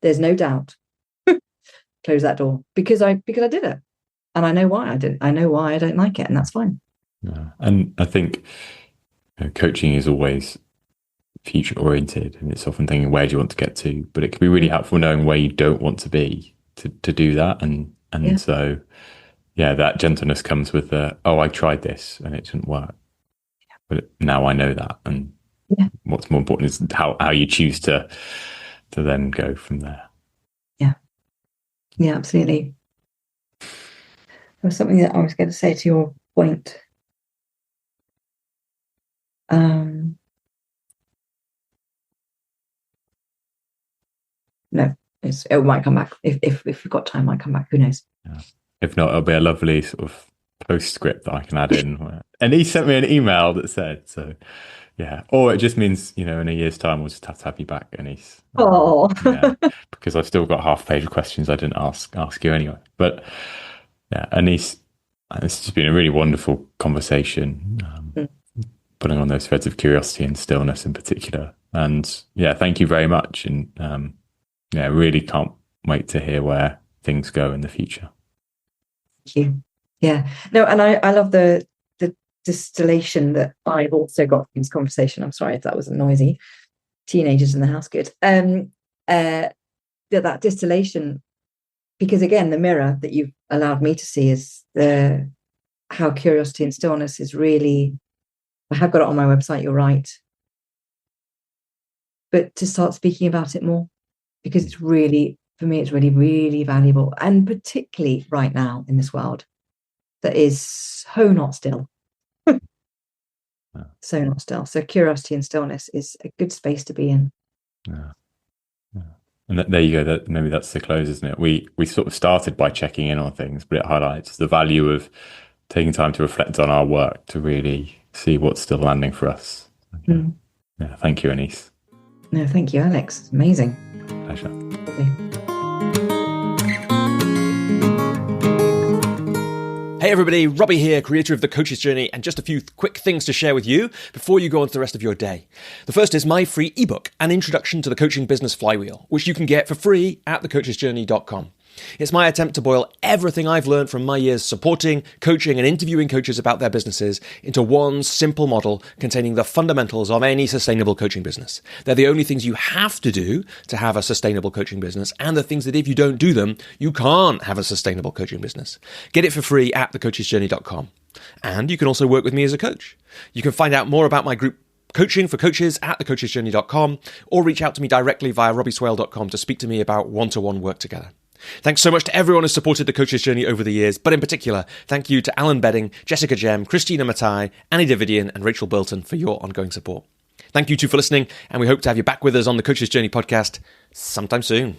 There's no doubt. Close that door because I did it, and I know why I did. I know why I don't like it, and that's fine. Yeah. And I think coaching is always future oriented, and it's often thinking, where do you want to get to? But it can be really helpful knowing where you don't want to be to do that. And so that gentleness comes with I tried this and it didn't work, but now I know that. And what's more important is how you choose to then go from there. Yeah, absolutely. There was something that I was going to say to your point. No, it might come back. If we've got time, it might come back. Who knows? Yeah. If not, it'll be a lovely sort of postscript that I can add in. And he sent me an email that said, so yeah. Or it just means, in a year's time, we'll just have to have you back, Anise. Oh. Because I've still got half a page of questions I didn't ask you anyway. But yeah, Anise, this has been a really wonderful conversation, putting on those threads of curiosity and stillness in particular. And thank you very much. And really can't wait to hear where things go in the future. Thank you. Yeah. No, and I love the distillation that I've also got from this conversation. I'm sorry if that was noisy. Teenagers in the house, good. That distillation, because again, the mirror that you've allowed me to see is how curiosity and stillness is really. I have got it on my website. You're right, but to start speaking about it more, because it's really, for me, it's really, really valuable, and particularly right now in this world that is so not still. So not still. So curiosity and stillness is a good space to be in. Yeah. And there you go. Maybe that's the close, isn't it? We sort of started by checking in on things, but it highlights the value of taking time to reflect on our work to really see what's still landing for us. Okay. Yeah. Thank you, Anise. No, thank you, Alex. It's amazing. Pleasure. Okay. Hey everybody, Robbie here, creator of The Coach's Journey, and just a few quick things to share with you before you go on to the rest of your day. The first is my free ebook, An Introduction to the Coaching Business Flywheel, which you can get for free at thecoachesjourney.com. It's my attempt to boil everything I've learned from my years supporting, coaching, and interviewing coaches about their businesses into one simple model containing the fundamentals of any sustainable coaching business. They're the only things you have to do to have a sustainable coaching business, and the things that if you don't do them, you can't have a sustainable coaching business. Get it for free at thecoachesjourney.com. And you can also work with me as a coach. You can find out more about my group coaching for coaches at thecoachesjourney.com, or reach out to me directly via robbieswale.com to speak to me about one-to-one work together. Thanks so much to everyone who's supported the Coach's Journey over the years, but in particular, thank you to Alan Bedding, Jessica Jem, Christina Matai, Annie Davidian, and Rachel Burton for your ongoing support. Thank you too for listening, and we hope to have you back with us on the Coach's Journey podcast sometime soon.